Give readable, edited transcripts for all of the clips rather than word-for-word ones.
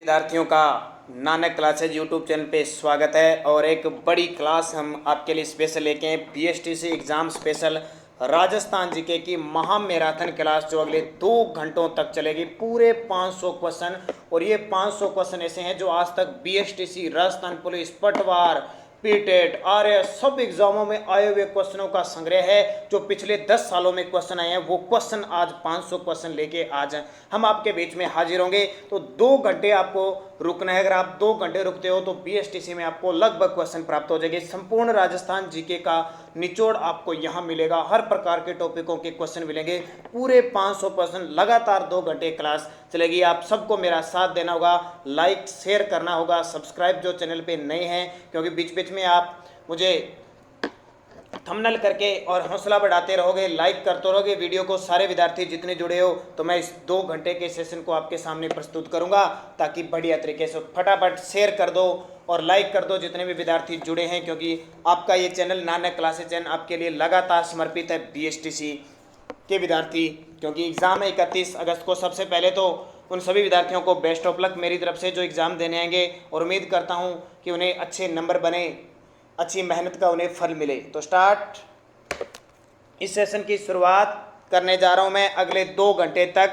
विद्यार्थियों का Nanak classes YouTube channel पे स्वागत है। और एक बड़ी क्लास हम आपके लिए स्पेशल लेके हैं, BSTC exam special Rajasthan GK की महा मैराथन क्लास जो अगले 2 घंटों तक चलेगी। पूरे 500 क्वेश्चन, और ये 500 क्वेश्चन ऐसे हैं जो आज तक बीएसटीसी, राजस्थान पुलिस, पटवार, पीटेट, आरएस सब एग्जामों में आए हुए क्वेश्चनों का संग्रह है। जो पिछले 10 सालों में क्वेश्चन आए हैं वो क्वेश्चन आज 500 क्वेश्चन लेके आज हम आपके बीच में हाजिर होंगे। तो 2 घंटे आपको रुकना है। अगर आप 2 घंटे रुकते हो तो बीएसटीसी में आपको लगभग क्वेश्चन प्राप्त हो जाएंगे। संपूर्ण राजस्थान जीके का निचोड़ आपको यहाँ मिलेगा। हर प्रकार के टॉपिकों के क्वेश्चन मिलेंगे। पूरे 500 क्वेश्चन लगातार 2 घंटे क्लास चलेगी। आप सबको मेरा साथ देना होगा, लाइक शेयर करना होगा, सब्सक्राइब जो चैनल पे नए हैं, क्योंकि बीच बीच में आप मुझे थंबनेल करके और हौसला बढ़ाते रहोगे, लाइक करते रहोगे वीडियो को। सारे विद्यार्थी जितने जुड़े हो तो मैं इस 2 घंटे के सेशन को आपके सामने प्रस्तुत करूंगा, ताकि बढ़िया तरीके से फटाफट शेयर कर दो और लाइक कर दो जितने भी विद्यार्थी जुड़े हैं, क्योंकि आपका ये चैनल नानक क्लासेज चैनल आपके लिए लगातार समर्पित है बीएसटीसी के विद्यार्थी, क्योंकि एग्ज़ाम है 31 अगस्त को। सबसे पहले तो उन सभी विद्यार्थियों को बेस्ट ऑफ लक मेरी तरफ से जो एग्ज़ाम देने आएंगे, और उम्मीद करता हूं कि उन्हें अच्छे नंबर बने, अच्छी मेहनत का उन्हें फल मिले। तो स्टार्ट इस सेशन की शुरुआत करने जा रहा हूं मैं अगले 2 घंटे तक।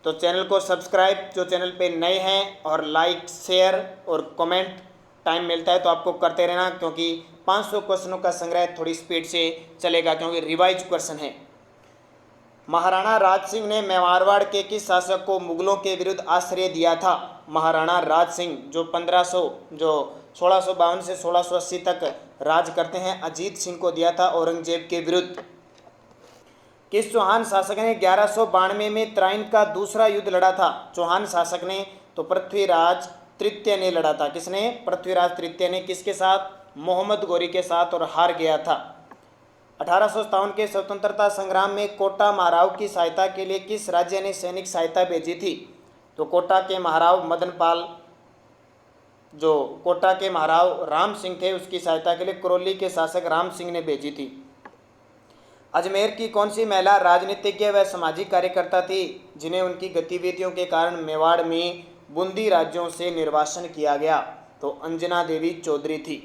तो चैनल को सब्सक्राइब जो चैनल पे नए हैं, और लाइक शेयर और कमेंट टाइम मिलता है तो आपको करते रहना, क्योंकि 500 क्वेश्चनों का संग्रह थोड़ी स्पीड से चलेगा, क्योंकि रिवाइज क्वेश्चन है। महाराणा राज सिंह ने मेवाड़वाड़ के किस शासक को मुगलों के विरुद्ध आश्रय दिया था? महाराणा राज सिंह जो 1652 से 1680 तक राज करते हैं, अजीत सिंह को दिया था औरंगजेब के विरुद्ध। किस चौहान शासक ने 1192 में तराइन का दूसरा युद्ध लड़ा था? चौहान शासक ने तो पृथ्वीराज तृतीय ने लड़ा था। किसने? पृथ्वीराज तृतीय ने। किसके साथ? मोहम्मद गौरी के साथ, और हार गया था। 1857 के स्वतंत्रता संग्राम में कोटा महाराव की सहायता के लिए किस राज्य ने सैनिक सहायता भेजी थी? तो कोटा के महाराव मदनपाल, जो कोटा के महाराव राम सिंह थे, उसकी सहायता के लिए करौली के शासक राम सिंह ने भेजी थी। अजमेर की कौन सी महिला राजनीतिज्ञ व सामाजिक कार्यकर्ता थी जिन्हें उनकी गतिविधियों के कारण मेवाड़ में बूंदी राज्यों से निर्वासन किया गया? तो अंजना देवी चौधरी थी।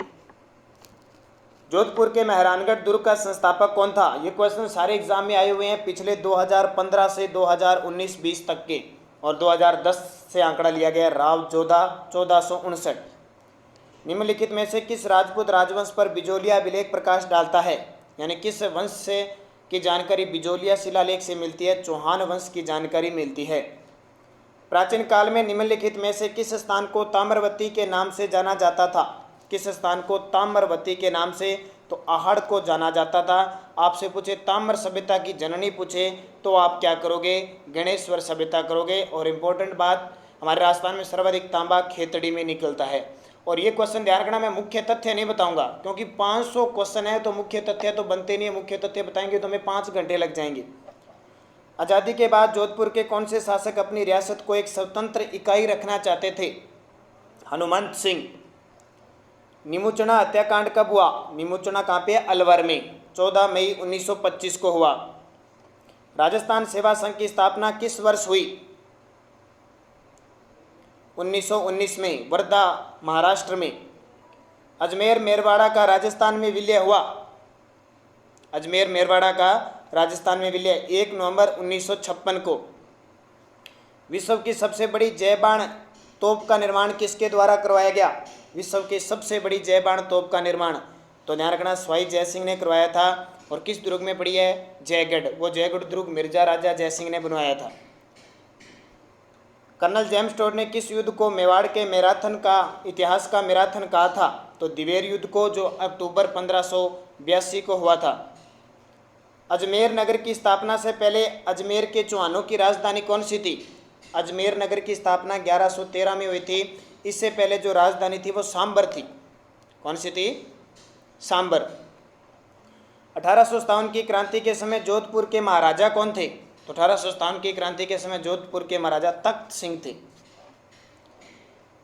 जोधपुर के मेहरानगढ़ दुर्ग का संस्थापक कौन था? ये क्वेश्चन सारे एग्जाम में आए हुए हैं पिछले 2015 से 2019-20 तक के, और 2010 से आंकड़ा लिया गया। राव जोधा 1459। निम्नलिखित में से किस राजपूत राजवंश पर बिजोलिया अभिलेख प्रकाश डालता है? यानी किस वंश से की जानकारी बिजोलिया शिलालेख से मिलती है? चौहान वंश की जानकारी मिलती है। प्राचीन काल में निम्नलिखित में से किस स्थान को ताम्रवती के नाम से जाना जाता था? किस स्थान को ताम्रवती के नाम से? तो आहड़ को जाना जाता था। आपसे पूछे ताम्र सभ्यता की जननी पूछे तो आप क्या करोगे? गणेश्वर सभ्यता करोगे। और इम्पोर्टेंट बात, हमारे राजस्थान में सर्वाधिक तांबा खेतड़ी में निकलता है। और ये क्वेश्चन ध्यान रखना, मैं मुख्य तथ्य नहीं बताऊंगा, क्योंकि 500 क्वेश्चन है तो मुख्य तथ्य तो बनते नहीं है। मुख्य तथ्य बताएंगे तो हमें 5 घंटे लग जाएंगे। आज़ादी के बाद जोधपुर के कौन से शासक अपनी रियासत को एक स्वतंत्र इकाई रखना चाहते थे? हनुमंत सिंह। निमुचना हत्याकांड कब हुआ? निमुचना कहाँ पे? अलवर में 14 मई 1925 को हुआ। राजस्थान सेवा संघ की स्थापना किस वर्ष हुई? 1919 में, वर्धा महाराष्ट्र में। अजमेर मेरवाड़ा का राजस्थान में विलय हुआ। अजमेर मेरवाड़ा का राजस्थान में विलय 1 नवंबर 1956 को। विश्व की सबसे बड़ी जय बाण तोप का निर्माण किसके द्वारा करवाया गया? विश्व की सबसे बड़ी जय बाण तोप का निर्माण तो ध्यान रखना स्वाई जय सिंह ने करवाया था। और किस दुर्ग में पड़ी है? जयगढ़। वो जयगढ़ दुर्ग मिर्जा राजा जय सिंह ने बनवाया था। कर्नल जेम्स टोड ने किस युद्ध को मेवाड़ के मैराथन का इतिहास का मैराथन कहा था? तो दिवेर युद्ध को, जो अक्टूबर 1582 को हुआ था। अजमेर नगर की स्थापना से पहले अजमेर के चौहानों की राजधानी कौन सी थी? अजमेर नगर की स्थापना 1113 में हुई थी। इससे पहले जो राजधानी थी वो सांबर थी। कौन सी थी? सांबर। 1857 की क्रांति के समय जोधपुर के महाराजा कौन थे? तो 1857 की क्रांति के समय जोधपुर के महाराजा तख्त सिंह थे।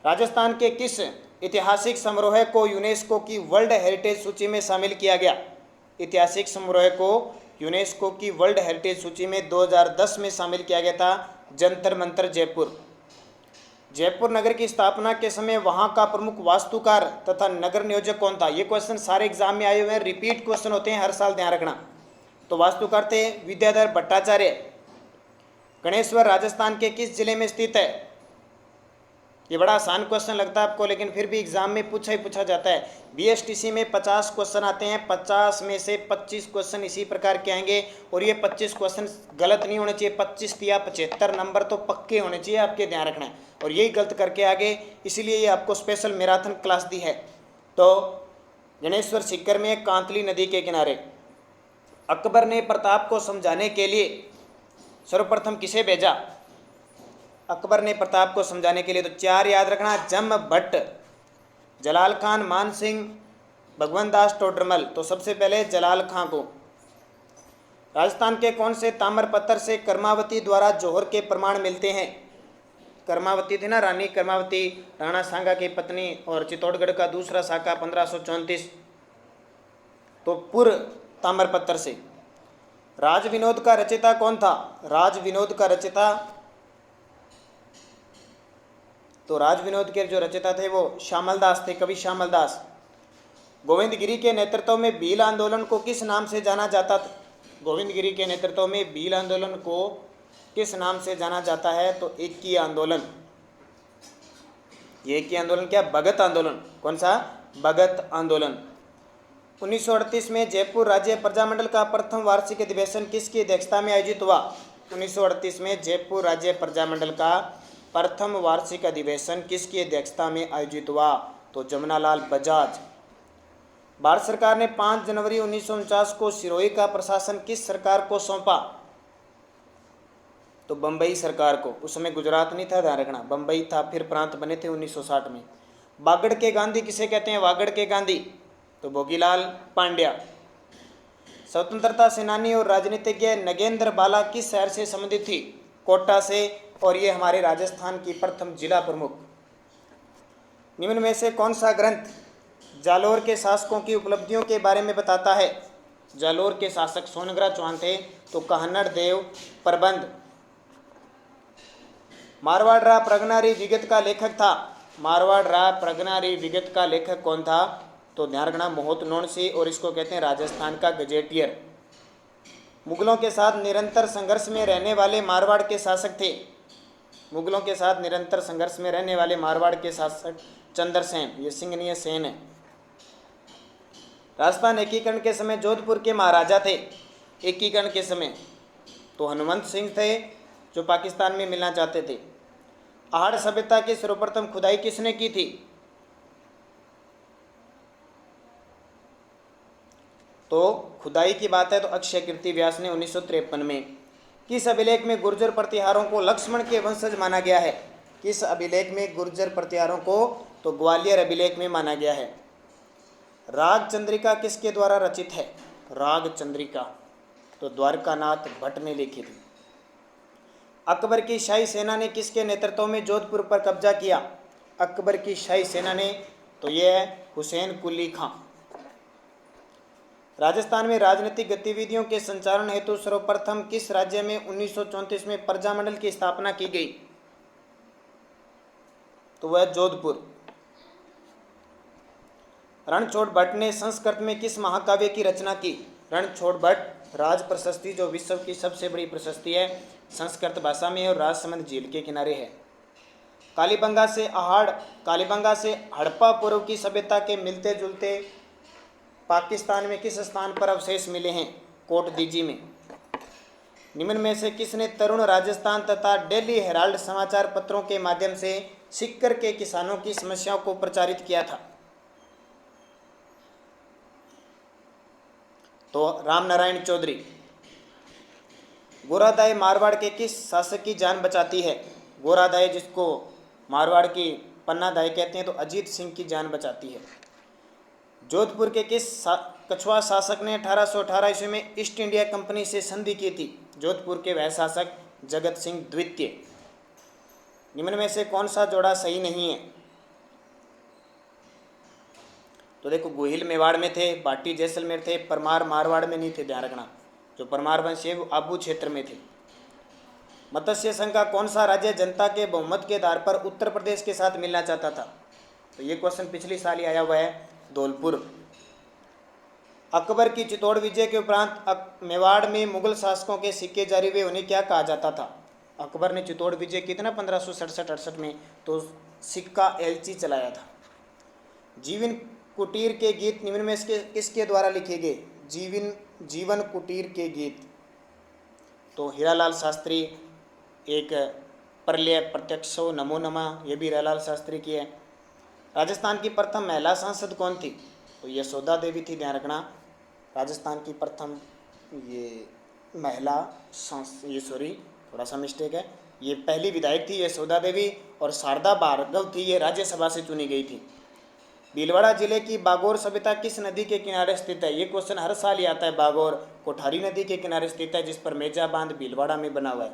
राजस्थान के किस ऐतिहासिक समारोह को यूनेस्को की वर्ल्ड हेरिटेज सूची में शामिल किया गया? ऐतिहासिक समारोह को यूनेस्को की वर्ल्ड हेरिटेज सूची में 2010 में शामिल किया गया था। जंतर मंतर जयपुर। जयपुर नगर की स्थापना के समय वहां का प्रमुख वास्तुकार तथा नगर नियोजक कौन था? ये क्वेश्चन सारे एग्जाम में आए हुए हैं, रिपीट क्वेश्चन होते हैं, हर साल ध्यान रखना। तो वास्तुकार थे विद्याधर भट्टाचार्य। गणेश्वर राजस्थान के किस जिले में स्थित है? ये बड़ा आसान क्वेश्चन लगता है आपको, लेकिन फिर भी एग्जाम में पूछा ही पूछा जाता है। बीएसटीसी में 50 क्वेश्चन आते हैं, 50 में से 25 क्वेश्चन इसी प्रकार के आएंगे, और ये 25 क्वेश्चन गलत नहीं होने चाहिए। 25 या 75 नंबर तो पक्के होने चाहिए, आपके ध्यान रखना है, और यही गलत करके आगे, इसीलिए ये आपको स्पेशल मैराथन क्लास दी है। तो गणेश्वर सीकर में कांतली नदी के किनारे अकबर ने प्रताप को समझाने के लिए सर्वप्रथम किसे भेजा? अकबर ने प्रताप को समझाने के लिए तो 4 याद रखना, जम भट्ट, जलाल खान, मान सिंह, भगवंत दास टोडरमल। तो सबसे पहले जलाल खां को। राजस्थान के कौन से ताम्रपत्र से कर्मावती द्वारा जौहर के प्रमाण मिलते हैं? कर्मावती थी ना, रानी कर्मावती, राणा सांगा की पत्नी, और चित्तौड़गढ़ का दूसरा साका 1534, तो पूर्व ताम्रपत्र से। राज विनोद का रचयिता कौन था? राज विनोद का रचयिता, तो राज विनोद के जो रचयिता थे वो श्यामल दास थे, कवि श्यामल दास। गोविंद गिरी के नेतृत्व में भील आंदोलन को किस नाम से जाना जाता था? गोविंद गिरी के नेतृत्व में भील आंदोलन को किस नाम से जाना जाता है? तो एकी आंदोलन। ये एकी आंदोलन क्या? भगत आंदोलन। कौन सा? भगत आंदोलन। 1938 में जयपुर राज्य प्रजामंडल का प्रथम वार्षिक अधिवेशन किसकी अध्यक्षता में आयोजित हुआ? 1938 में जयपुर राज्य प्रजामंडल का प्रथम वार्षिक अधिवेशन किसकी अध्यक्षता में आयोजित हुआ? तो जमुनालाल बजाज। भारत सरकार ने 5 जनवरी 1949 को सिरोही का प्रशासन किस सरकार को सौंपा? तो बम्बई सरकार को। उस समय गुजरात नहीं था, ध्यान रखना, बम्बई था, फिर प्रांत बने थे 1960 में। बागड़ के गांधी किसे कहते हैं? वागड़ के गांधी, तो भोगीलाल पांड्या। स्वतंत्रता सेनानी और राजनीतिज्ञ नगेंद्र बाला किस शहर से संबंधित थी? कोटा से, और ये हमारे राजस्थान की प्रथम जिला प्रमुख। निम्न में से कौन सा ग्रंथ जालोर के शासकों की उपलब्धियों के बारे में बताता है? जालोर के शासक सोनग्रा चौहान थे, तो कन्नड़ देव प्रबंध। मारवाड़ रा प्रगनारी विगत का लेखक था। मारवाड़ रा प्रगनारी विगत का लेखक कौन था? तो ध्यान रखना, मोहत नोनसी, और इसको कहते हैं राजस्थान का गजेटियर। मुगलों के साथ निरंतर संघर्ष में रहने वाले मारवाड़ के शासक थे। मुगलों के साथ निरंतर संघर्ष में रहने वाले मारवाड़ के शासक चंद्रसेन, ये सिंघनीय सेन है। राजस्थान एकीकरण के समय जोधपुर के महाराजा थे। एकीकरण के समय तो हनुमंत सिंह थे, जो पाकिस्तान में मिलना चाहते थे। आहड़ सभ्यता की सर्वप्रथम खुदाई किसने की थी? तो खुदाई की बात है तो अक्षय कीर्ति व्यास ने 1953 में। किस अभिलेख में गुर्जर प्रतिहारों को लक्ष्मण के वंशज माना गया है? किस अभिलेख में गुर्जर प्रतिहारों को? तो ग्वालियर अभिलेख में माना गया है। राग चंद्रिका किसके द्वारा रचित है? राग चंद्रिका तो द्वारकानाथ भट्ट ने लिखी थी। अकबर की शाही सेना ने किसके नेतृत्व में जोधपुर पर कब्जा किया? अकबर की शाही सेना ने, तो यह है हुसैन कुली खां। राजस्थान में राजनीतिक गतिविधियों के संचालन हेतु सर्वप्रथम किस राज्य में 1934 में प्रजामंडल की स्थापना की गई? तो वह जोधपुर। रणछोड़ भट्ट ने संस्कृत में किस महाकाव्य की रचना की? रणछोड़ भट्ट राज प्रशस्ति, जो विश्व की सबसे बड़ी प्रशस्ति है, संस्कृत भाषा में और राजसमंद झील के किनारे है। कालीबंगा से हड़प्पा पूर्व की सभ्यता के मिलते जुलते पाकिस्तान में किस स्थान पर अवशेष मिले हैं? कोट दीजी में। निम्न में से किसने तरुण राजस्थान तथा डेली हेराल्ड समाचार पत्रों के माध्यम से सीकर के किसानों की समस्याओं को प्रचारित किया था? तो रामनारायण चौधरी। गोरादाई मारवाड़ के किस शासक की जान बचाती है? गोरादाई, जिसको मारवाड़ की पन्नादाई कहते हैं, तो अजीत सिंह की जान बचाती है। जोधपुर के किस कछुआ शासक ने 1818 ईस्वी में ईस्ट इंडिया कंपनी से संधि की थी? जोधपुर के वह शासक जगत सिंह द्वितीय। निम्न में से कौन सा जोड़ा सही नहीं है? तो देखो, गोहिल मेवाड़ में थे, भाटी जैसलमेर थे, परमार मारवाड़ में नहीं थे, ध्यान रखना। जो परमार वंश है वो आबू क्षेत्र में थे। मत्स्य संघ का कौन सा राज्य जनता के बहुमत के आधार पर उत्तर प्रदेश के साथ मिलना चाहता था? तो ये क्वेश्चन पिछली साल ही आया हुआ है, धौलपुर। अकबर की चित्तौड़ विजय के उपरांत मेवाड़ में मुगल शासकों के सिक्के जारी हुए, उन्हें क्या कहा जाता था? अकबर ने चित्तौड़ विजय की थी ना 1567-68 में, तो सिक्का एलची चलाया था। जीवन कुटीर के गीत निम्न में से किसके द्वारा लिखे गए? जीवन कुटीर के गीत, तो हीरालाल शास्त्री। एक प्रलय प्रत्यक्षो नमो नमः, ये भी हीरालाल शास्त्री की है। राजस्थान की प्रथम महिला सांसद कौन थी? तो यशोदा देवी थी, ध्यान रखना। राजस्थान की प्रथम ये महिला थोड़ा सा मिस्टेक है, ये पहली विधायक थी यशोदा देवी, और शारदा भार्गव थी, ये राज्यसभा से चुनी गई थी। भीलवाड़ा जिले की बागौर सभ्यता किस नदी के किनारे स्थित है? ये क्वेश्चन हर साल ही आता है। बागौर कोठारी नदी के किनारे स्थित है, जिस पर मेजा बांध भीलवाड़ा में बना हुआ है।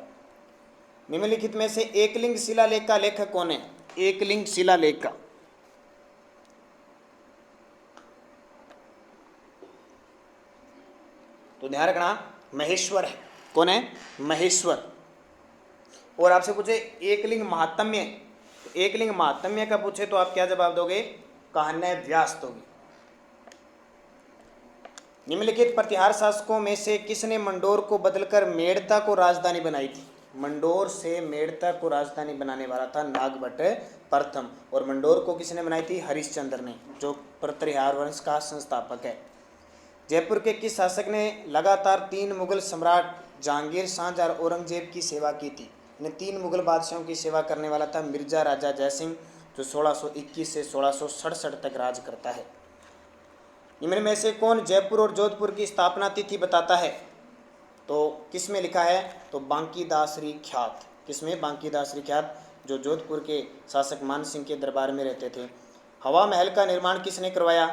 निम्नलिखित में से एकलिंग शिलालेख का लेखक कौन है? एकलिंग शिलालेख का, तो ध्यान रखना महेश्वर है। कौन है? महेश्वर। और आपसे पूछे एकलिंग महात्म्य, तो एकलिंग महात्म्य का पूछे तो आप क्या जवाब दोगे? कहन्य व्यास दोगे। निम्नलिखित प्रतिहार शासकों में से किसने मंडोर को बदलकर मेड़ता को राजधानी बनाई थी? मंडोर से मेड़ता को राजधानी बनाने वाला था नागभट्ट प्रथम, और मंडोर को किसने बनाई थी? हरिश्चंद्र ने, जो प्रतिहार वंश का संस्थापक है। जयपुर के किस शासक ने लगातार 3 मुगल सम्राट जहांगीर, शाहजहां और औरंगजेब की सेवा की थी? इन्हें 3 मुगल बादशाहों की सेवा करने वाला था मिर्जा राजा जयसिंह, जो 1621 से 1667 तक राज करता है। निम्न में से कौन जयपुर और जोधपुर की स्थापना तिथि बताता है? तो किस में लिखा है? तो बांकीदासरी ख्यात। किसमें? बांकीदासरी ख्यात, जो जोधपुर के शासक मान सिंह के दरबार में रहते थे। हवा महल का निर्माण किसने करवाया?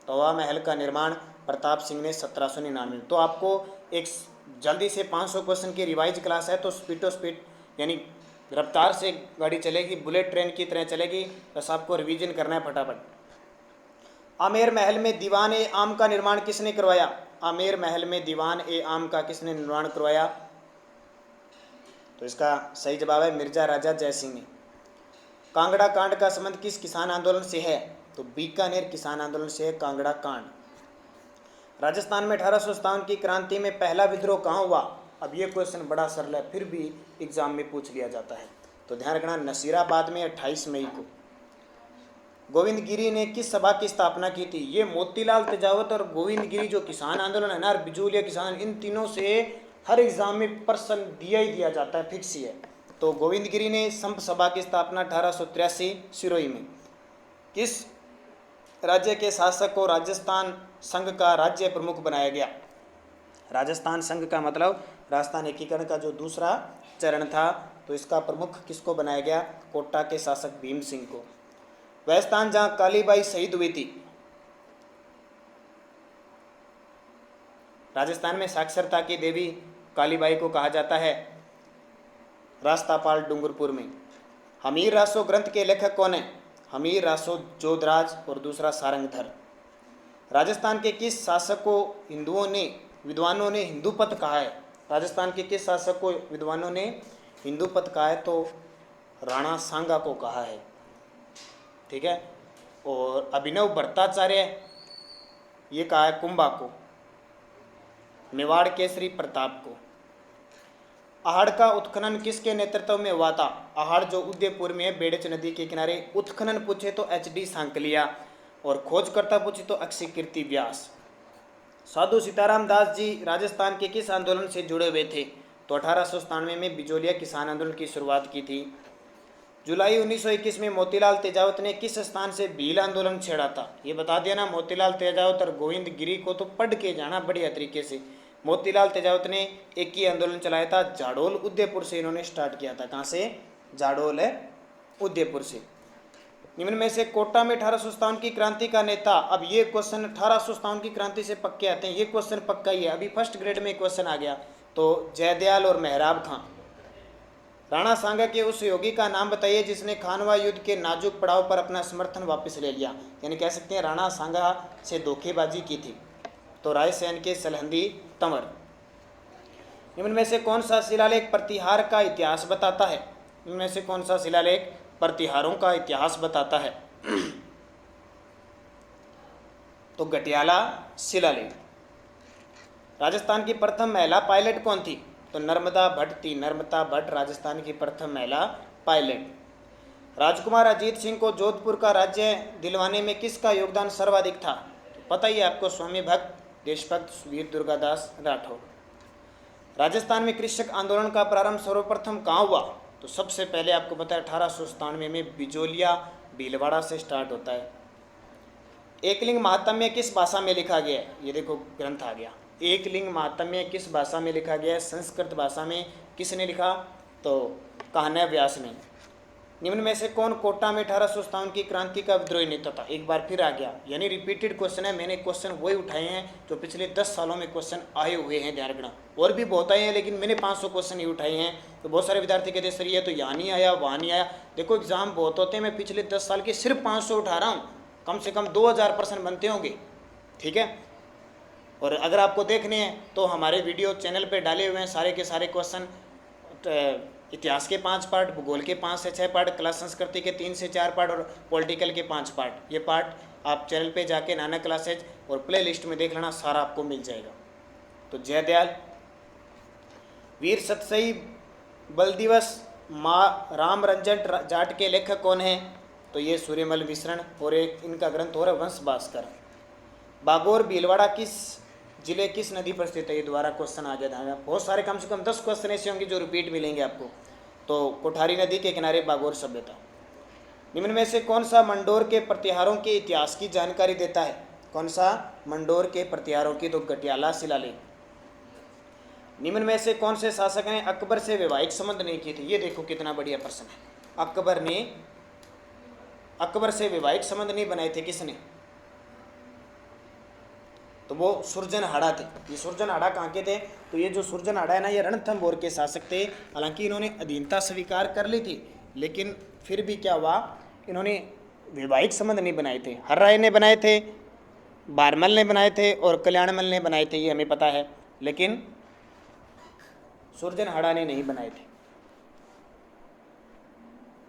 तो हवा महल का निर्माण प्रताप सिंह ने 1799। तो आपको एक जल्दी से 500 क्वेश्चन की रिवाइज क्लास है, तो स्पीड स्पीड यानी रफ्तार से गाड़ी चलेगी, बुलेट ट्रेन की तरह चलेगी, बस आपको रिवीजन करना है फटाफट। आमेर महल में दीवान ए आम का निर्माण किसने करवाया? आमेर महल में दीवान ए आम का किसने निर्माण करवाया? तो इसका सही जवाब है मिर्जा राजा जयसिंह ने। कांगड़ा कांड का संबंध किस किसान आंदोलन से है? तो बीकानेर किसान आंदोलन से है कांगड़ा कांड। राजस्थान में 1857 की क्रांति में पहला विद्रोह कहाँ हुआ? अब ये क्वेश्चन बड़ा सरल है, फिर भी एग्जाम में पूछ लिया जाता है, तो ध्यान रखना नसीराबाद में 28 मई को। गोविंद गिरी ने किस सभा की स्थापना की थी? ये मोतीलाल तेजावत और गोविंद गिरी, जो किसान आंदोलन है ना, बिजूलिया किसान, इन तीनों से हर एग्जाम में प्रश्न दिया ही दिया जाता है, फिक्स ही है। तो गोविंद गिरी ने संप सभा की स्थापना 1883 सिरोही में। किस राज्य के शासक को राजस्थान संघ का राज्य प्रमुख बनाया गया? राजस्थान संघ का मतलब राजस्थान एकीकरण का जो दूसरा चरण था, तो इसका प्रमुख किसको बनाया गया? कोटा के शासक भीम सिंह को। वह स्थान जहां कालीबाई शहीद हुई थी, राजस्थान में साक्षरता की देवी कालीबाई को कहा जाता है, रास्तापाल डूंगरपुर में। हमीर रासो ग्रंथ के लेखक कौन है? हमीर रासो जोधराज और दूसरा सारंगधर। राजस्थान के किस शासक को विद्वानों ने हिंदू पथ कहा है? राजस्थान के किस शासक को विद्वानों ने हिंदू पथ कहा है? तो राणा सांगा को कहा है, ठीक है। और अभिनव भट्टाचार्य ये कहा है कुंभा को। मेवाड़ केसरी प्रताप को। आहड़ का उत्खनन किसके नेतृत्व में हुआ था? आहड़ जो उदयपुर में है, बेड़च नदी के किनारे। उत्खनन पूछे तो एच.डी. सांकलिया, और खोजकर्ता पूछे तो अक्षय कीर्ति व्यास। साधु सीताराम दास जी राजस्थान के किस आंदोलन से जुड़े हुए थे? तो 1897 में बिजोलिया किसान आंदोलन की शुरुआत की थी। जुलाई 1921 में मोतीलाल तेजावत ने किस स्थान से भील आंदोलन छेड़ा था? ये बता दिया ना, मोतीलाल तेजावत और गोविंद गिरी को तो पढ़ के जाना बढ़िया तरीके से। मोतीलाल तेजावत ने एक ही आंदोलन चलाया था, जाडोल उदयपुर से इन्होंने स्टार्ट किया था। कहाँ से? जाडोल है उदयपुर से। निम्न में से कोटा में 1857 की क्रांति का नेता, अब ये क्वेश्चन 1857 की क्रांति से पक्के आते हैं, ये क्वेश्चन पक्का ही है, अभी फर्स्ट ग्रेड में क्वेश्चन आ गया। तो जयदयाल और मेहराब खां। राणा सांगा के उस योगी का नाम बताइए जिसने खानवा युद्ध के नाजुक पड़ाव पर अपना समर्थन वापस ले लिया, यानी कह सकते हैं राणा सांगा से धोखेबाजी की थी। तो रायसेन के सलहंदी तंवर। निम्न में से कौन सा शिलालेख प्रतिहार का इतिहास बताता है? निम्न में से कौन सा शिलालेख प्रतिहारों का इतिहास बताता है? तो गटियाला शिलालेख। राजस्थान की प्रथम महिला पायलट कौन थी? तो नर्मदा भट्ट थी। नर्मदा भट्ट राजस्थान की प्रथम महिला पायलट। राजकुमार अजीत सिंह को जोधपुर का राज्य दिलवाने में किसका योगदान सर्वाधिक था? तो पता ही है आपको, स्वामी भक्त, देशभक्त वीर दुर्गादास राठौर। राजस्थान में कृषक आंदोलन का प्रारंभ सर्वप्रथम कहाँ हुआ? तो सबसे पहले आपको पता है 1897 में बिजोलिया भीलवाड़ा से स्टार्ट होता है। एकलिंग महात्म्य किस भाषा में लिखा गया है? ये देखो ग्रंथ आ गया। एकलिंग महात्म्य किस भाषा में लिखा गया है? संस्कृत भाषा में। किसने लिखा? तो कान्हा व्यास ने। निम्न में से कौन कोटा में 1857 की क्रांति का विद्रोही नेता था? एक बार फिर आ गया, यानी रिपीटेड क्वेश्चन है। मैंने क्वेश्चन वही उठाए हैं जो पिछले 10 सालों में क्वेश्चन आए हुए हैं, ध्यान रखना। और भी बहुत आए हैं, लेकिन मैंने 500 क्वेश्चन ही उठाए हैं। तो बहुत सारे विद्यार्थी कहते सर ये तो यहाँ नहीं आया, वहाँ नहीं आया। देखो एग्जाम बहुत होते हैं, मैं पिछले 10 साल के सिर्फ 500 उठा रहा हूँ। कम से कम 2000 प्रश्न बनते होंगे, ठीक है। और अगर आपको देखने हैं तो हमारे वीडियो चैनल पे डाले हुए हैं सारे के सारे क्वेश्चन। इतिहास के 5 पार्ट, भूगोल के 5 से 6 पार्ट, कला संस्कृति के 3 से 4 पार्ट और पॉलिटिकल के 5 पार्ट। ये पार्ट आप चैनल पे जाके नाना क्लासेज और प्ले लिस्ट में देख लेना, सारा आपको मिल जाएगा। तो जय दयाल, वीर सतसई बल दिवस, माँ राम रंजन जाट के लेखक कौन हैं? तो ये सूर्यमल मिश्रण, और एक इनका ग्रंथ हो रहा है वंश भास्कर। बागोर भीलवाड़ा किस जिले किस नदी पर स्थित है? ये द्वारा क्वेश्चन आ जाता है। बहुत सारे, कम से कम 10 क्वेश्चन ऐसे होंगे जो रिपीट मिलेंगे आपको। तो कोठारी नदी के किनारे बागोर सभ्यता। निम्न में से कौन सा मंडोर के प्रतिहारों के इतिहास की जानकारी देता है? कौन सा मंडोर के प्रतिहारों की? तो गटियाला शिलालेख। निम्न में से कौन से शासक ने अकबर से वैवाहिक संबंध नहीं किए थे? ये देखो कितना बढ़िया प्रश्न है। अकबर ने अकबर से वैवाहिक संबंध नहीं बनाए थे, किसने? तो वो सुरजनहाड़ा थे। ये सुरजनहाड़ा कहाँ के थे? तो ये जो सुरजनहाड़ा है ना, ये रणथंभौर के शासक थे। हालांकि इन्होंने अधीनता स्वीकार कर ली थी, लेकिन फिर भी क्या हुआ, इन्होंने वैवाहिक संबंध नहीं बनाए थे। हर राय ने बनाए थे, बारमल ने बनाए थे और कल्याणमल ने बनाए थे, ये हमें पता है, लेकिन सुरजनहाड़ा ने नहीं बनाए थे।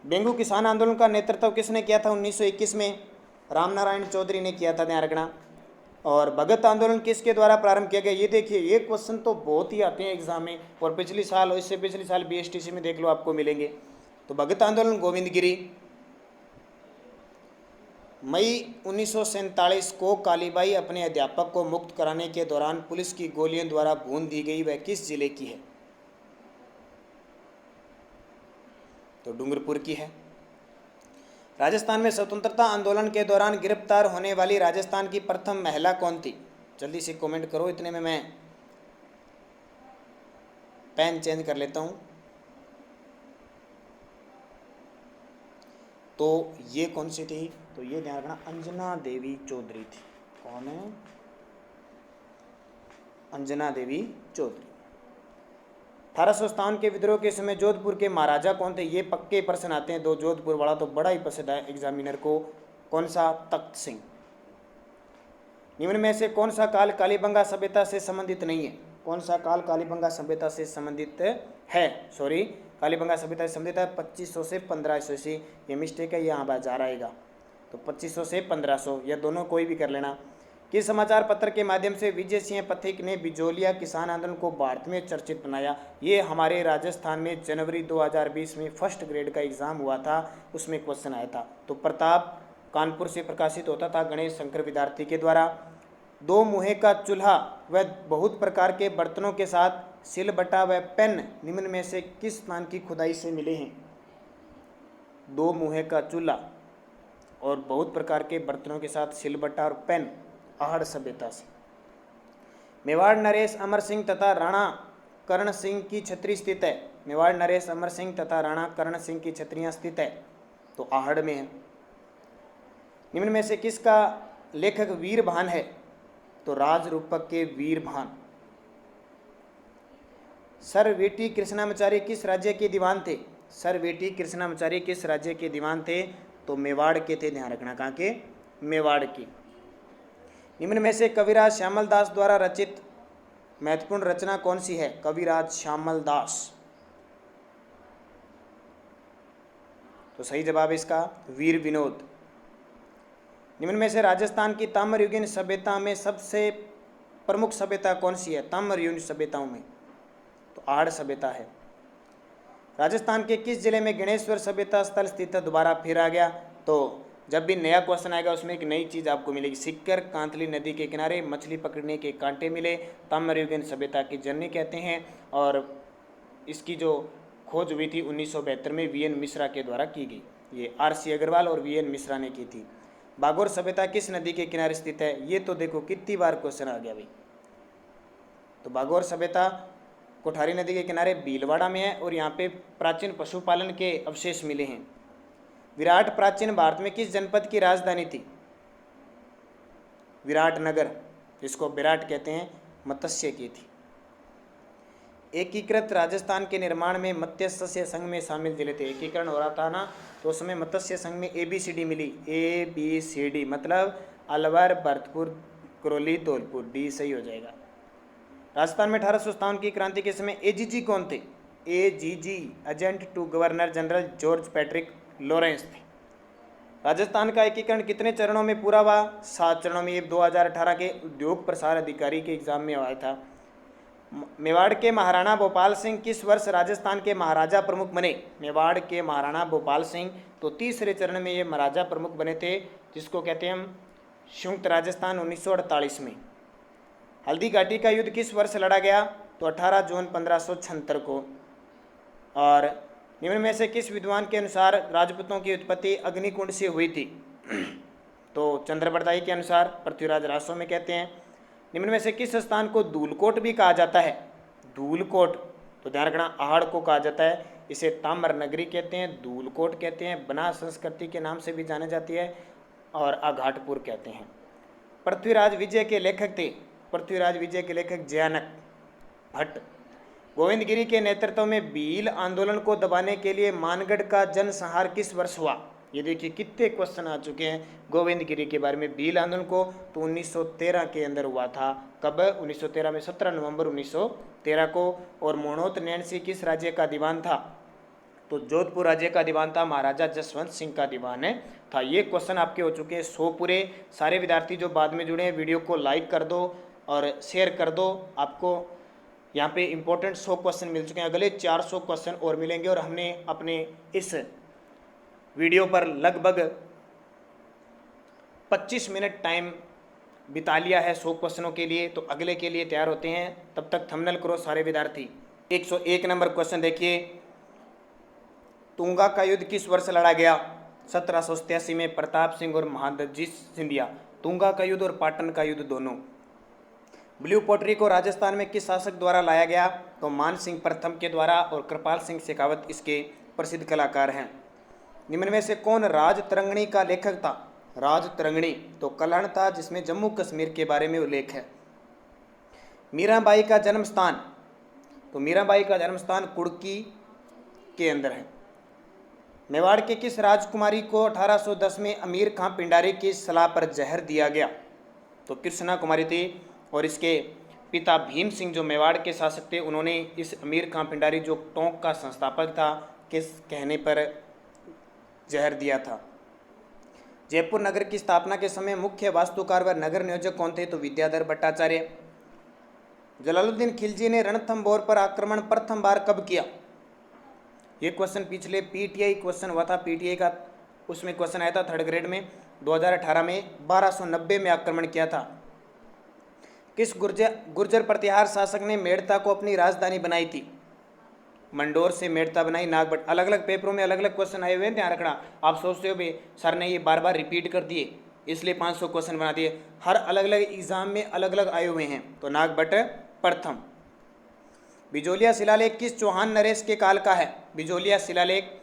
बेंगू किसान आंदोलन का नेतृत्व किसने किया था? 1921 में रामनारायण चौधरी ने किया था, ध्यान रखना। और भगत आंदोलन किसके द्वारा प्रारंभ किया गया? ये देखिए, ये क्वेश्चन तो बहुत ही आते हैं एग्जाम में, और पिछली साल और इससे पिछली साल बीएसटीसी में देख लो, आपको मिलेंगे। तो भगत आंदोलन गोविंद गिरी। मई 1947 को कालीबाई अपने अध्यापक को मुक्त कराने के दौरान पुलिस की गोलियों द्वारा भून दी गई, वह किस जिले की है? तो डूंगरपुर की है। राजस्थान में स्वतंत्रता आंदोलन के दौरान गिरफ्तार होने वाली राजस्थान की प्रथम महिला कौन थी? जल्दी से कमेंट करो, इतने में मैं पेन चेंज कर लेता हूं। तो ये कौन सी थी? तो ये ध्यान रखना, अंजना देवी चौधरी थी। कौन है? अंजना देवी चौधरी। 1857 के विद्रोह के समय जोधपुर के महाराजा कौन थे? ये पक्के प्रश्न आते हैं, दो जोधपुर वाला तो बड़ा ही पसंद है एग्जामिनर को। कौन सा? तख्त सिंह। निम्न में से कौन सा काल कालीबंगा सभ्यता से संबंधित नहीं है? कौन सा काल कालीबंगा सभ्यता से संबंधित है? सॉरी, कालीबंगा सभ्यता से संबंधित है 2500 से 1500 ईस्वी। ये मिस्टेक है, यहाँ बाजार आएगा। तो 2500 से 1500, या दोनों कोई भी कर लेना। किस समाचार पत्र के माध्यम से विजय सिंह पथिक ने बिजोलिया किसान आंदोलन को भारत में चर्चित बनाया? ये हमारे राजस्थान में जनवरी 2020 में फर्स्ट ग्रेड का एग्जाम हुआ था, उसमें क्वेश्चन आया था। तो प्रताप कानपुर से प्रकाशित होता था गणेश शंकर विद्यार्थी के द्वारा। दो मुहे का चूल्हा व बहुत प्रकार के बर्तनों के साथ सिलबट्टा व पेन निम्न में से किस स्थान की खुदाई से मिले हैं? दो मुहे का चूल्हा और बहुत प्रकार के बर्तनों के साथ सिलबट्टा और पेन आहड़ सभ्यता से। मेवाड़ नरेश अमर सिंह तथा राणा कर्ण सिंह की छतरी स्थित है। मेवाड़ नरेश अमर सिंह तथा राणा कर्ण सिंह की छतरियां स्थित है, तो आहड़ में है। निम्न में से किसका लेखक वीरभान है? तो राज रूपक के वीरभान। सर वेटी कृष्णामाचार्य किस राज्य के दीवान थे? सर वेटी कृष्णामाचार्य किस राज्य के दीवान थे? तो मेवाड़ के थे, ध्यान रखना, कहाँ के? मेवाड़ के। निम्न में से कविराज श्यामल दास द्वारा रचित महत्वपूर्ण रचना कौन सी है? कविराज श्यामल दास। तो सही जवाब इसका वीर विनोद। निम्न में से राजस्थान की ताम्रयुगीन सभ्यता में सबसे प्रमुख सभ्यता कौन सी है? ताम्रयुगीन सभ्यताओं में तो आड़ सभ्यता है। राजस्थान के किस जिले में गणेश्वर सभ्यता स्थल स्थित है? दोबारा फिर आ गया। तो जब भी नया क्वेश्चन आएगा उसमें एक नई चीज़ आपको मिलेगी। सिक्कर, कांतली नदी के किनारे मछली पकड़ने के कांटे मिले, ताम्रयुगीन सभ्यता की जननी कहते हैं। और इसकी जो खोज हुई थी 1972 में वीएन मिश्रा के द्वारा की गई। ये आरसी अग्रवाल और वीएन मिश्रा ने की थी। बागोर सभ्यता किस नदी के किनारे स्थित है? ये तो देखो कितनी बार क्वेश्चन आ गया भाई। तो बागोर सभ्यता कोठारी नदी के किनारे भीलवाड़ा में है और यहाँ पे प्राचीन पशुपालन के अवशेष मिले हैं। विराट प्राचीन भारत में किस जनपद की राजधानी थी? विराटनगर, जिसको विराट कहते हैं, मत्स्य की थी। एकीकृत राजस्थान के निर्माण में मत्स्य संघ में शामिल जिले थे। एकीकरण हो रहा था ना, तो उस समय मत्स्य संघ में ABCD मिली। ABCD मतलब अलवर, भरतपुर, करौली, धौलपुर। डी सही हो जाएगा। राजस्थान में 1857 की क्रांति के समय AGG कौन थे? AGG agent to governor general George Patrick Lawrence थे। राजस्थान का एकीकरण कितने चरणों में पूरा हुआ? 7 चरणों में। ये 2018 के उद्योग प्रसार अधिकारी के एग्जाम में आया था। मेवाड़ के महाराणा भोपाल सिंह किस वर्ष राजस्थान के महाराजा प्रमुख बने? मेवाड़ के महाराणा भोपाल सिंह तो तीसरे चरण में ये महाराजा प्रमुख बने थे, जिसको कहते हैं हम संयुक्त राजस्थान 1948 में। हल्दी घाटी का युद्ध किस वर्ष लड़ा गया? तो 18 जून 1576 को। और निम्न में से किस विद्वान के अनुसार राजपूतों की उत्पत्ति अग्निकुंड से हुई थी? तो चंद्रबरदाई के अनुसार पृथ्वीराज रासो में कहते हैं। निम्न में से किस स्थान को धूलकोट भी कहा जाता है? धूलकोट तो ध्यान रखना आहड़ को कहा जाता है। इसे ताम्र नगरी कहते हैं, धूलकोट कहते हैं, बना संस्कृति के नाम से भी जानी जाती है और आघाटपुर कहते हैं। पृथ्वीराज विजय के लेखक थे। पृथ्वीराज विजय के लेखक जयानक भट्ट। गोविंदगिरी के नेतृत्व में भील आंदोलन को दबाने के लिए मानगढ़ का जनसंहार किस वर्ष हुआ? ये देखिए कितने क्वेश्चन आ चुके हैं गोविंदगिरी के बारे में। भील आंदोलन को तो 1913 के अंदर हुआ था। कब? 1913 में, 17 नवंबर 1913 को। और मोहनोत नैणसी किस राज्य का दीवान था? तो जोधपुर राज्य का दीवान था, महाराजा जसवंत सिंह का दीवान है था। ये क्वेश्चन आपके हो चुके हैं 100 पूरे। सारे विद्यार्थी जो बाद में जुड़े हैं वीडियो को लाइक कर दो और शेयर कर दो। आपको यहाँ पे इंपॉर्टेंट 100 क्वेश्चन मिल चुके हैं। अगले 400 क्वेश्चन और मिलेंगे और हमने अपने इस वीडियो पर लगभग 25 मिनट टाइम बिता लिया है 100 क्वेश्चनों के लिए। तो अगले के लिए तैयार होते हैं, तब तक थंबनेल करो सारे विद्यार्थी। 101 नंबर क्वेश्चन देखिए, तुंगा का युद्ध किस वर्ष लड़ा गया? 1787 में प्रताप सिंह और महादजी सिंधिया। तुंगा का युद्ध और पाटन का युद्ध दोनों। ब्लू पोट्री को राजस्थान में किस शासक द्वारा लाया गया? तो मान सिंह प्रथम के द्वारा और कृपाल सिंह शेखावत इसके प्रसिद्ध कलाकार हैं। निम्न में से कौन राज तरंगणी का लेखक था? राज तरंगणी तो कलहण था, जिसमें जम्मू कश्मीर के बारे में उल्लेख है। मीराबाई का जन्म स्थान? तो मीराबाई का जन्म स्थान कुड़की के अंदर है। मेवाड़ के किस राजकुमारी को 1810 में अमीर खां पिंडारी की सलाह पर जहर दिया गया? तो कृष्णा कुमारी थी। और इसके पिता भीम सिंह जो मेवाड़ के शासक थे, उन्होंने इस अमीर खां पिंडारी जो टोंक का संस्थापक था, किस कहने पर जहर दिया था? जयपुर नगर की स्थापना के समय मुख्य वास्तुकार व नगर नियोजक कौन थे? तो विद्याधर भट्टाचार्य। जलालुद्दीन खिलजी ने रणथंभौर पर आक्रमण प्रथम बार कब किया? ये क्वेश्चन पिछले पीटीआई क्वेश्चन हुआ था, पीटीआई का उसमें क्वेश्चन आया था 3rd ग्रेड में। 2018 में 1290 में आक्रमण किया था। किस गुर्जर प्रतिहार शासक ने मेड़ता को अपनी राजधानी बनाई थी? मंडोर से मेड़ता बनाई नागभट्ट। अलग अलग पेपरों में अलग अलग क्वेश्चन आए हुए हैं, ध्यान रखना। आप सोचते हो भाई सर ने ये बार बार रिपीट कर दिए इसलिए 500 क्वेश्चन बना दिए। हर अलग अलग एग्जाम में अलग अलग आए हुए हैं। तो नागभट्ट प्रथम। बिजोलिया शिलालेख किस चौहान नरेश के काल का है? बिजोलिया शिलालेख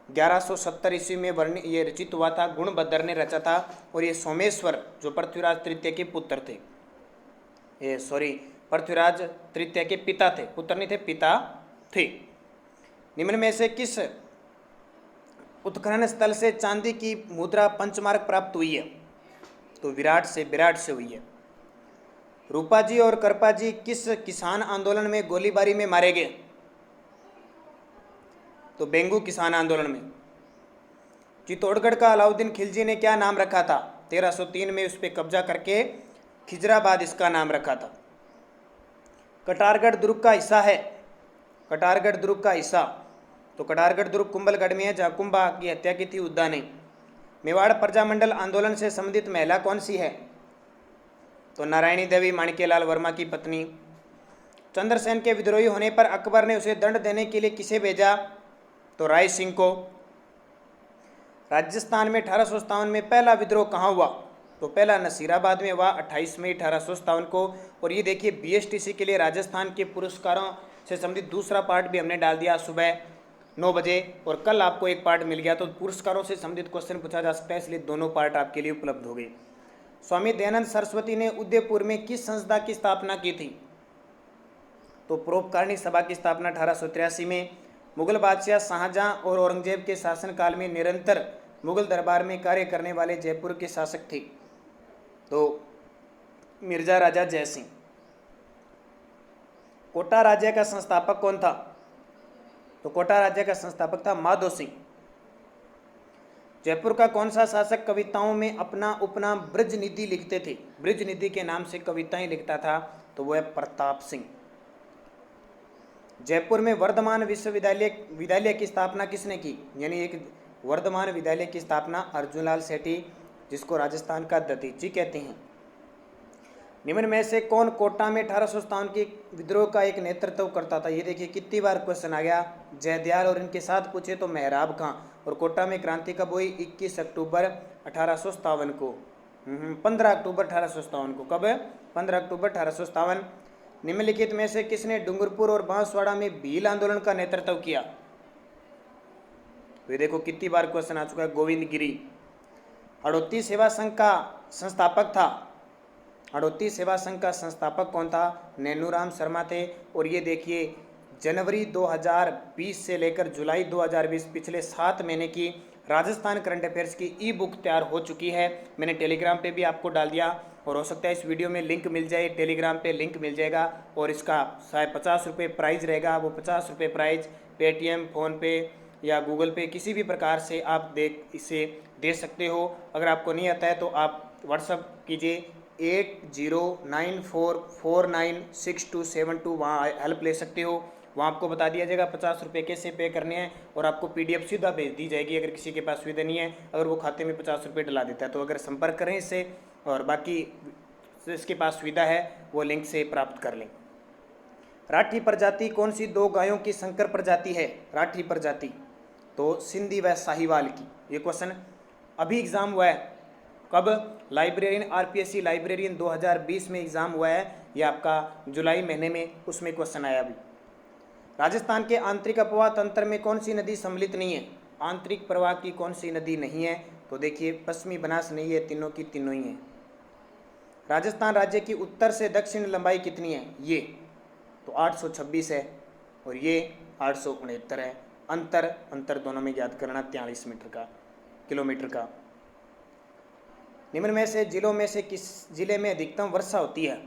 1170 ईस्वी में ये रचित हुआ था, गुणभद्र ने रचा था। और ये सोमेश्वर जो पृथ्वीराज तृतीय के पुत्र थे, पृथ्वीराज तृतीय के पिता थे, पुत्र नहीं थे, पिता थे। निम्न में से किस उत्खनन स्थल से चांदी की मुद्रा पंचमार्क प्राप्त हुई है? तो विराट से हुई है। रूपा जी और करपा जी किस किसान आंदोलन में गोलीबारी में मारे गए? तो बेंगू किसान आंदोलन में। चित्तौड़गढ़ का अलाउद्दीन खिलजी ने क्या नाम रखा था? 1303 में उस पर कब्जा करके खिजराबाद इसका नाम रखा था। कटारगढ़ दुर्ग का हिस्सा है। कटारगढ़ दुर्ग का हिस्सा, तो कटारगढ़ दुर्ग कुंभलगढ़ में है जहाँ कुंभा की हत्या की थी उद्दा ने। मेवाड़ प्रजामंडल आंदोलन से संबंधित महिला कौन सी है? तो नारायणी देवी, माणिक्यलाल वर्मा की पत्नी। चंद्रसेन के विद्रोही होने पर अकबर ने उसे दंड देने के लिए किसे भेजा? तो राय सिंह को। राजस्थान में 1857 में पहला विद्रोह कहाँ हुआ? तो पहला नसीराबाद में हुआ 28 मई 1857 को। और ये देखिए बीएसटीसी के लिए राजस्थान के पुरस्कारों से संबंधित दूसरा पार्ट भी हमने डाल दिया सुबह 9 बजे, और कल आपको एक पार्ट मिल गया। तो पुरस्कारों से संबंधित क्वेश्चन पूछा जा सकता है, इसलिए दोनों पार्ट आपके लिए उपलब्ध हो गए। स्वामी दयानंद सरस्वती ने उदयपुर में किस संस्था की स्थापना की थी? तो परोपकारिणी सभा की स्थापना 1883 में। मुगल बादशाह शाहजहां और औरंगजेब के शासनकाल में निरंतर मुगल दरबार में कार्य करने वाले जयपुर के शासक थे तो मिर्जा राजा जयसिंह। कोटा राज्य का संस्थापक कौन था? तो कोटा राज्य का संस्थापक था माधो सिंह। जयपुर का कौन सा शासक कविताओं में अपना उपनाम ब्रजनिधि लिखते थे? ब्रजनिधि के नाम से कविताएं लिखता था, तो वह प्रताप सिंह। जयपुर में वर्धमान विद्यालय की स्थापना किसने की? यानी एक वर्धमान विद्यालय की स्थापना अर्जुनलाल सेठी, जिसको राजस्थान का दतीजी कहते हैं। निम्न में से कौन कोटा में 1857 के विद्रोह का एक नेतृत्व करता था? ये देखिए कितनी बार क्वेश्चन आ गया। जयदयाल और इनके साथ पूछे तो मेहराब खां। और कोटा में क्रांति कब हुई? 21 अक्टूबर 1857 को। 15 अक्टूबर 1857 को। कब? 15 अक्टूबर 1857। निम्नलिखित में से किसने डूंगरपुर और बांसवाड़ा में भील आंदोलन का नेतृत्व किया? तो ये देखो कितनी बार क्वेश्चन आ चुका है। गोविंद गिरी। हड़ौती सेवा संघ का संस्थापक था। हड़ौती सेवा संघ का संस्थापक कौन था? नैनूराम शर्मा थे। और ये देखिए जनवरी 2020 से लेकर जुलाई 2020 पिछले 7 महीने की राजस्थान करंट अफेयर्स की ई बुक तैयार हो चुकी है। मैंने टेलीग्राम पे भी आपको डाल दिया, और हो सकता है इस वीडियो में लिंक मिल जाए। टेलीग्राम पे लिंक मिल जाएगा, और इसका शायद 50 रुपये प्राइज़ रहेगा। वो 50 रुपये प्राइज़ पेटीएम, फ़ोनपे या गूगल पे किसी भी प्रकार से आप इसे दे सकते हो। अगर आपको नहीं आता है तो आप व्हाट्सअप कीजिए 8094496272, वहाँ हेल्प ले सकते हो। वहाँ आपको बता दिया जाएगा 50 रुपये कैसे पे करने हैं, और आपको PDF सीधा भेज दी जाएगी अगर किसी के पास सुविधा नहीं है। अगर वो खाते में 50 रुपये डला देता है तो अगर संपर्क करें इससे, और बाकी इसके पास सुविधा है वो लिंक से प्राप्त कर लें। राठी प्रजाति कौन सी 2 गायों की संकर प्रजाति है? राठी प्रजाति तो सिंधी व साहिवाल की। ये क्वेश्चन अभी एग्जाम हुआ है। कब? लाइब्रेरियन RPSC लाइब्रेरियन 2020 में एग्जाम हुआ है। ये आपका जुलाई महीने में, उसमें क्वेश्चन आया अभी। राजस्थान के आंतरिक अपवाह तंत्र में कौन सी नदी सम्मिलित नहीं है? आंतरिक प्रवाह की कौन सी नदी नहीं है? तो देखिए पश्चिमी बनास नहीं है, तीनों की तीनों ही है। राजस्थान राज्य की उत्तर से दक्षिण लंबाई कितनी है? ये तो 826 है, और ये 869 है। अंतर दोनों में याद करना 43 किलोमीटर का। निम्न में से जिलों में से किस जिले में अधिकतम वर्षा होती है?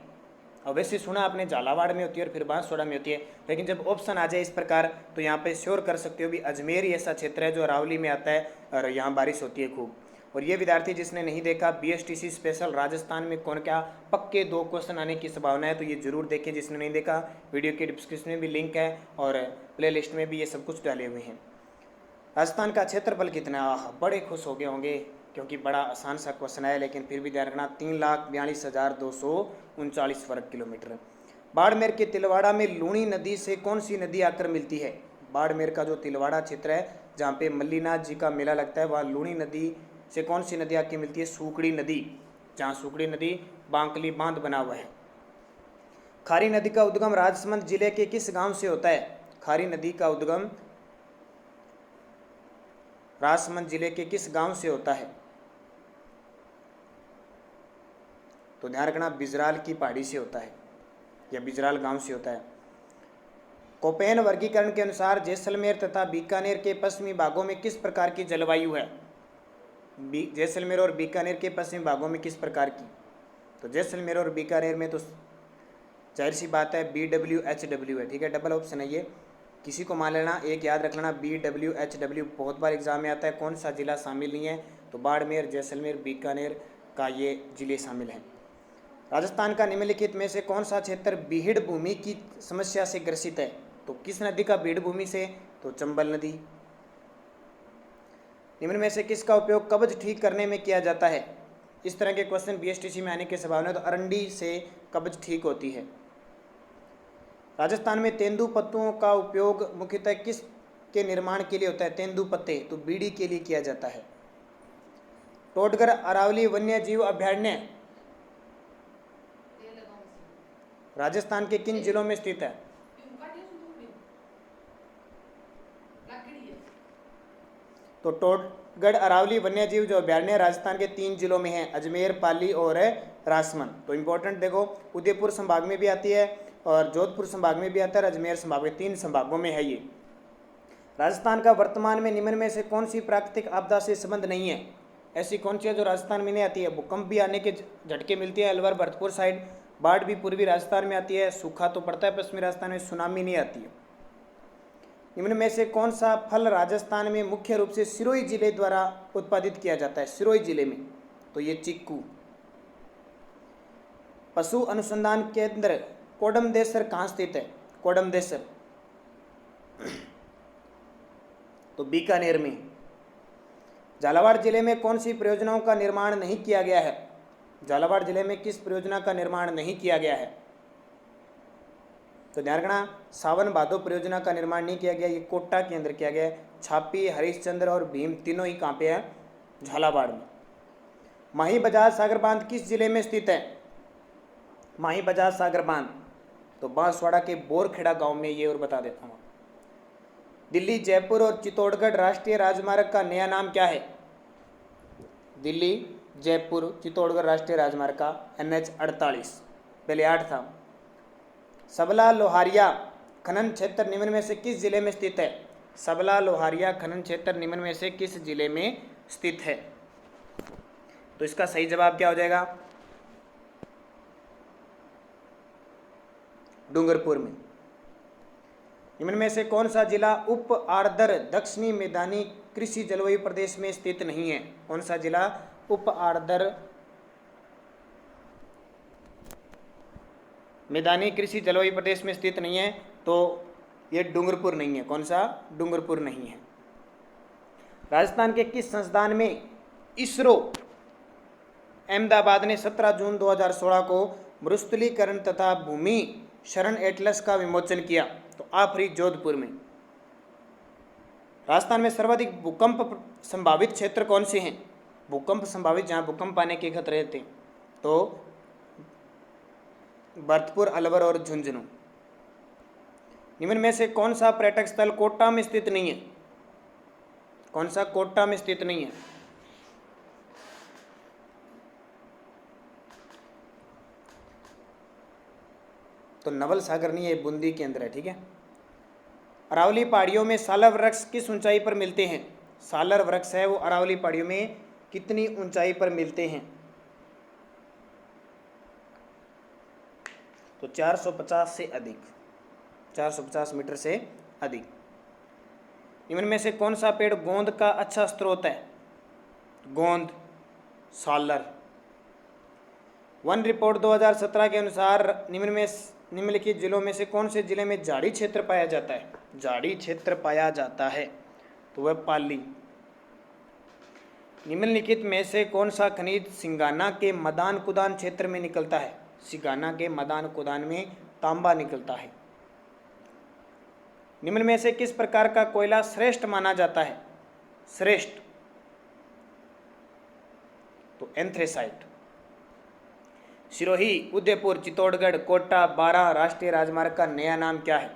और वैसे सुना आपने झालावाड़ में होती है और फिर बांसवाड़ा में होती है, लेकिन जब ऑप्शन आ जाए इस प्रकार तो यहाँ पे श्योर कर सकते हो भी अजमेर ही ऐसा क्षेत्र है जो अरावली में आता है और यहाँ बारिश होती है खूब। और ये विद्यार्थी जिसने नहीं देखा BSTC स्पेशल राजस्थान में कौन क्या पक्के 2 क्वेश्चन आने की संभावना है, तो ये जरूर देखें। जिसने नहीं देखा वीडियो के डिस्क्रिप्शन में भी लिंक है, और प्ले लिस्ट में भी ये सब कुछ डाले हुए हैं। राजस्थान का क्षेत्रफल कितना? बड़े खुश हो गए होंगे क्योंकि बड़ा आसान सा क्वेश्चन है, लेकिन फिर भी ध्यान रखना 3,42,239 वर्ग किलोमीटर। बाड़मेर के तिलवाड़ा में लूणी नदी से कौन सी नदी आकर मिलती है? बाड़मेर का जो तिलवाड़ा क्षेत्र है जहाँ पे मल्लीनाथ जी का मेला लगता है, वहाँ लूणी नदी से कौन सी नदी आके मिलती है? सूकड़ी नदी, जहाँ सूकड़ी नदी बांकली बांध बना हुआ है। खारी नदी का उद्गम राजसमंद जिले के किस गांव से होता है? खारी नदी का उद्गम राजसमंद जिले के किस गांव से होता है? तो ध्यान रखना बिजराल की पहाड़ी से होता है, या बिजराल गांव से होता है। कोपेन वर्गीकरण के अनुसार जैसलमेर तथा बीकानेर के पश्चिमी भागों में किस प्रकार की जलवायु है? जैसलमेर और बीकानेर के पश्चिमी भागों में किस प्रकार की? तो जैसलमेर और बीकानेर में तो जाहिर सी बात है BWHW है, ठीक है, डबल ऑप्शन है ये। किसी को मान लेना, एक याद रख लेना, BWHW बहुत बार एग्जाम में आता है। कौन सा जिला शामिल नहीं है? तो बाड़मेर, जैसलमेर, बीकानेर का ये जिले शामिल हैं। राजस्थान का निम्नलिखित में से कौन सा क्षेत्र बीहड़ भूमि की समस्या से ग्रसित है? तो किस नदी का बीहड़ भूमि से? तो चंबल नदी। निम्न में से किसका उपयोग कब्ज ठीक करने में किया जाता है? इस तरह के क्वेश्चन BSTC में आने की संभावना है। तो अरंडी से कब्ज ठीक होती है। राजस्थान में तेंदू पत्तों का उपयोग मुख्यतः किस के निर्माण के लिए होता है? तेंदू पत्ते तो बीड़ी के लिए किया जाता है। टोटगर अरावली वन्य जीव अभयारण्य राजस्थान के किन जिलों में स्थित है? तो टोटगढ़ अरावली वन्य जीव जो अभयारण्य राजस्थान के 3 जिलों में है, अजमेर, पाली और राजसमंद। तो इंपॉर्टेंट देखो, उदयपुर संभाग में भी आती है और जोधपुर संभाग में भी आता है, अजमेर संभाग में, 3 संभागों में है ये। राजस्थान का वर्तमान में निम्न में से कौन सी प्राकृतिक आपदा से संबंध नहीं है? ऐसी कौन सी है जो राजस्थान में नहीं आती है? भूकंप भी आने के झटके मिलती है अलवर भरतपुर साइड, बाढ़ भी पूर्वी राजस्थान में आती है, सूखा तो पड़ता है पश्चिमी राजस्थान में, सुनामी नहीं आती है। निम्न में से कौन सा फल राजस्थान में मुख्य रूप से सिरोही जिले द्वारा उत्पादित किया जाता है? सिरोही जिले में तो ये चीकू। पशु अनुसंधान केंद्र कोडमदेसर कहाँ स्थित है? कोडमदेसर तो बीकानेर में। झालावाड़ जिले में कौन सी परियोजनाओं का निर्माण नहीं किया गया है? झालावाड़ जिले में किस परियोजना का निर्माण नहीं किया गया है? तो ध्यान रखना, सावन भादो परियोजना का निर्माण नहीं किया गया, ये कोटा के अंदर किया गया है। छापी, हरिश्चंद्र और भीम तीनों ही कहाँ पे है? झालावाड़ में। माही बजाज सागर बांध किस जिले में स्थित है? माही बजाज सागर बांध तो बांसवाड़ा के बोरखेड़ा गांव में, ये और बता देता हूँ। दिल्ली, जयपुर और चित्तौड़गढ़ राष्ट्रीय राजमार्ग का नया नाम क्या है? दिल्ली, जयपुर, चित्तौड़गढ़ राष्ट्रीय राजमार्ग का NH 48, पहले 8 था। सबला लोहारिया खनन क्षेत्र निम्न में से किस जिले में स्थित है? सबला लोहारिया खनन क्षेत्र निम्न में से किस जिले में स्थित है? तो इसका सही जवाब क्या हो जाएगा? डूंगरपुर में। निम्न में से कौन सा जिला उप आर्द्र दक्षिणी मैदानी कृषि जलवायु प्रदेश में स्थित नहीं है? कौन सा जिला उप आर्द्र मैदानी कृषि जलवायु प्रदेश में स्थित नहीं है? तो ये डूंगरपुर नहीं है। कौन सा? डूंगरपुर नहीं है। राजस्थान के किस संस्थान में इसरो अहमदाबाद ने 17 जून 2016 को मरुस्थलीकरण तथा भूमि शरण एटलस का विमोचन किया? तो आफरी, जोधपुर में। राजस्थान में सर्वाधिक भूकंप संभावित क्षेत्र कौन से हैं? भूकंप संभावित, जहां भूकंप आने के खतरे थे, तो भरतपुर, अलवर और झुंझुनू। निम्न में से कौन सा पर्यटक स्थल कोटा में स्थित नहीं है? कौन सा कोटा में स्थित नहीं है? तो नवल सागर नहीं है, बूंदी के अंदर है, ठीक है। अरावली पहाड़ियों में सालर वृक्ष किस ऊंचाई पर मिलते हैं? सालर वृक्ष है वो अरावली पहाड़ियों में कितनी ऊंचाई पर मिलते हैं? तो 450 से अधिक, 450 मीटर से अधिक। निम्न में से कौन सा पेड़ गोंद का अच्छा स्रोत है? गोंद, सालर। वन रिपोर्ट 2017 के अनुसार निम्नलिखित जिलों में से कौन से जिले में झाड़ी क्षेत्र पाया जाता है? झाड़ी क्षेत्र पाया जाता है तो वह पाली। निम्नलिखित में से कौन सा खनिज सिंगाना के मदान कुदान क्षेत्र में निकलता है? सिंगाना के मदान कुदान में तांबा निकलता है। निम्न में से किस प्रकार का कोयला श्रेष्ठ माना जाता है? श्रेष्ठ तो एंथ्रेसाइट। सिरोही, उदयपुर, चित्तौड़गढ़, कोटा, बारां राष्ट्रीय राजमार्ग का नया नाम क्या है?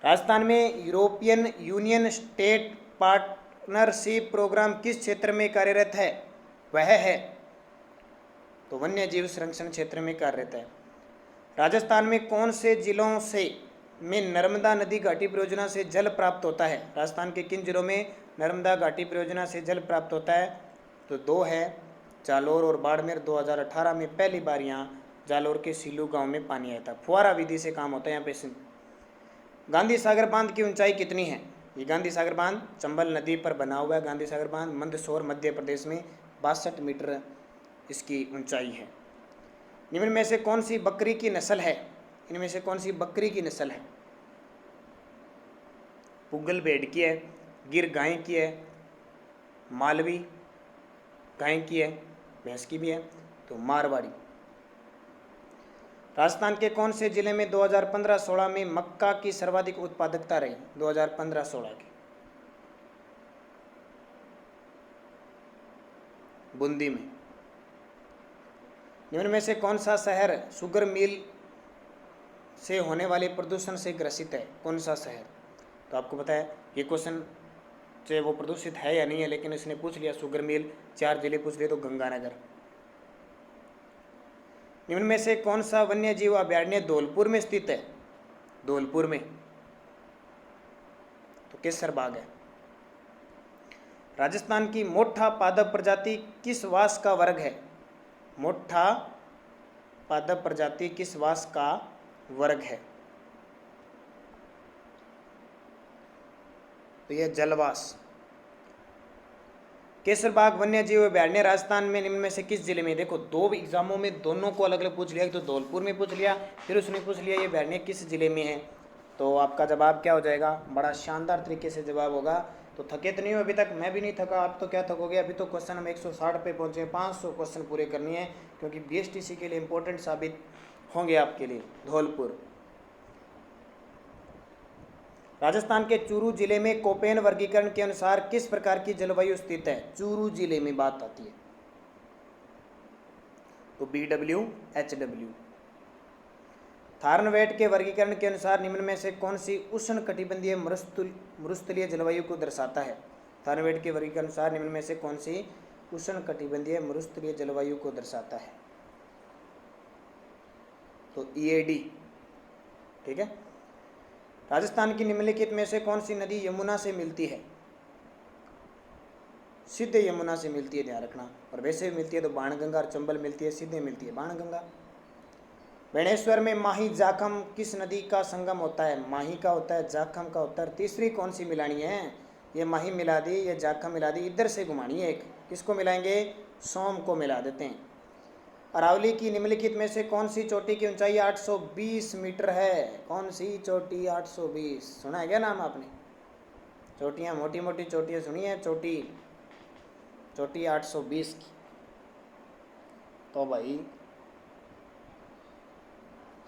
राजस्थान में European Union state partnership programme किस क्षेत्र में कार्यरत है? वह है तो वन्य जीव संरक्षण क्षेत्र में कार्यरत है। राजस्थान में कौन से जिलों से में नर्मदा नदी घाटी परियोजना से जल प्राप्त होता है? राजस्थान के किन जिलों में नर्मदा घाटी परियोजना से जल प्राप्त होता है? तो दो है, जालोर और बाड़मेर। 2018 में पहली बार यहाँ जालोर के सीलू गांव में पानी आया था। फुहारा विधि से काम होता है यहाँ पे। गांधी सागर बांध की ऊंचाई कितनी है? ये गांधी सागर बांध चंबल नदी पर बना हुआ है। गांधी सागर बांध मंदसौर मध्य प्रदेश में 62 मीटर इसकी ऊंचाई है। निम्न में से कौन सी बकरी की नस्ल है? इनमें से कौन सी बकरी की नस्ल है? पुगल भेड़ की है, गिर गाय की है, मालवी गाय की है, भैंस की भी है, तो मारवाड़ी। राजस्थान के कौन से जिले में 2015-16 में मक्का की सर्वाधिक उत्पादकता रही? 2015-16 की बूंदी में। निम्न में से कौन सा शहर शुगर मिल से होने वाले प्रदूषण से ग्रसित है? कौन सा शहर? तो आपको पता है ये क्वेश्चन से वो प्रदूषित है या नहीं है, लेकिन इसने पूछ लिया शुगर मिल, 4 जिले पूछ लिए तो गंगानगर। निम्न में से कौन सा वन्य जीव अभयारण्य धौलपुर में स्थित है? धौलपुर में तो केसर बाग है। राजस्थान की मोठा पादप प्रजाति किस वास का वर्ग है? मोठा पादप प्रजाति किस वास का वर्ग है? तो यह जलवास। केसरबाग वन्य जीव अभयारण्य राजस्थान में निम्न में से किस जिले में? देखो दो एग्जामों में दोनों को अलग अलग पूछ लिया, तो धौलपुर में पूछ लिया, फिर उसने पूछ लिया ये अभयारण्य किस जिले में है। तो आपका जवाब क्या हो जाएगा? बड़ा शानदार तरीके से जवाब होगा। तो थके तो नहीं हो अभी तक, मैं भी नहीं थका, आप तो क्या थकोगे? अभी तो क्वेश्चन हम 160 पे पहुंचे, 500 क्वेश्चन पूरे करनी है, क्योंकि बीएसटीसी के लिए इंपॉर्टेंट साबित होंगे आपके लिए। धौलपुर राजस्थान के चूरू जिले में कोपेन वर्गीकरण के अनुसार किस प्रकार की जलवायु स्थित है? चूरू जिले में बात आती है तो BWHW। थार्नवेट के वर्गीकरण के अनुसार निम्न में से कौन सी उष्ण कटिबंधीय मरुस्थलीय जलवायु को दर्शाता है? थार्नवेट के वर्गीकरण के अनुसार निम्न में से कौन सी उष्ण कटिबंधीय मरुस्थलीय जलवायु को दर्शाता है? तो EAD। ठीक है। राजस्थान की निम्नलिखित में से कौन सी नदी यमुना से मिलती है? सीधे यमुना से मिलती है, ध्यान रखना। और वैसे भी मिलती है तो बाणगंगा और चंबल मिलती है, सीधे मिलती है बाणगंगा। बेणेश्वर में माही जाखम किस नदी का संगम होता है? माही का होता है, जाखम का होता है। तीसरी कौन सी मिलानी है? ये माही मिला दी, ये जाखम मिला दी, इधर से घुमानी है एक। किसको मिलाएंगे? सोम को मिला देते हैं। अरावली की निम्नलिखित में से कौन सी चोटी की ऊंचाई 820 मीटर है? कौन सी चोटी 820? सुना है क्या नाम आपने? चोटियाँ, मोटी मोटी चोटियाँ सुनी है? चोटी 820 की। तो भाई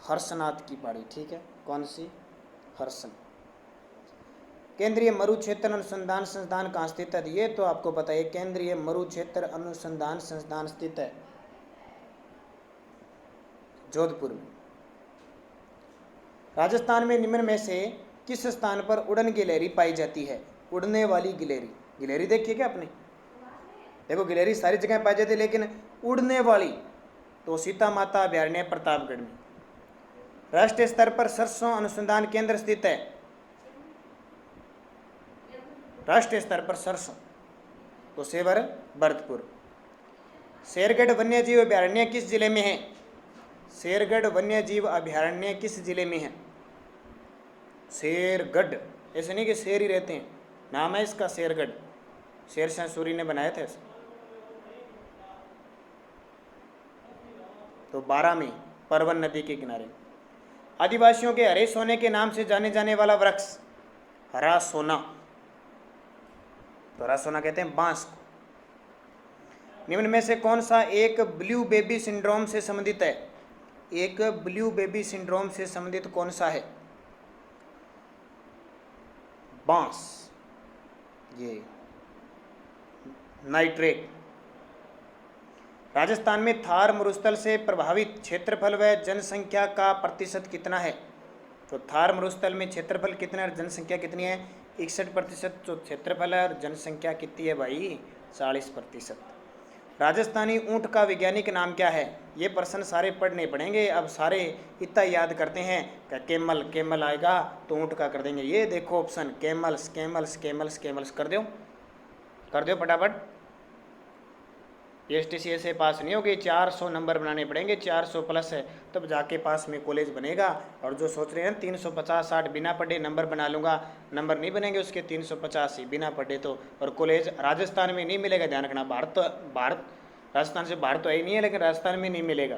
हर्षनाथ की पहाड़ी। ठीक है, कौन सी? हर्षन। केंद्रीय मरु क्षेत्र अनुसंधान संस्थान कहाँ स्थित है? ये तो आपको पता है, केंद्रीय मरु क्षेत्र अनुसंधान संस्थान स्थित है जोधपुर में। राजस्थान में निम्न में से किस स्थान पर उड़न गिलहरी पाई जाती है? उड़ने वाली गिलहरी। गिलहरी देखिए क्या आपने? देखो गिलहरी सारी जगह पाई जाती है, लेकिन उड़ने वाली तो सीता माता अभयारण्य प्रतापगढ़ में। राष्ट्रीय स्तर पर सरसों अनुसंधान केंद्र स्थित है। राष्ट्रीय स्तर पर सरसों तो सेवर भरतपुर। शेरगढ़ वन्यजीव अभयारण्य किस जिले में है? शेरगढ़ वन्यजीव अभयारण्य किस जिले में है? शेरगढ़, ऐसे नहीं कि शेर ही रहते हैं, नाम है इसका शेरगढ़। शेरशाह सूरी ने बनाए थे तो 12 में परवन नदी के किनारे। आदिवासियों के हरे सोने के नाम से जाने जाने वाला वृक्ष? हरा सोना। तो हरा सोना कहते हैं बांस को। निम्न में से कौन सा एक ब्लू बेबी सिंड्रोम से संबंधित है? एक ब्लू बेबी सिंड्रोम से संबंधित कौन सा है? बांस, ये नाइट्रेट। राजस्थान में थार मरुस्थल से प्रभावित क्षेत्रफल व जनसंख्या का प्रतिशत कितना है? तो थार मरुस्थल में क्षेत्रफल कितना है, जनसंख्या कितनी है? 61% जो क्षेत्रफल है और जनसंख्या कितनी है भाई? 40%। राजस्थानी ऊंट का वैज्ञानिक नाम क्या है? ये प्रश्न सारे पढ़ने पड़ेंगे। अब सारे इतना याद करते हैं कि केमल केमल आएगा तो ऊंट का कर देंगे। ये देखो ऑप्शन केमल्स केमल्स केमल्स केमल्स कर दो फटाफट। पीएचटीसी ऐसे पास नहीं होगी, 400 नंबर बनाने पड़ेंगे, 400 प्लस है तब जाके पास में कॉलेज बनेगा। और जो सोच रहे हैं 350-60 बिना पढ़े नंबर बना लूँगा, नंबर नहीं बनेंगे उसके 350 ही बिना पढ़े तो। और कॉलेज राजस्थान में नहीं मिलेगा, ध्यान रखना। भारत राजस्थान से बाहर तो है ही नहीं है, लेकिन राजस्थान में नहीं मिलेगा।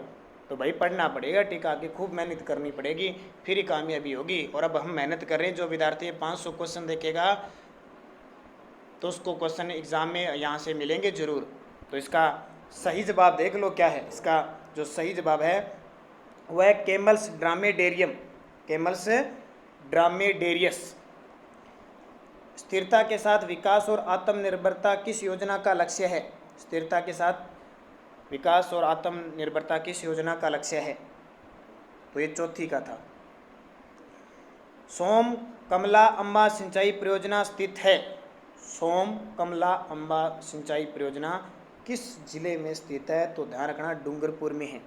तो भाई पढ़ना पड़ेगा, टिका के खूब मेहनत करनी पड़ेगी, फिर ही कामयाबी होगी। और अब हम मेहनत कर रहे हैं, जो विद्यार्थी 500 क्वेश्चन देखेगा तो उसको क्वेश्चन एग्ज़ाम में यहाँ से मिलेंगे ज़रूर। तो इसका सही जवाब देख लो क्या है। इसका जो सही जवाब है वह है केमल्स ड्रामेडेरियम, केमल्स ड्रामेडेरियस। स्थिरता के साथ विकास और आत्मनिर्भरता किस योजना का लक्ष्य है? स्थिरता के साथ विकास और आत्मनिर्भरता किस योजना का लक्ष्य है? तो ये चौथी का था। सोम कमला अम्बा सिंचाई परियोजना स्थित है। सोम कमला अम्बा सिंचाई परियोजना किस जिले में स्थित है? तो ध्यान रखना डूंगरपुर में है।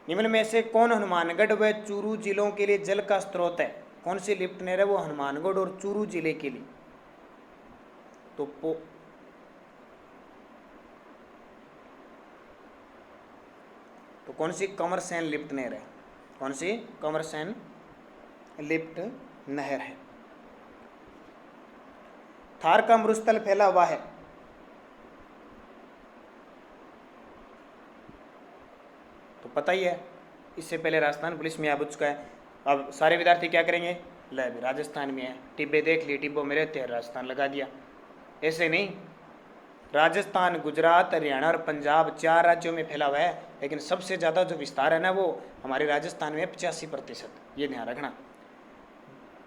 निम्न में से कौन हनुमानगढ़ व चूरू जिलों के लिए जल का स्रोत है? कौन सी लिफ्ट नहर है वो हनुमानगढ़ और चूरू जिले के लिए? तो कौन सी कमरसेन लिफ्ट नहर है? कौन सी कमरसेन लिफ्ट नहर है? थार का मरुस्थल फैला हुआ है। तो पता ही है, इससे पहले राजस्थान पुलिस में आ चुका है। अब सारे विद्यार्थी क्या करेंगे? ले भी राजस्थान में है, टिब्बे देख लिए, टिब्बों में रहते हैं, राजस्थान लगा दिया। ऐसे नहीं, राजस्थान, गुजरात, हरियाणा और पंजाब 4 राज्यों में फैला हुआ है, लेकिन सबसे ज़्यादा जो विस्तार है ना वो हमारे राजस्थान में 85%। ये ध्यान रखना।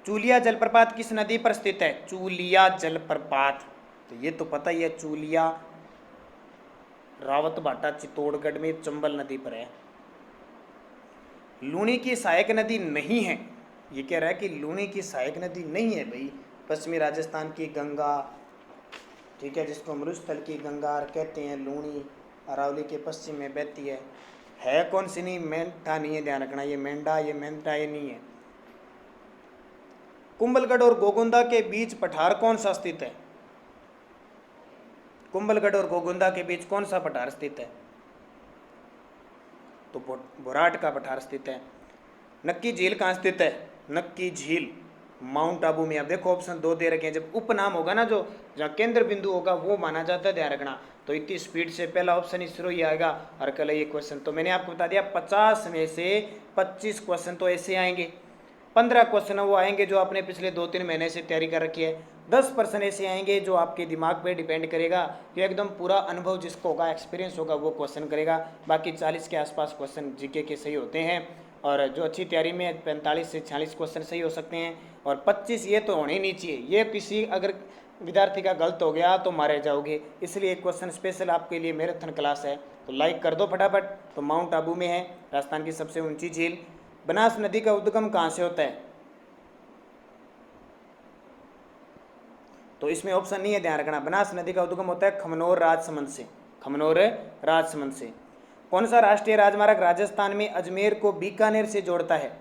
चूलिया जलप्रपात किस नदी पर स्थित है? चूलिया जलप्रपात, तो ये तो पता ही है, चूलिया रावत भाटा चित्तौड़गढ़ में चंबल नदी पर है। लूणी की सहायक नदी नहीं है। ये कह रहा है कि लूणी की सहायक नदी नहीं है भाई। पश्चिमी राजस्थान की गंगा, ठीक है, जिसको मरुस्थल की गंगा कहते हैं, लूणी अरावली के पश्चिम में बहती है कौन सी? नहीं, मेंढा नहीं है, ध्यान रखना। ये मेंढा, ये मेंढा, ये नहीं है। कुंभलगढ़ और गोगुंदा के बीच पठार कौन सा स्थित है? कुंभलगढ़ और गोगुंदा के बीच कौन सा पठार स्थित है? तो बोराट का पठार स्थित है। नक्की झील कहाँ स्थित है? नक्की झील माउंट आबू में। अब देखो ऑप्शन 2 दे रखे हैं। जब उपनाम होगा ना, जो जहाँ केंद्र बिंदु होगा वो माना जाता है, ध्यान रखना। तो इतनी स्पीड से पहला ऑप्शन इसरो ही आएगा। और कल ये क्वेश्चन तो मैंने आपको बता दिया, 50 में से 25 क्वेश्चन तो ऐसे आएंगे, 15 क्वेश्चन वो आएंगे जो आपने पिछले 2-3 महीने से तैयारी कर रखी है, 10% ऐसे आएंगे जो आपके दिमाग पे डिपेंड करेगा, जो एकदम पूरा अनुभव जिसको होगा, एक्सपीरियंस होगा, वो क्वेश्चन करेगा। बाकी 40 के आसपास क्वेश्चन जीके के सही होते हैं, और जो अच्छी तैयारी में 45 से 46 क्वेश्चन सही हो सकते हैं, और 25 ये तो होने ही नहीं चाहिए। ये किसी अगर विद्यार्थी का गलत हो गया तो मारे जाओगे। इसलिए एक क्वेश्चन स्पेशल आपके लिए मैराथन क्लास है, तो लाइक कर दो फटाफट। तो माउंट आबू में है राजस्थान की सबसे ऊंची झील। बनास नदी का उद्गम कहाँ से होता है? तो इसमें ऑप्शन नहीं है, ध्यान रखना। बनास नदी का उद्गम होता है खमनोर राजसमंद से। खमनोर राजसमंद से। कौन सा राष्ट्रीय राजमार्ग राजस्थान में अजमेर को बीकानेर से जोड़ता है?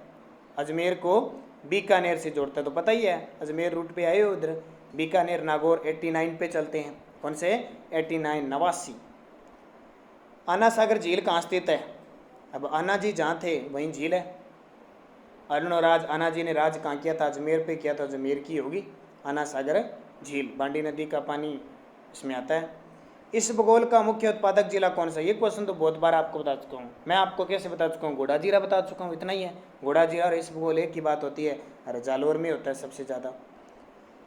अजमेर को बीकानेर से जोड़ता है, तो पता ही है, अजमेर रूट पे आए हो उधर। बीकानेर नागौर 89 पे चलते हैं। कौन से? 89, 89। आना सागर झील कहाँ स्थित है? अब आना जी जहाँ थे वहीं झील है। अरुण और राज, आना जी ने राज कहाँ किया था? अजमेर पे किया था, अजमेर की होगी आना सागर झील। बांडी नदी का पानी इसमें आता है। इस भूगोल का मुख्य उत्पादक जिला कौन सा? ये क्वेश्चन तो बहुत बार आपको बता चुका हूँ। मैं आपको कैसे बता चुका हूँ? घोड़ा जीरा बता चुका हूँ, इतना ही है। घोड़ा जीरा और इस भूगोल एक ही बात होती है। अरे जालोर में होता है सबसे ज़्यादा।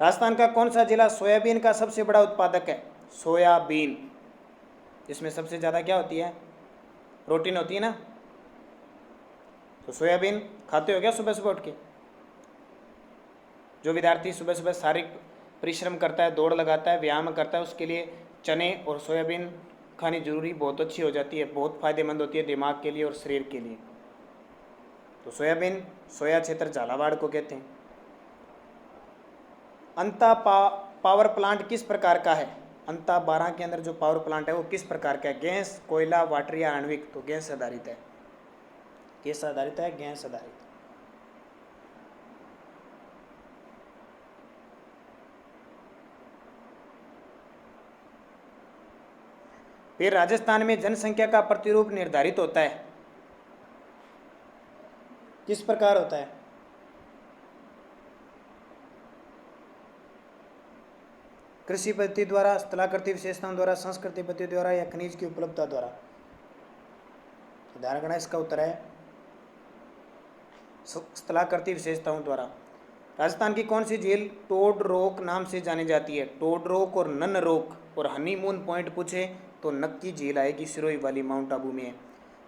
राजस्थान का कौन सा जिला सोयाबीन का सबसे बड़ा उत्पादक है? सोयाबीन, इसमें सबसे ज़्यादा क्या होती है? प्रोटीन होती है ना। तो सोयाबीन खाते हो क्या सुबह सुबह उठ के? जो विद्यार्थी सुबह सुबह शारीरिक परिश्रम करता है, दौड़ लगाता है, व्यायाम करता है, उसके लिए चने और सोयाबीन खानी जरूरी, बहुत अच्छी हो जाती है, बहुत फायदेमंद होती है दिमाग के लिए और शरीर के लिए। तो सोयाबीन, सोया क्षेत्र झालावाड़ को कहते हैं। अंता पावर प्लांट किस प्रकार का है? अंता 12 के अंदर जो पावर प्लांट है वो किस प्रकार का है? गैस, कोयला, वाटर या आणविक? तो गैस आधारित है। किस आधारित है? गैस आधारित। फिर राजस्थान में जनसंख्या का प्रतिरूप निर्धारित होता है, किस प्रकार होता है? कृषि पद्धति द्वारा, स्थलाकृति विशेषताओं द्वारा, संस्कृति पद्धति द्वारा या खनिज की उपलब्धता द्वारा? ध्यान रखना, इसका उत्तर है स्थलाकृति विशेषताओं द्वारा। राजस्थान की कौन सी झील टोड रॉक नाम से जानी जाती है? टोड रॉक और नन रॉक और हनीमून पॉइंट पूछे तो नक्की झील आएगी, सिरोही वाली, माउंट आबू में है।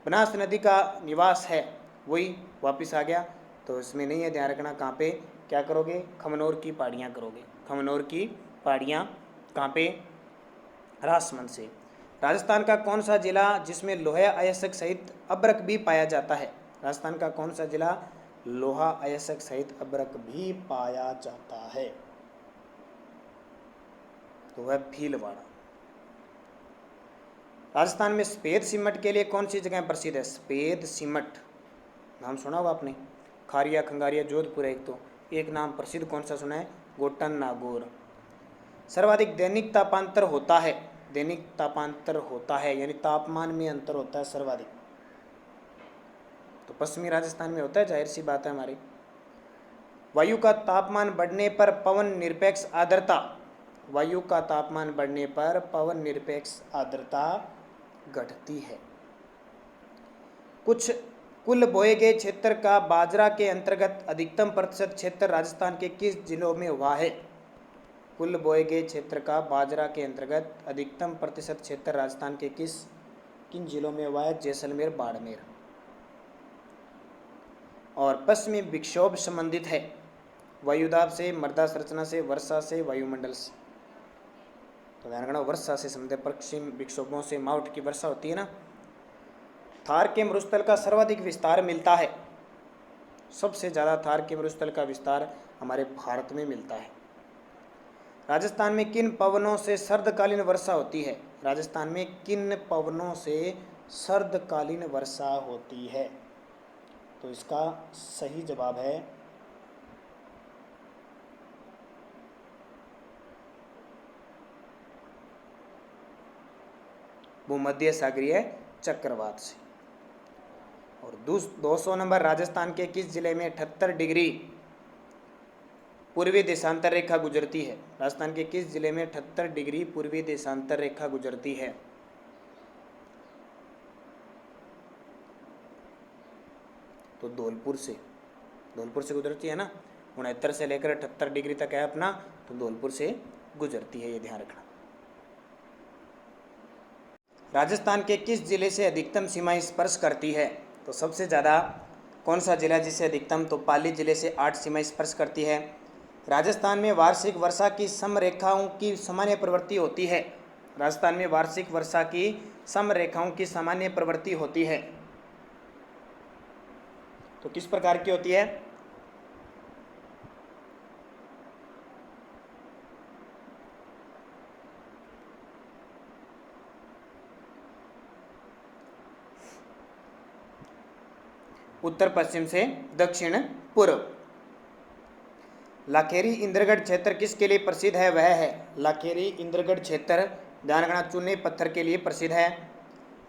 बनास नदी का निवास है, वही वापस आ गया, तो इसमें नहीं है, ध्यान रखना। कहाँ पे क्या करोगे? खमनौर की पहाड़ियाँ करोगे। खमनौर की पहाड़ियाँ कहाँ पे? राजसमंद से। राजस्थान का कौन सा जिला जिसमें लोहा अयस्क सहित अब्रक भी पाया जाता है? राजस्थान का कौन सा जिला लोहा अयस्क सहित अब्रक भी पाया जाता है? तो वह भीलवाड़ा। राजस्थान में सफेद सीमट के लिए कौन सी जगह प्रसिद्ध है? सफेद सीमट नाम सुना होगा आपने, खारिया, खंगारिया, जोधपुर है एक। तो एक नाम प्रसिद्ध कौन सा सुना है? गोटन नागौर। सर्वाधिक दैनिक तापांतर होता है, दैनिक तापांतर होता है यानी तापमान में अंतर होता है सर्वाधिक, तो पश्चिमी राजस्थान में होता है, जाहिर सी बात है हमारी। वायु का तापमान बढ़ने पर पवन निरपेक्ष आर्द्रता, वायु का तापमान बढ़ने पर पवन निरपेक्ष आर्द्रता घटती है। कुल बोए गए क्षेत्र का बाजरा के अंतर्गत अधिकतम प्रतिशत क्षेत्र राजस्थान के किस जिलों में हुआ है? कुल बोए गए क्षेत्र का बाजरा के अंतर्गत अधिकतम प्रतिशत क्षेत्र राजस्थान के किन जिलों में हुआ है? जैसलमेर, बाड़मेर। और पश्चिमी विक्षोभ संबंधित है वायुदाब से, मृदा संरचना से, वर्षा से, वायुमंडल से? तो ध्यान रखना, वर्षा से संबंधित। पश्चिम विक्षोभों से माउंट की वर्षा होती है ना। थार के मरुस्थल का सर्वाधिक विस्तार मिलता है, सबसे ज़्यादा थार के मरुस्थल का विस्तार हमारे भारत में मिलता है। राजस्थान में किन पवनों से सर्दकालीन वर्षा होती है? राजस्थान में किन पवनों से सर्दकालीन वर्षा होती है? तो इसका सही जवाब है भूमध्य सागरीय चक्रवात से। और 200 नंबर, राजस्थान के किस जिले में 78 डिग्री पूर्वी देशांतर रेखा गुजरती है? राजस्थान के किस जिले में 78 डिग्री पूर्वी देशांतर रेखा गुजरती है? तो धौलपुर से गुजरती है ना। 69 से लेकर 78 डिग्री तक है अपना, तो धौलपुर से गुजरती है, ये ध्यान रखना। राजस्थान के किस जिले से अधिकतम सीमाएं स्पर्श करती है? तो सबसे ज़्यादा कौन सा जिला जिसे अधिकतम? तो पाली जिले से 8 सीमाएं स्पर्श करती है। राजस्थान में वार्षिक वर्षा की समरेखाओं की सामान्य प्रवृत्ति होती है। राजस्थान में वार्षिक वर्षा की समरेखाओं की सामान्य प्रवृत्ति होती है, तो किस प्रकार की होती है? उत्तर पश्चिम से दक्षिण पूर्व। लाखेरी इंद्रगढ़ क्षेत्र किसके लिए प्रसिद्ध है? वह है लाखेरी इंद्रगढ़ क्षेत्र, ध्यान रखना, चूने पत्थर के लिए प्रसिद्ध है।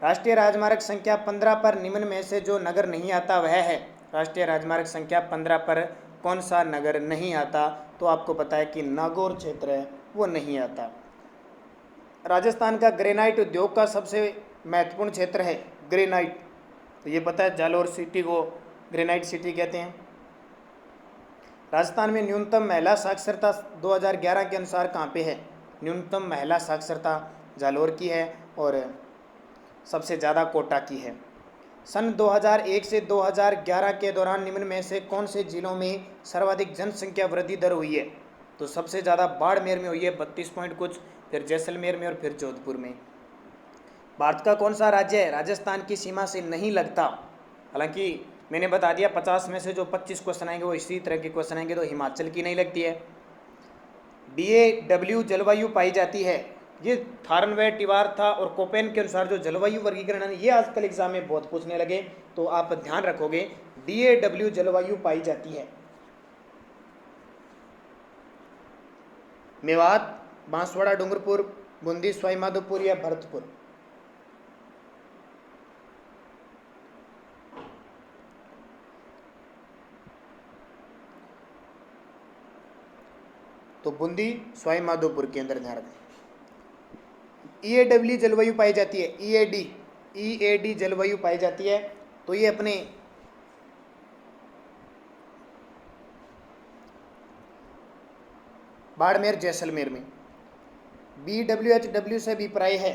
राष्ट्रीय राजमार्ग संख्या 15 पर निम्न में से जो नगर नहीं आता वह है? राष्ट्रीय राजमार्ग संख्या 15 पर कौन सा नगर नहीं आता? तो आपको पता है कि नागौर क्षेत्र है, वो नहीं आता। राजस्थान का ग्रेनाइट उद्योग का सबसे महत्वपूर्ण क्षेत्र है ग्रेनाइट, तो ये पता है, जालोर सिटी को ग्रेनाइट सिटी कहते हैं। राजस्थान में न्यूनतम महिला साक्षरता 2011 के अनुसार कहाँ पे है? न्यूनतम महिला साक्षरता जालोर की है और सबसे ज़्यादा कोटा की है। सन 2001 से 2011 के दौरान निम्न में से कौन से जिलों में सर्वाधिक जनसंख्या वृद्धि दर हुई है? तो सबसे ज़्यादा बाड़मेर में हुई है 32 पॉइंट कुछ, फिर जैसलमेर में और फिर जोधपुर में। भारत का कौन सा राज्य है राजस्थान की सीमा से नहीं लगता? हालांकि मैंने बता दिया 50 में से जो 25 क्वेश्चन आएंगे वो इसी तरह के क्वेश्चन आएंगे, तो हिमाचल की नहीं लगती है। DAW जलवायु पाई जाती है ये थारनवेट, टिवार था और कोपेन के अनुसार जो जलवायु वर्गीकरण है, ये आजकल एग्जाम में बहुत पूछने लगे, तो आप ध्यान रखोगे DAW जलवायु पाई जाती है। मेवात, बांसवाड़ा, डूंगरपुर, बूंदी, सवाई माधोपुर या भरतपुर। तो बूंदी, सवाई माधोपुर के अंदर ध्यान रखें। EAW जलवायु पाई जाती है, EAD जलवायु पाई जाती है, तो ये अपने बाड़मेर, जैसलमेर में। BWHW से अभिप्राय है,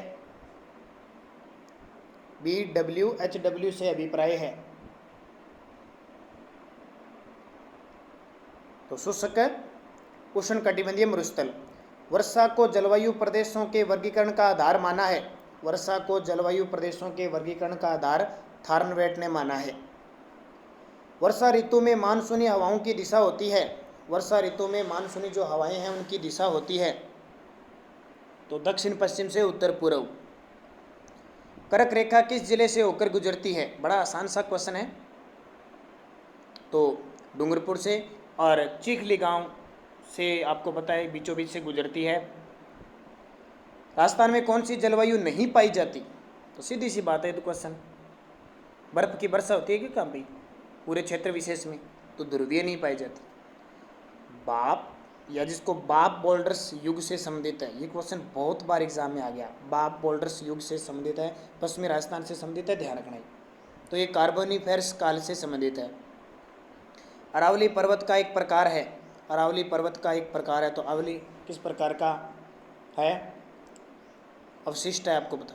BWHW से अभिप्राय है तो शुष्क उष्णकटिबंधीय मरुस्थल। वर्षा को जलवायु प्रदेशों के वर्गीकरण का आधार माना है, वर्षा को जलवायु प्रदेशों के वर्गीकरण का आधार थारनवेट ने माना है। वर्षा ऋतु में मानसूनी हवाओं की दिशा होती है, वर्षा ऋतु में मानसूनी जो हवाएं हैं उनकी दिशा होती है तो दक्षिण पश्चिम से उत्तर पूर्व। कर्क रेखा किस जिले से होकर गुजरती है? बड़ा आसान सा क्वेश्चन है। तो डूंगरपुर से, और चिखली गांव से आपको पता है बीचों बीच से गुजरती है। राजस्थान में कौन सी जलवायु नहीं पाई जाती? तो सीधी सी बात है, तो क्वेश्चन बर्फ की वर्षा होती है कि कहाँ भाई पूरे क्षेत्र विशेष में, तो ध्रुवीय नहीं पाई जाती। बाप, या जिसको बाप बोल्डर्स युग से संबंधित है, ये क्वेश्चन बहुत बार एग्जाम में आ गया। बाप बोल्डर्स युग से संबंधित है, पश्चिमी राजस्थान से संबंधित है, ध्यान रखना है। तो ये कार्बोनिफेरस काल से संबंधित है। अरावली पर्वत का एक प्रकार है, अरावली पर्वत का एक प्रकार है, तो अरावली किस प्रकार का है? अवशिष्ट है, आपको पता।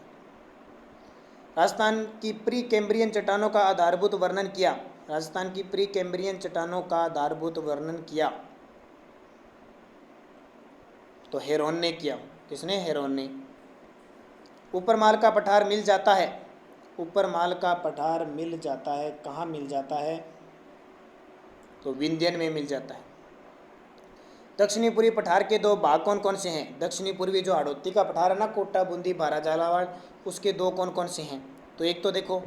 राजस्थान की प्री कैम्ब्रियन चट्टानों का आधारभूत वर्णन किया, राजस्थान की प्री कैम्ब्रियन चट्टानों का आधारभूत वर्णन किया तो हेरोन ने किया। किसने? हेरोन ने। ऊपरमाल का पठार मिल जाता है, ऊपरमाल का पठार मिल जाता है, कहाँ मिल जाता है? तो विंध्यन में मिल जाता है। दक्षिणी पूर्वी पठार के दो भाग कौन कौन से हैं? दक्षिणी पूर्वी जो हाड़ौती का पठार है ना, कोटा, बूंदी, बारा, झालावाड़, उसके दो कौन कौन से हैं? तो एक तो देखो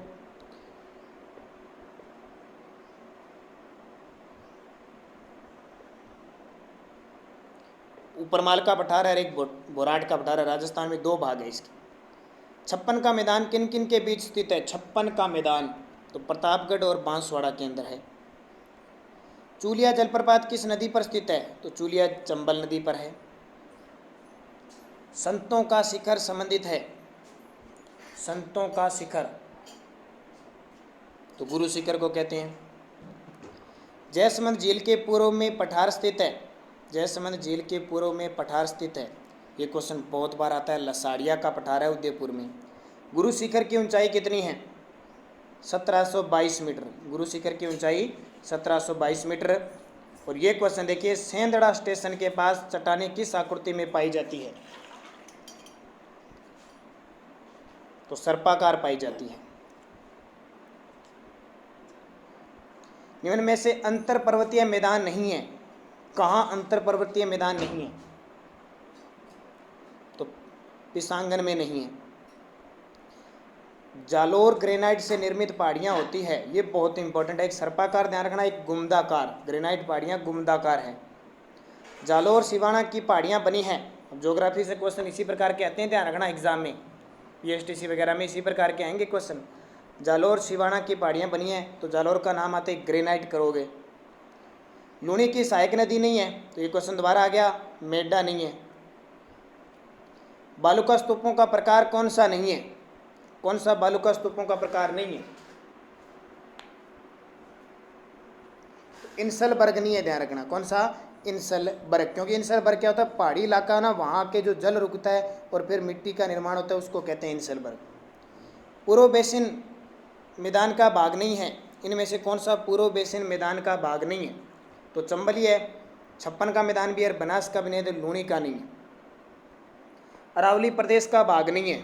ऊपरमाल का पठार है और एक बोराट का पठार है। राजस्थान में दो भाग है इसके। छप्पन का मैदान किन किन के बीच स्थित है? छप्पन का मैदान तो प्रतापगढ़ और बांसवाड़ा के अंदर है। चूलिया जलप्रपात किस नदी पर स्थित है? तो चूलिया चंबल नदी पर है। संतों का शिखर संबंधित है, संतों का शिखर तो गुरु शिखर को कहते हैं। जयसमंद झील के पूर्व में पठार स्थित है, जयसमंद झील के पूर्व में पठार स्थित है। ये क्वेश्चन बहुत बार आता है। लसाड़िया का पठार है उदयपुर में। गुरु शिखर की ऊंचाई कितनी है? 1722 मीटर। गुरु शिखर की ऊंचाई 1722 मीटर। और ये क्वेश्चन देखिए, सेंधड़ा स्टेशन के पास चट्टानें किस आकृति में पाई जाती है? तो सर्पाकार पाई जाती है। निम्न में से अंतर पर्वतीय मैदान नहीं है, कहाँ अंतर पर्वतीय मैदान नहीं है? तो पिसांगन में नहीं है। जालोर ग्रेनाइट से निर्मित पहाड़ियाँ होती है, ये बहुत इंपॉर्टेंट है। एक सर्पाकार ध्यान रखना, एक गुम्दाकार। ग्रेनाइट पहाड़ियाँ गुम्दाकार हैं। जालोर सिवाना की पहाड़ियाँ बनी हैं। अब ज्योग्राफी से क्वेश्चन इसी प्रकार के आते हैं, ध्यान रखना एग्जाम में, PSTC वगैरह में इसी प्रकार के आएंगे क्वेश्चन। जालोर सिवाना की पहाड़ियाँ बनी हैं, तो जालोर का नाम आते ग्रेनाइट करोगे। लूणी की सहायक नदी नहीं है, तो ये क्वेश्चन दोबारा आ गया, मेड्डा नहीं है। बालुका स्तूपों का प्रकार कौन सा नहीं है? कौन सा बालुका स्तूपों का प्रकार नहीं है? इंसलबर्ग नहीं है, ध्यान रखना। कौन सा? इंसलबर्ग। क्योंकि इंसलबर्ग क्या होता है? पहाड़ी इलाका ना, वहाँ के जो जल रुकता है और फिर मिट्टी का निर्माण होता है, उसको कहते हैं इंसलबर्ग। पूर्व बेसिन मैदान का भाग नहीं है, इनमें से कौन सा पूर्व बेसिन मैदान का भाग नहीं है? तो चंबली है, छप्पन का मैदान भी है, बनास का भी नहीं है, तो लूणी का नहीं है। अरावली प्रदेश का भाग नहीं है,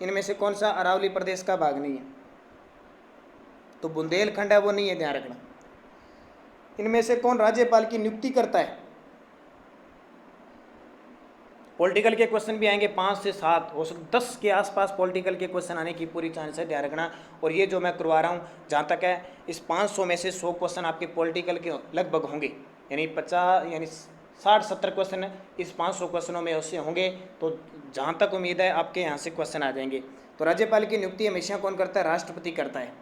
इनमें से कौन सा अरावली प्रदेश का भाग नहीं है? तो बुंदेलखंड है, वो नहीं है, ध्यान रखना। इनमें से कौन राज्यपाल की नियुक्ति करता है? पॉलिटिकल के क्वेश्चन भी आएंगे 5 से 7 हो 10 के आसपास पॉलिटिकल के क्वेश्चन आने की पूरी चांस है, ध्यान रखना। और ये जो मैं करवा रहा हूँ जहाँ तक है, इस 500 में से 100 क्वेश्चन आपके पॉलिटिकल के लगभग होंगे, यानी 60-70 क्वेश्चन इस 500 क्वेश्चनों में उससे होंगे। तो जहाँ तक उम्मीद है आपके यहाँ से क्वेश्चन आ जाएंगे। तो राज्यपाल की नियुक्ति हमेशा कौन करता है? राष्ट्रपति करता है।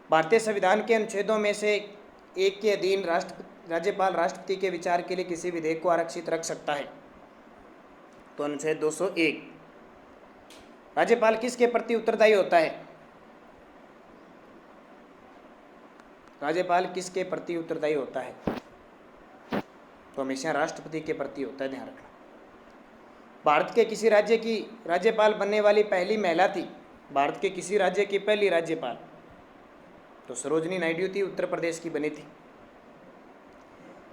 भारतीय संविधान के अनुच्छेदों में से एक के अधीन राज्यपाल राष्ट्रपति के विचार के लिए किसी विधेयक को आरक्षित रख सकता है। तो अनुच्छेद 201। राज्यपाल किसके प्रति उत्तरदायी होता है? राज्यपाल किसके प्रति उत्तरदायी होता है? तो हमेशा राष्ट्रपति के प्रति होता है, ध्यान रखना। भारत के किसी राज्य की राज्यपाल बनने वाली पहली महिला थी? भारत के किसी राज्य की पहली राज्यपाल तो सरोजिनी नायडू थी, उत्तर प्रदेश की बनी थी।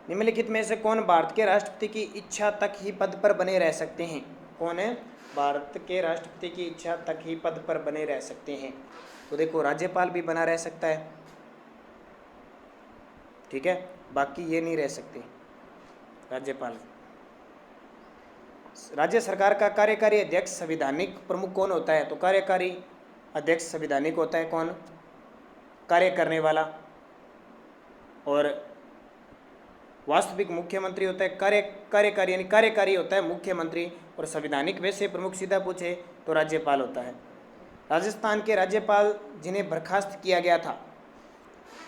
निम्नलिखित में से कौन भारत के राष्ट्रपति की इच्छा तक ही पद पर बने रह सकते हैं? कौन है भारत के राष्ट्रपति की इच्छा तक ही पद पर बने रह सकते हैं? तो देखो, राज्यपाल भी बना रह सकता है, ठीक है, बाकी ये नहीं रह सकते राज्यपाल। राज्य सरकार का कार्यकारी अध्यक्ष संवैधानिक प्रमुख कौन होता है? तो कार्यकारी अध्यक्ष संवैधानिक होता है। कौन? कार्य करने वाला। और वास्तविक मुख्यमंत्री होता है कार्यकारी, यानी कार्यकारी होता है मुख्यमंत्री। और संवैधानिक में से प्रमुख सीधा पूछे तो राज्यपाल होता है। राजस्थान के राज्यपाल जिन्हें बर्खास्त किया गया था,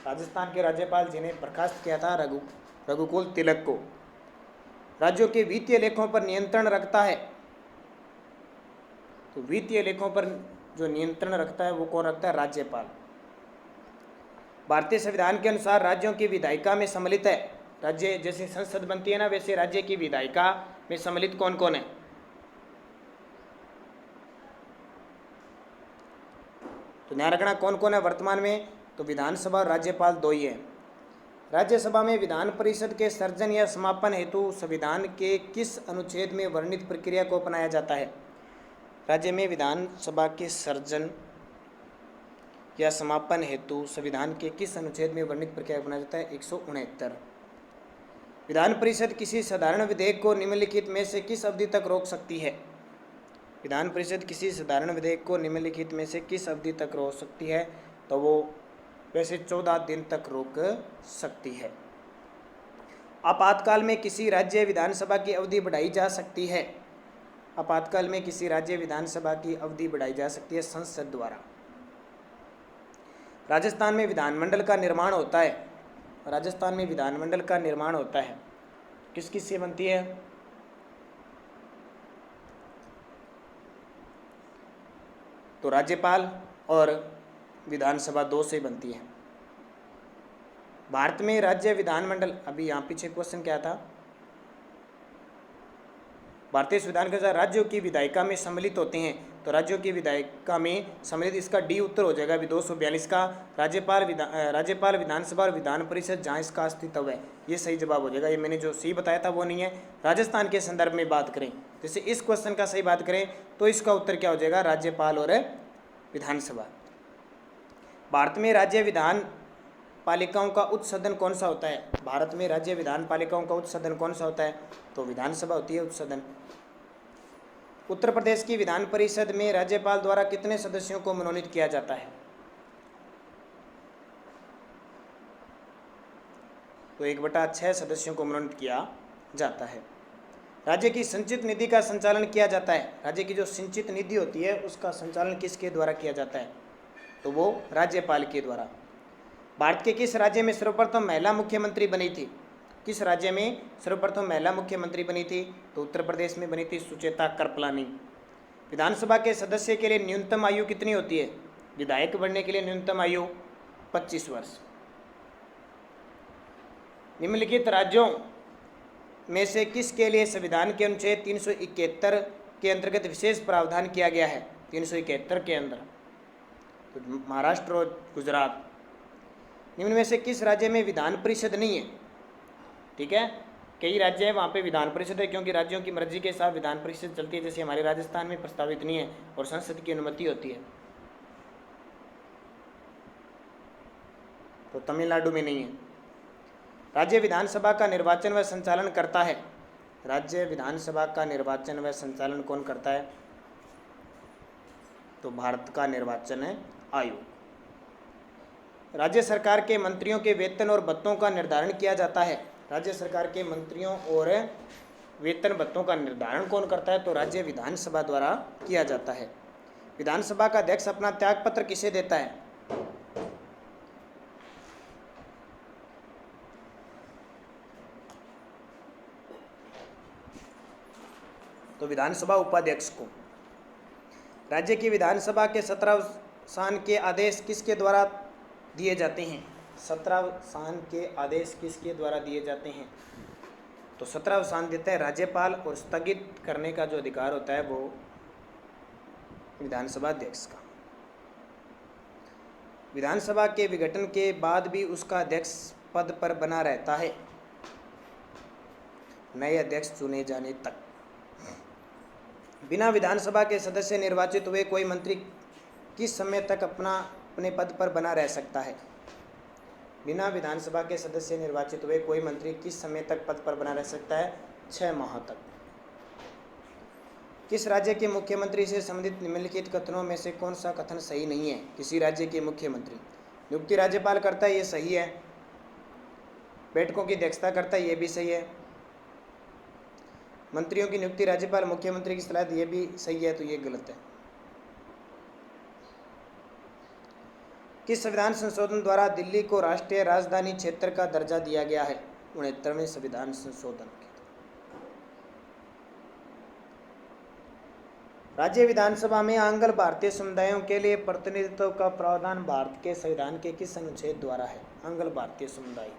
राजस्थान के राज्यपाल जिन्हें बर्खास्त किया था रघुकुल तिलक को, राज्यों के वित्तीय लेखों पर नियंत्रण रखता है। तो वित्तीय लेखों पर जो नियंत्रण रखता है वो कौन रखता है? राज्यपाल। भारतीय संविधान के अनुसार राज्यों की विधायिका में सम्मिलित है। राज्य जैसे संसद बनती है ना, वैसे राज्य की विधायिका में सम्मिलित कौन कौन है? तो ध्यान रखना कौन कौन है वर्तमान में। तो विधानसभा और राज्यपाल दो ही है। राज्यसभा में विधान परिषद के सर्जन या समापन हेतु संविधान के किस अनुच्छेद में वर्णित प्रक्रिया को अपनाया जाता है? राज्य में विधानसभा के सर्जन या समापन हेतु संविधान के किस अनुच्छेद में वर्णित प्रक्रिया अपनाया जाता है? 169। विधान परिषद किसी साधारण विधेयक को निम्नलिखित में से किस अवधि तक रोक सकती है? विधान परिषद किसी साधारण विधेयक को निम्नलिखित में से किस अवधि तक रोक सकती है? तो वो वैसे 14 दिन तक रोक सकती है। आपातकाल में किसी राज्य विधानसभा की अवधि बढ़ाई जा सकती है। आपातकाल में किसी राज्य विधानसभा की अवधि बढ़ाई जा सकती है संसद द्वारा। राजस्थान में विधानमंडल का निर्माण होता है। राजस्थान में विधानमंडल का निर्माण होता है, किस किस से बनती है? तो राज्यपाल और विधानसभा दो से बनती है। भारत में राज्य विधानमंडल, अभी यहाँ पीछे क्वेश्चन क्या था? भारतीय संविधान के अनुसार राज्यों की विधायिका में सम्मिलित होते हैं। तो राज्यों की विधायिका में सम्मिलित, इसका डी उत्तर हो जाएगा अभी 242 का। राज्यपाल विधानसभा और विधान परिषद जहाँ इसका अस्तित्व है, ये सही जवाब हो जाएगा। ये मैंने जो सी बताया था वो नहीं है। राजस्थान के संदर्भ में बात करें, जैसे इस क्वेश्चन का सही बात करें तो इसका उत्तर क्या हो जाएगा? राज्यपाल और विधानसभा। भारत में राज्य विधान पालिकाओं का उच्च सदन कौन सा होता है? भारत में राज्य विधान पालिकाओं का उच्च सदन कौन सा होता है? तो विधानसभा होती है उच्च सदन। उत्तर प्रदेश की विधान परिषद में राज्यपाल द्वारा कितने सदस्यों को मनोनीत किया जाता है? तो 1/6 सदस्यों को मनोनीत किया जाता है। राज्य की संचित निधि का संचालन किया जाता है। राज्य की जो संचित निधि होती है उसका संचालन किसके द्वारा किया जाता है? तो वो राज्यपाल के द्वारा। भारत के किस राज्य में सर्वप्रथम महिला मुख्यमंत्री बनी थी? किस राज्य में सर्वप्रथम महिला मुख्यमंत्री बनी थी? तो उत्तर प्रदेश में बनी थी सुचेता कृपलानी। विधानसभा के सदस्य के लिए न्यूनतम आयु कितनी होती है? विधायक बनने के लिए न्यूनतम आयु 25 वर्ष। निम्नलिखित राज्यों में से किसके लिए संविधान के अनुच्छेद 371 के अंतर्गत विशेष प्रावधान किया गया है? 371 के अंदर तो महाराष्ट्र और गुजरात। निम्न में से किस राज्य में विधान परिषद नहीं है? ठीक है, कई राज्य है वहाँ पे विधान परिषद है, क्योंकि राज्यों की मर्जी के साथ विधान परिषद चलती है। जैसे हमारे राजस्थान में प्रस्तावित नहीं है और संसद की अनुमति होती है। तो तमिलनाडु में नहीं है। राज्य विधानसभा का निर्वाचन व संचालन करता है। राज्य विधानसभा का निर्वाचन व संचालन कौन करता है? तो भारत का निर्वाचन आयोग। राज्य सरकार के मंत्रियों के वेतन और भत्तों का निर्धारण किया जाता है। राज्य सरकार के मंत्रियों और वेतन भत्तों का निर्धारण कौन करता है? तो राज्य विधानसभा द्वारा किया जाता है। विधानसभा का अध्यक्ष अपना त्यागपत्र किसे देता है? तो विधानसभा उपाध्यक्ष को। राज्य की विधानसभा के 17 साल के आदेश किसके द्वारा दिए जाते हैं? 17 साल के आदेश किसके द्वारा दिए जाते हैं? तो 17 साल देता है राज्यपाल, और स्थगित करने का जो अधिकार होता है वो विधानसभा अध्यक्ष का। विधानसभा के विघटन के बाद भी उसका अध्यक्ष पद पर बना रहता है नए अध्यक्ष चुने जाने तक। बिना विधानसभा के सदस्य निर्वाचित हुए कोई मंत्री किस समय तक अपने पद पर बना रह सकता है? बिना विधानसभा के सदस्य निर्वाचित हुए कोई मंत्री किस समय तक पद पर बना रह सकता है? 6 माह तक। किस राज्य के मुख्यमंत्री से संबंधित निम्नलिखित कथनों में से कौन सा कथन सही नहीं है? किसी राज्य के मुख्यमंत्री नियुक्ति राज्यपाल करता है, ये सही है। बैठकों की अध्यक्षता करता है, ये भी सही है। मंत्रियों की नियुक्ति राज्यपाल मुख्यमंत्री की सलाह, ये भी सही है, तो ये गलत है। किस संविधान संशोधन द्वारा दिल्ली को राष्ट्रीय राजधानी क्षेत्र का दर्जा दिया गया है? 69वें संविधान संशोधन के। राज्य विधानसभा में आंग्ल भारतीय समुदायों के लिए प्रतिनिधित्व का प्रावधान भारत के संविधान के किस अनुच्छेद द्वारा है? आंग्ल भारतीय समुदाय।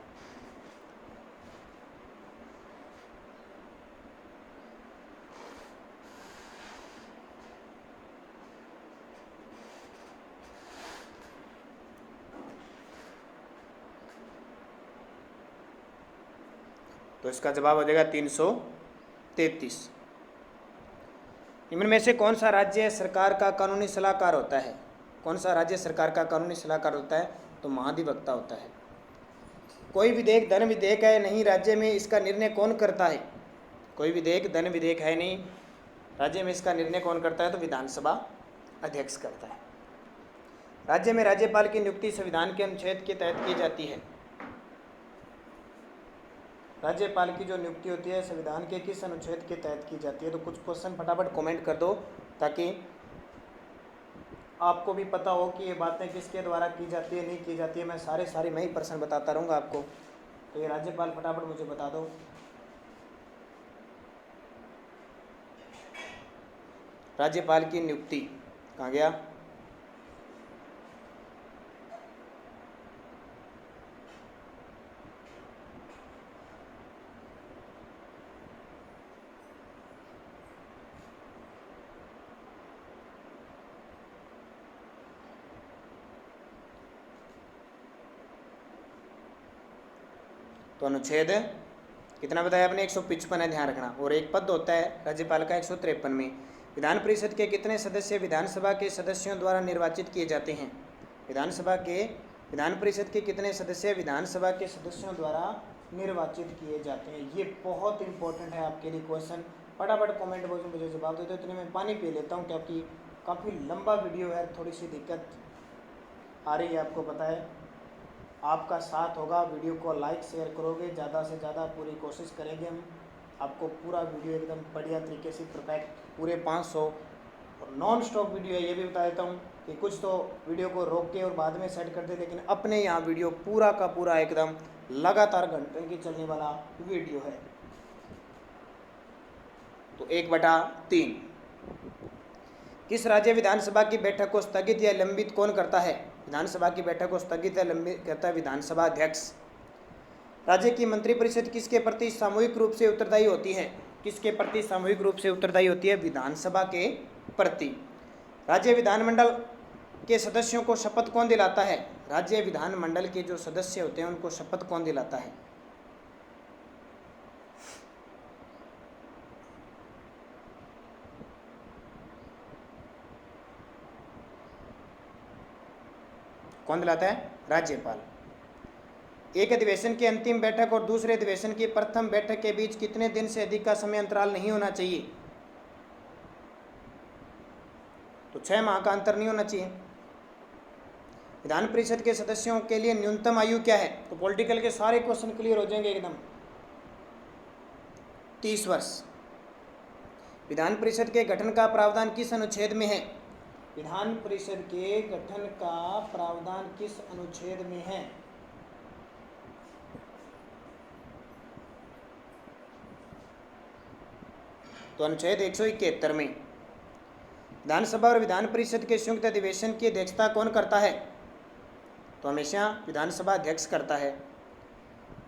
तो इसका जवाब हो जाएगा 333। निम्न में से कौन सा राज्य सरकार का कानूनी सलाहकार होता है? कौन सा राज्य सरकार का कानूनी सलाहकार होता है? तो महाधिवक्ता होता है। कोई विधेयक धन विधेयक है नहीं, राज्य में इसका निर्णय कौन करता है? कोई विधेयक धन विधेयक है नहीं, राज्य में इसका निर्णय कौन करता है? तो विधानसभा अध्यक्ष करता है। राज्य में राज्यपाल की नियुक्ति संविधान के अनुच्छेद के तहत की जाती है। राज्यपाल की जो नियुक्ति होती है संविधान के किस अनुच्छेद के तहत की जाती है? तो कुछ क्वेश्चन फटाफट कमेंट कर दो ताकि आपको भी पता हो कि ये बातें किसके द्वारा की जाती है, नहीं की जाती है। मैं सारे मैं ही प्रश्न बताता रहूँगा आपको। तो ये राज्यपाल फटाफट मुझे बता दो। राज्यपाल की नियुक्ति कहाँ गया? तो अनुच्छेद कितना बताया आपने? 155 है, ध्यान रखना। और एक पद होता है राज्यपाल का 153 में। विधान परिषद के कितने सदस्य विधानसभा के सदस्यों द्वारा निर्वाचित किए जाते हैं? विधान परिषद के कितने सदस्य विधानसभा के सदस्यों द्वारा निर्वाचित किए जाते हैं? ये बहुत इंपॉर्टेंट है आपके लिए क्वेश्चन। फटाफट कमेंट बॉक्स में मुझे जवाब दे दो। इतने में पानी पी लेता हूँ क्योंकि काफ़ी लंबा वीडियो है, थोड़ी सी दिक्कत आ रही है, आपको पता है। आपका साथ होगा, वीडियो को लाइक शेयर करोगे, ज़्यादा से ज़्यादा पूरी कोशिश करेंगे हम आपको पूरा वीडियो एकदम बढ़िया तरीके से परफेक्ट पूरे 500 और नॉन स्टॉप वीडियो है। ये भी बता देता हूँ कि कुछ तो वीडियो को रोक के और बाद में सेट कर दे, लेकिन अपने यहाँ वीडियो पूरा का पूरा एकदम लगातार घंटे की चलने वाला वीडियो है। तो 1/3। किस राज्य विधानसभा की बैठक को स्थगित या लंबित कौन करता है? विधानसभा की बैठक को स्थगित या लंबित करता है विधानसभा अध्यक्ष। राज्य की मंत्रिपरिषद किसके प्रति सामूहिक रूप से उत्तरदायी होती है? किसके प्रति सामूहिक रूप से उत्तरदायी होती है? विधानसभा के प्रति। राज्य विधानमंडल के सदस्यों को शपथ कौन दिलाता है? राज्य विधानमंडल के जो सदस्य होते हैं उनको शपथ कौन दिलाता है? कौन दिलाता है? राज्यपाल। एक अधिवेशन की अंतिम बैठक और दूसरे अधिवेशन की प्रथम बैठक के बीच कितने दिन से अधिक का समय अंतराल नहीं होना चाहिए? तो 6 माह का अंतर नहीं होना चाहिए। विधान परिषद के सदस्यों के लिए न्यूनतम आयु क्या है? तो पॉलिटिकल के सारे क्वेश्चन क्लियर हो जाएंगे एकदम। 30 वर्ष। विधान परिषद के गठन का प्रावधान किस अनुच्छेद में है? विधान परिषद के गठन का प्रावधान किस अनुच्छेद में है? तो अनुच्छेद 171 में। विधानसभा और विधान परिषद के संयुक्त अधिवेशन की अध्यक्षता कौन करता है? तो हमेशा विधानसभा अध्यक्ष करता है।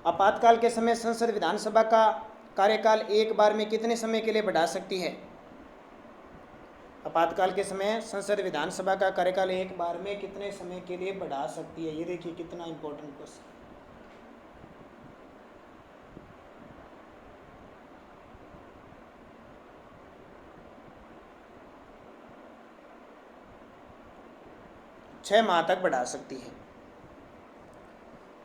आपातकाल के समय संसद विधानसभा का कार्यकाल एक बार में कितने समय के लिए बढ़ा सकती है? आपातकाल के समय संसद विधानसभा का कार्यकाल एक बार में कितने समय के लिए बढ़ा सकती है? ये देखिए कितना इंपॉर्टेंट क्वेश्चन। छह माह तक बढ़ा सकती है।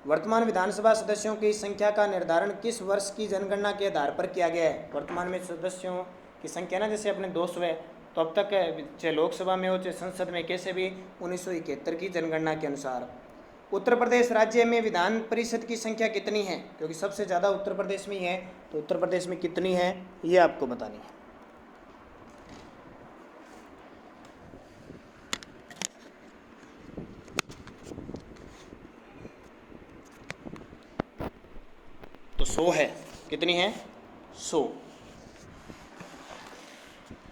वर्तमान विधानसभा सदस्यों की संख्या का निर्धारण किस वर्ष की जनगणना के आधार पर किया गया है? वर्तमान में सदस्यों की संख्या ना, जैसे अपने 200 है, तो अब तक चाहे लोकसभा में हो चाहे संसद में, कैसे भी 1971 की जनगणना के अनुसार। उत्तर प्रदेश राज्य में विधान परिषद की संख्या कितनी है? क्योंकि सबसे ज़्यादा उत्तर प्रदेश में ही है, तो उत्तर प्रदेश में कितनी है ये आपको बतानी है। तो 100 है। कितनी है? 100।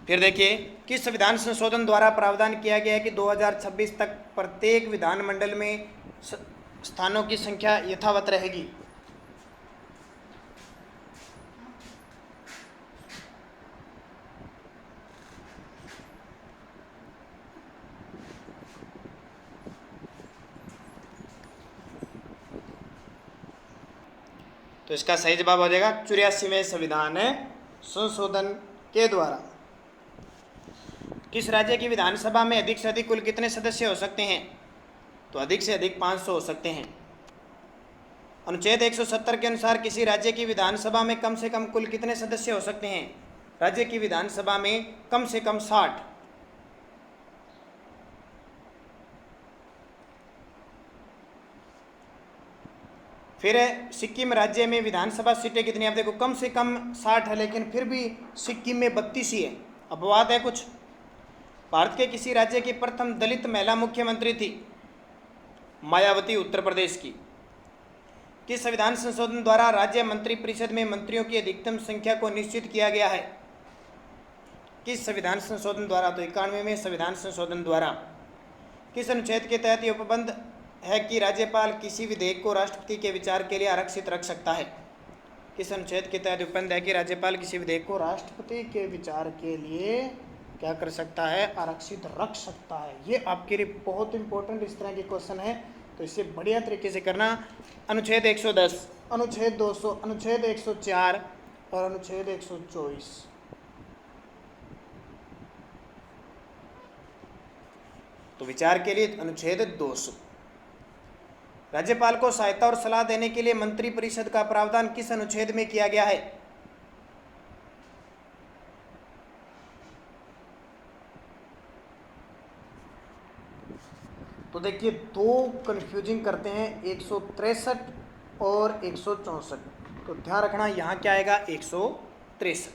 फिर देखिए, किस संविधान संशोधन द्वारा प्रावधान किया गया है कि 2026 तक प्रत्येक विधानमंडल में स्थानों की संख्या यथावत रहेगी? तो इसका सही जवाब हो जाएगा 84वें संविधान संशोधन के द्वारा। किस राज्य की विधानसभा में अधिक से अधिक कुल कितने सदस्य हो सकते हैं? तो अधिक से अधिक 500 हो सकते हैं। अनुच्छेद 170 के अनुसार किसी राज्य की विधानसभा में कम से कम कुल कितने सदस्य हो सकते हैं? राज्य की विधानसभा में कम से कम 60। फिर सिक्किम राज्य में विधानसभा सीटें कितनी? आप देखो कम से कम 60 है, लेकिन फिर भी सिक्किम में 32 ही है। अपवाद है कुछ। भारत के किसी राज्य की प्रथम दलित महिला मुख्यमंत्री थी? मायावती, उत्तर प्रदेश की। किस संविधान संशोधन द्वारा राज्य मंत्री परिषद में मंत्रियों की अधिकतम संख्या को निश्चित किया गया है? किस संविधान संशोधन द्वारा? तो 91वें संविधान संशोधन द्वारा। किस अनुच्छेद के तहत यह उपबंध है कि राज्यपाल किसी विधेयक को राष्ट्रपति के विचार के लिए आरक्षित रख सकता है? किस अनुच्छेद के तहत उपबंध है कि राज्यपाल किसी विधेयक को राष्ट्रपति के विचार के लिए क्या कर सकता है? आरक्षित रख सकता है। ये आपके लिए बहुत इंपॉर्टेंट इस तरह के क्वेश्चन है, तो इसे बढ़िया तरीके से करना। अनुच्छेद 110, अनुच्छेद 200, अनुच्छेद 104 और अनुच्छेद 124। तो विचार के लिए अनुच्छेद 200। राज्यपाल को सहायता और सलाह देने के लिए मंत्री परिषद का प्रावधान किस अनुच्छेद में किया गया है? तो देखिए, दो कंफ्यूजिंग करते हैं, 163 और 164। तो ध्यान रखना यहाँ क्या आएगा? 163।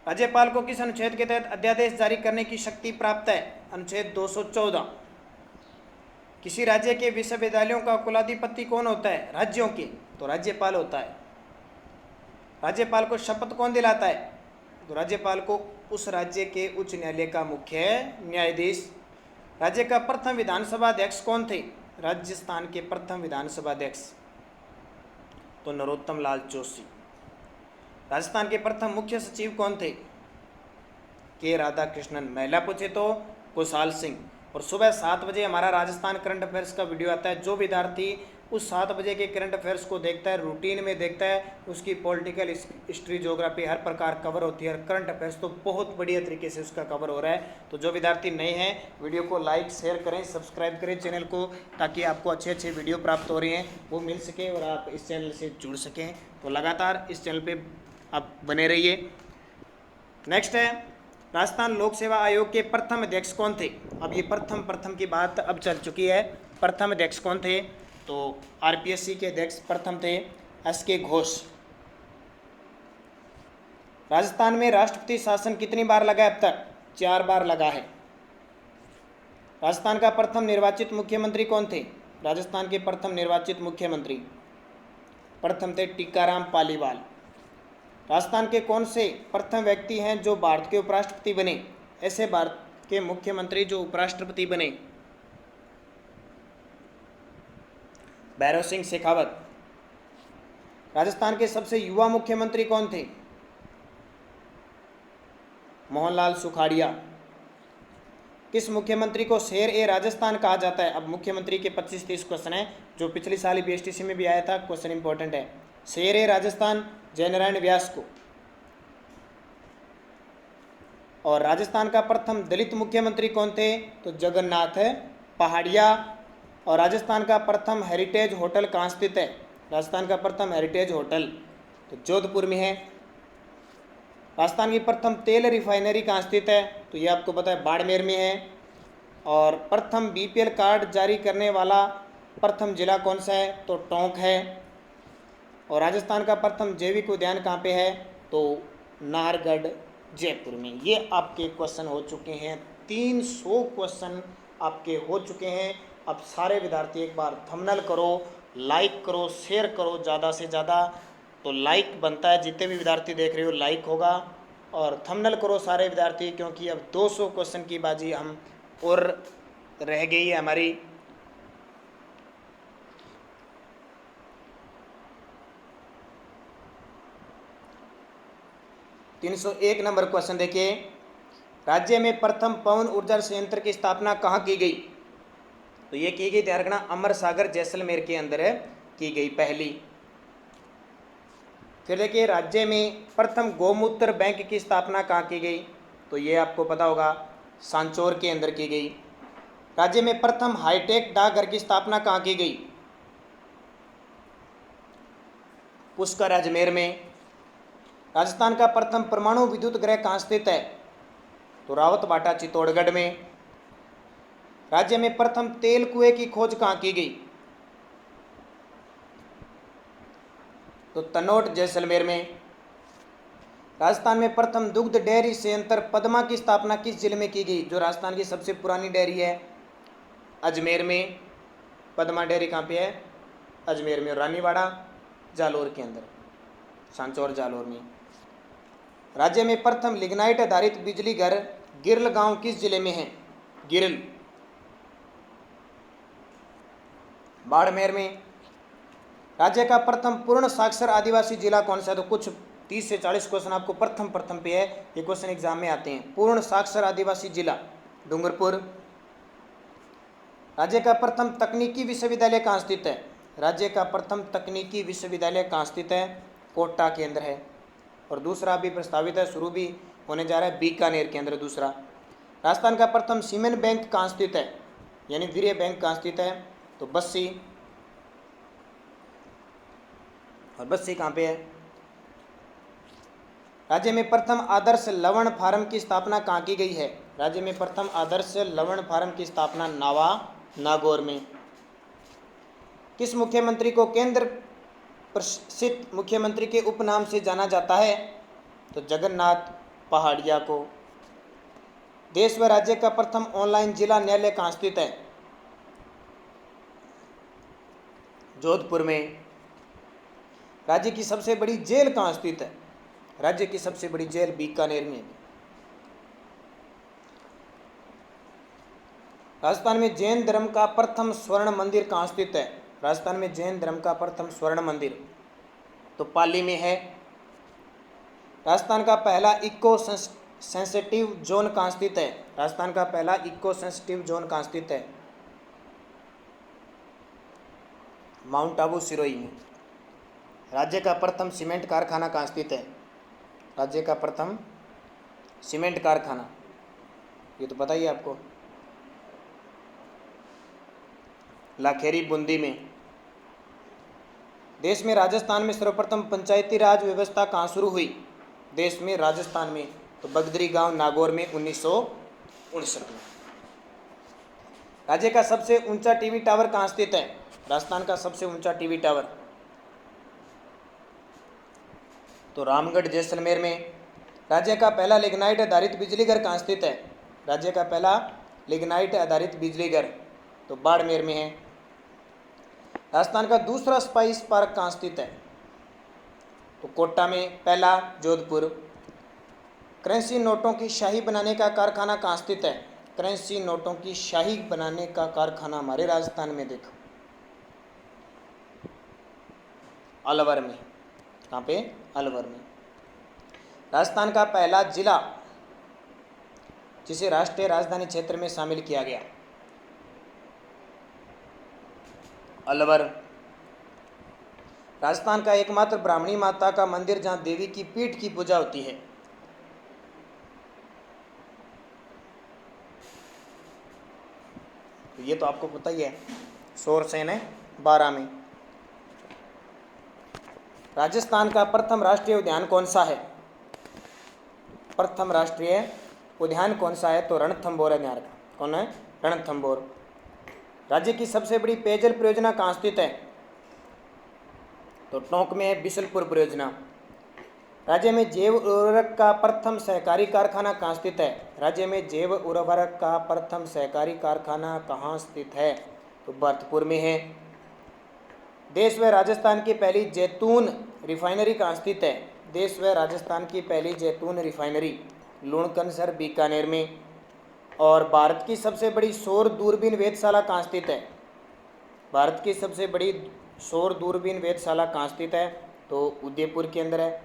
राज्यपाल को किस अनुच्छेद के तहत अध्यादेश जारी करने की शक्ति प्राप्त है? अनुच्छेद 214। किसी राज्य के विश्वविद्यालयों का कुलाधिपति कौन होता है? राज्यों के, तो राज्यपाल होता है। राज्यपाल को शपथ कौन दिलाता है? तो राज्यपाल को उस राज्य के उच्च न्यायालय का मुख्य न्यायाधीश। राज्य का प्रथम विधानसभा अध्यक्ष कौन थे? राजस्थान के प्रथम विधानसभा अध्यक्ष तो नरोत्तम लाल जोशी। राजस्थान के प्रथम मुख्य सचिव कौन थे? के राधाकृष्णन। महिला पूछे तो कुशाल सिंह। और सुबह 7 बजे हमारा राजस्थान करंट अफेयर्स का वीडियो आता है। जो विद्यार्थी उस 7 बजे के करंट अफेयर्स को देखता है, रूटीन में देखता है, उसकी पॉलिटिकल हिस्ट्री, ज्योग्राफी हर प्रकार कवर होती है, और करंट अफेयर्स तो बहुत बढ़िया तरीके से उसका कवर हो रहा है। तो जो विद्यार्थी नए हैं वीडियो को लाइक शेयर करें, सब्सक्राइब करें चैनल को, ताकि आपको अच्छे अच्छे वीडियो प्राप्त हो रही हैं वो मिल सके और आप इस चैनल से जुड़ सकें। तो लगातार इस चैनल पर आप बने रहिए। नेक्स्ट है, राजस्थान लोक सेवा आयोग के प्रथम अध्यक्ष कौन थे? अब ये प्रथम की बात अब चल चुकी है। प्रथम अध्यक्ष कौन थे? तो आरपीएससी के अध्यक्ष प्रथम थे एसके घोष। राजस्थान में राष्ट्रपति शासन कितनी बार लगा अब तक? 4 बार लगा है। राजस्थान का प्रथम निर्वाचित मुख्यमंत्री कौन थे? राजस्थान के प्रथम निर्वाचित मुख्यमंत्री प्रथम थे टीकाराम पालीवाल। राजस्थान के कौन से प्रथम व्यक्ति हैं जो भारत के उपराष्ट्रपति बने? ऐसे भारत के मुख्यमंत्री जो उपराष्ट्रपति बने, भैरव सिंह शेखावत। राजस्थान के सबसे युवा मुख्यमंत्री कौन थे? मोहनलाल सुखाड़िया। किस मुख्यमंत्री को शेर ए राजस्थान कहा जाता है? अब मुख्यमंत्री के 25-30 क्वेश्चन है, जो पिछली साल ही बीएसटीसी में भी आया था, क्वेश्चन इंपॉर्टेंट है। शेर ए राजस्थान जयनारायण व्यास को। और राजस्थान का प्रथम दलित मुख्यमंत्री कौन थे? तो जगन्नाथ पहाड़िया। और राजस्थान का प्रथम हेरिटेज होटल कहाँ स्थित है? राजस्थान का प्रथम हेरिटेज होटल तो जोधपुर में है। राजस्थान की प्रथम तेल रिफाइनरी कहाँ स्थित है? तो ये आपको पता है, बाड़मेर में है। और प्रथम बीपीएल कार्ड जारी करने वाला प्रथम जिला कौन सा है? तो टोंक है। और राजस्थान का प्रथम जैविक उद्यान कहाँ पे है? तो नाहरगढ़ जयपुर में। ये आपके क्वेश्चन हो चुके हैं, 300 क्वेश्चन आपके हो चुके हैं। अब सारे विद्यार्थी एक बार थंबनेल करो, लाइक करो, शेयर करो ज़्यादा से ज़्यादा। तो लाइक बनता है, जितने भी विद्यार्थी देख रहे हो लाइक होगा, और थंबनेल करो सारे विद्यार्थी, क्योंकि अब 200 क्वेश्चन की बाजी हम और रह गई है हमारी। एक नंबर क्वेश्चन देखिए, राज्य में प्रथम पवन ऊर्जा संयंत्र की स्थापना कहाँ की गई? तो ये की गई, ध्यान रखना, अमर सागर जैसलमेर के अंदर की गई पहली। फिर देखिए, राज्य में प्रथम गौमूत्र बैंक की स्थापना कहाँ की गई? तो ये आपको पता होगा, सांचौर के अंदर की गई। राज्य में प्रथम हाईटेक डाकघर की स्थापना कहाँ की गई? पुष्कर अजमेर में। राजस्थान का प्रथम परमाणु विद्युत गृह कहाँ स्थित है? तो रावतबाटा चित्तौड़गढ़ में। राज्य में प्रथम तेल कुएं की खोज कहाँ की गई? तो तनोट जैसलमेर में। राजस्थान में प्रथम दुग्ध डेयरी संयंत्र पदमा की स्थापना किस जिले में की गई? जो राजस्थान की सबसे पुरानी डेयरी है, अजमेर में। पदमा डेयरी कहाँ पे है? अजमेर में। रानीवाड़ा जालोर के अंदर, सांचौर जालोर में। राज्य में प्रथम लिग्नाइट आधारित बिजली घर गिरल गांव किस जिले में है? गिरल, बाड़मेर में। राज्य का प्रथम पूर्ण साक्षर आदिवासी जिला कौन सा है? तो कुछ 30 से 40 क्वेश्चन आपको प्रथम पे है, ये क्वेश्चन एग्जाम में आते हैं। पूर्ण साक्षर आदिवासी जिला डूंगरपुर। राज्य का प्रथम तकनीकी विश्वविद्यालय कहाँ स्थित है? राज्य का प्रथम तकनीकी विश्वविद्यालय कहाँ स्थित है? कोटा के अंदर है। और दूसरा भी प्रस्तावित है, शुरू भी होने जा रहा है, बीकानेर के अंदर दूसरा। राजस्थान का प्रथम सीमेंट बैंक कहाँ स्थित है, यानी वीर्य बैंक कहाँ स्थित है? तो बस्सी। और बस्सी कहाँ पे है? राज्य में प्रथम आदर्श लवण फार्म की स्थापना कहाँ की गई है? राज्य में प्रथम आदर्श लवण फार्म की स्थापना नावा नागौर में। किस मुख्यमंत्री को केंद्र प्रसिद्ध मुख्यमंत्री के उपनाम से जाना जाता है? तो जगन्नाथ पहाड़िया को। देश व राज्य का प्रथम ऑनलाइन जिला न्यायालय कहाँ स्थित है? जोधपुर में। राज्य की सबसे बड़ी जेल कहाँ स्थित है? राज्य की सबसे बड़ी जेल बीकानेर में। राजस्थान में जैन धर्म का प्रथम स्वर्ण मंदिर कहाँ स्थित है? राजस्थान में जैन धर्म का प्रथम स्वर्ण मंदिर तो पाली में है। राजस्थान का पहला इको सेंसिटिव जोन कहाँ स्थित है? राजस्थान का पहला इको सेंसिटिव जोन कहाँ स्थित है? माउंट आबू सिरोही में। राज्य का प्रथम सीमेंट कारखाना कहाँ स्थित है? राज्य का प्रथम सीमेंट कारखाना, ये तो पता ही है आपको, लाखेरी बूंदी में। देश में राजस्थान में सर्वप्रथम पंचायती राज व्यवस्था कहाँ शुरू हुई? देश में राजस्थान में तो बगदरी गांव नागौर में 1959 में। राज्य का सबसे ऊंचा टीवी टावर कहाँ स्थित है? राजस्थान का सबसे ऊंचा टीवी टावर तो रामगढ़ जैसलमेर में। राज्य का पहला लिग्नाइट आधारित बिजली घर कहाँ स्थित है? राज्य का पहला लिग्नाइट आधारित बिजली घर तो बाड़मेर में है। राजस्थान का दूसरा स्पाइस पार्क कहाँ स्थित है? तो कोटा में, पहला जोधपुर। करेंसी नोटों की शाही बनाने का कारखाना कहाँ स्थित है? करेंसी नोटों की शाही बनाने का कारखाना हमारे राजस्थान में देखो, अलवर में। कहाँ पे? अलवर में। राजस्थान का पहला जिला जिसे राष्ट्रीय राजधानी क्षेत्र में शामिल किया गया, अलवर। राजस्थान का एकमात्र ब्राह्मणी माता का मंदिर जहां देवी की पीठ की पूजा होती है, तो ये तो आपको पता ही है, सोरसेन है 12 में। राजस्थान का प्रथम राष्ट्रीय उद्यान कौन सा है? प्रथम राष्ट्रीय उद्यान कौन सा है? तो रणथंभौर है। ध्यान रखना, कौन है? रणथंभौर। राज्य की सबसे बड़ी पेयजल परियोजना कहाँ स्थित है? तो टोंक में है बिशलपुर परियोजना। राज्य में जैव उर्वरक का प्रथम सहकारी कारखाना कहाँ स्थित है? राज्य में जैव उर्वरक का प्रथम सहकारी कारखाना कहाँ स्थित है? तो भरतपुर में है। देश व राजस्थान की पहली जैतून रिफाइनरी कहाँ स्थित है? देश व राजस्थान की पहली जैतून रिफाइनरी लूणकरसर बीकानेर में। और भारत की सबसे बड़ी सौर दूरबीन वेधशाला कहाँ स्थित है? भारत की सबसे बड़ी सौर दूरबीन वेधशाला कहाँ स्थित है? तो उदयपुर के अंदर है।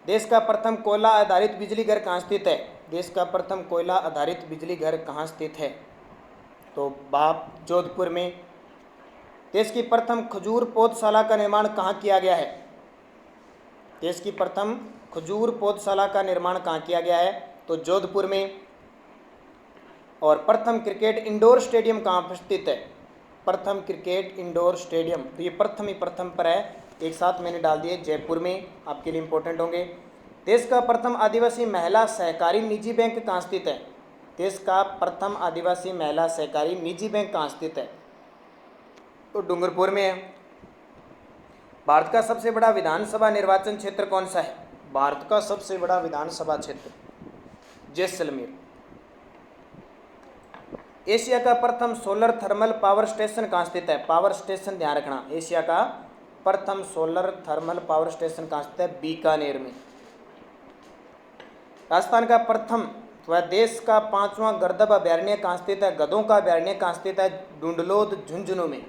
देश का प्रथम कोयला आधारित बिजली घर कहाँ स्थित है? देश का प्रथम कोयला आधारित बिजली घर कहाँ स्थित है? तो बाप जोधपुर में। देश की प्रथम खजूर पौधशाला का निर्माण कहाँ किया गया है? देश की प्रथम खजूर पौधशाला का निर्माण कहाँ किया गया है? तो जोधपुर में। और प्रथम क्रिकेट इंडोर स्टेडियम कहाँ पर स्थित है? प्रथम क्रिकेट इंडोर स्टेडियम, तो ये प्रथम ही प्रथम पर है, एक साथ मैंने डाल दिए, जयपुर में, आपके लिए इंपॉर्टेंट होंगे। देश का प्रथम आदिवासी महिला सहकारी निजी बैंक कहाँ स्थित है? देश का प्रथम आदिवासी महिला सहकारी निजी बैंक कहाँ स्थित है? तो डूंगरपुर में है। भारत का सबसे बड़ा विधानसभा निर्वाचन क्षेत्र कौन सा है? भारत का सबसे बड़ा विधानसभा क्षेत्र जैसलमेर। एशिया का प्रथम सोलर थर्मल पावर स्टेशन कहाँ स्थित है? पावर स्टेशन ध्यान रखना, एशिया का प्रथम सोलर थर्मल पावर स्टेशन कहाँ स्थित है? बीकानेर में। राजस्थान का प्रथम वह देश का 5वां गर्दभ अभयारण्य कहाँ स्थित है? गधों का अभयारण्य कहाँ स्थित है? डुंडलोद झुंझुनू में।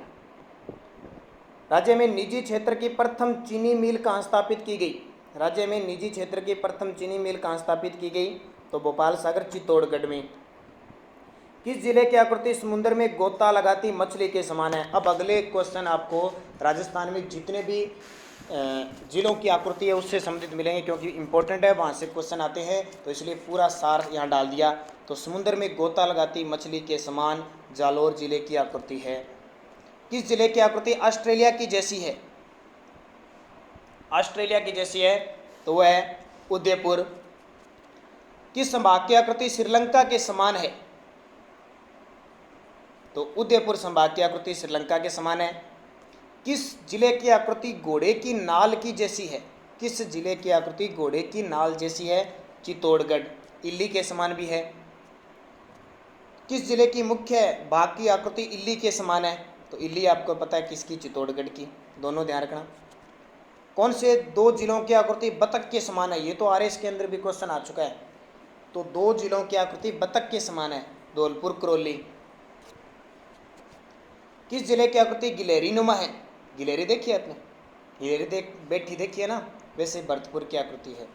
राज्य में निजी क्षेत्र की प्रथम चीनी मिल कहाँ स्थापित की गई? राज्य में निजी क्षेत्र की प्रथम चीनी मिल कहाँ स्थापित की गई? तो भोपाल सागर चित्तौड़गढ़ में। किस जिले की आकृति समुद्र में गोता लगाती मछली के समान है? अब अगले क्वेश्चन आपको राजस्थान में जितने भी जिलों की आकृति है उससे संबंधित मिलेंगे, क्योंकि इंपॉर्टेंट है, वहाँ से क्वेश्चन आते हैं, तो इसलिए पूरा सार यहाँ डाल दिया। तो समुद्र में गोता लगाती मछली के समान जालौर जिले की आकृति है। किस जिले की आकृति ऑस्ट्रेलिया की जैसी है? ऑस्ट्रेलिया की जैसी है तो वह है उदयपुर। किस संभाग की आकृति श्रीलंका के समान है? तो उदयपुर संभाग की आकृति श्रीलंका के समान है। किस जिले की आकृति घोड़े की नाल की जैसी है? किस जिले की आकृति घोड़े की नाल जैसी है? चित्तौड़गढ़। इल्ली के समान भी है। किस जिले की मुख्य भाग की आकृति इल्ली के समान है? तो इल्ली आपको पता है किसकी? चित्तौड़गढ़ की। दोनों ध्यान रखना। कौन से दो जिलों की आकृति बतख के समान है? ये तो आरएस के अंदर भी क्वेश्चन आ चुका है। तो दो जिलों की आकृति बतख के समान है, धौलपुर करौली। किस जिले की आकृति गिलहरी नुमा है? गिलहरी देखी है आपने? गिलहरी बैठी देखी है ना, वैसे भरतपुर की आकृति है।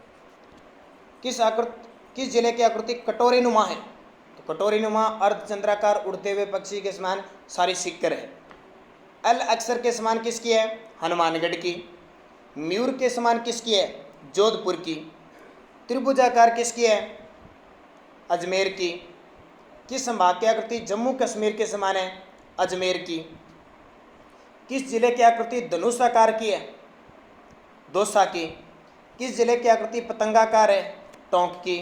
किस जिले की आकृति कटोरी नुमा है? तो कटोरी नुमा अर्धचंद्राकार उड़ते हुए पक्षी के समान सारी सिक्कर है। अल अक्सर के समान किसकी है? हनुमानगढ़ की। म्यूर के समान किसकी है? जोधपुर की। त्रिभुजाकार किसकी है? अजमेर की। किस संभाग की आकृति जम्मू कश्मीर के समान है? अजमेर की। किस जिले की आकृति धनुष आकार की है? दौसा की। किस जिले की आकृति पतंगाकार है? टोंक की।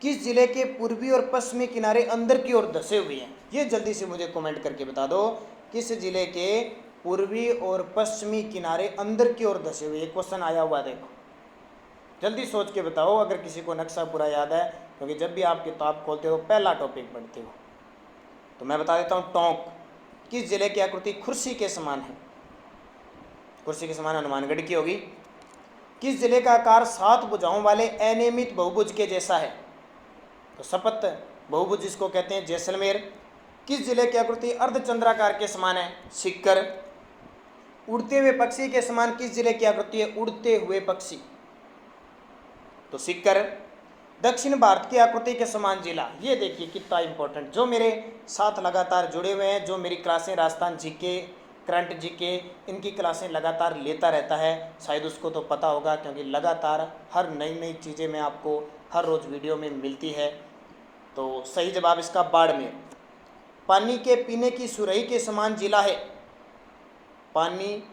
किस जिले के पूर्वी और पश्चिमी किनारे अंदर की ओर धंसे हुए हैं? ये जल्दी से मुझे कमेंट करके बता दो, किस जिले के पूर्वी और पश्चिमी किनारे अंदर की ओर धंसे हुए? क्वेश्चन आया हुआ देखो, जल्दी सोच के बताओ अगर किसी को नक्शा पूरा याद है, क्योंकि जब भी आप किताब खोलते हो पहला टॉपिक पढ़ते हो। तो मैं बता देता हूँ, टोंक। किस जिले की आकृति कुर्सी के समान है? कुर्सी के समान हनुमानगढ़ की होगी। किस जिले का आकार 7 भुजाओं वाले अनियमित बहुभुज के जैसा है? तो सपत बहुभुज जिसको कहते हैं, जैसलमेर। किस जिले की आकृति अर्धचंद्राकार के समान है? सीकर। उड़ते हुए पक्षी के समान किस जिले की आकृति है? उड़ते हुए पक्षी, तो सीकर। दक्षिण भारत की आकृति के समान जिला, ये देखिए कितना इंपॉर्टेंट। जो मेरे साथ लगातार जुड़े हुए हैं, जो मेरी क्लासें राजस्थान जीके, करंट जीके, इनकी क्लासें लगातार लेता रहता है, शायद उसको तो पता होगा, क्योंकि लगातार हर नई नई चीज़ें मैं आपको हर रोज़ वीडियो में मिलती है। तो सही जवाब इसका बाड़मेर। पानी के पीने की सुरही के समान जिला है? पानी,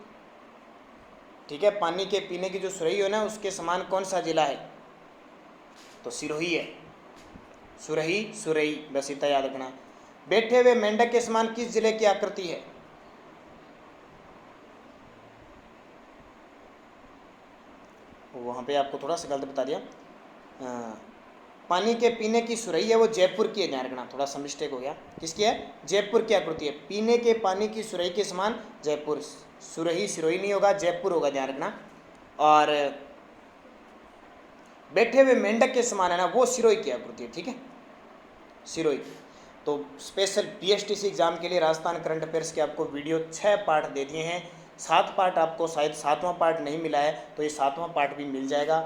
ठीक है, पानी के पीने की जो सुरही है ना, उसके समान कौन सा जिला है? तो सिरोही है। सुरही, सुरही, बस इतना याद रखना। बैठे हुए मेंढक के समान किस जिले की आकृति है? वहाँ पे आपको थोड़ा सा गलत बता दिया। पानी के पीने की सुरही है, वो जयपुर की है, ध्यान रखना, थोड़ा सा मिस्टेक हो गया। किसकी है? जयपुर की आकृति है। पीने के पानी की सुरही के समान जयपुर। सुरही सिरोही नहीं होगा, जयपुर होगा, ध्यान रखना। और बैठे हुए मेंढक के समान है ना, वो सिरोही की आकृति है, ठीक है, सिरोही। तो स्पेशल बीएसटीसी एग्जाम के लिए राजस्थान करंट अफेयर्स के आपको वीडियो 6 पार्ट दे दिए हैं। 7 पार्ट आपको शायद 7वां पार्ट नहीं मिला है, तो ये 7वां पार्ट भी मिल जाएगा,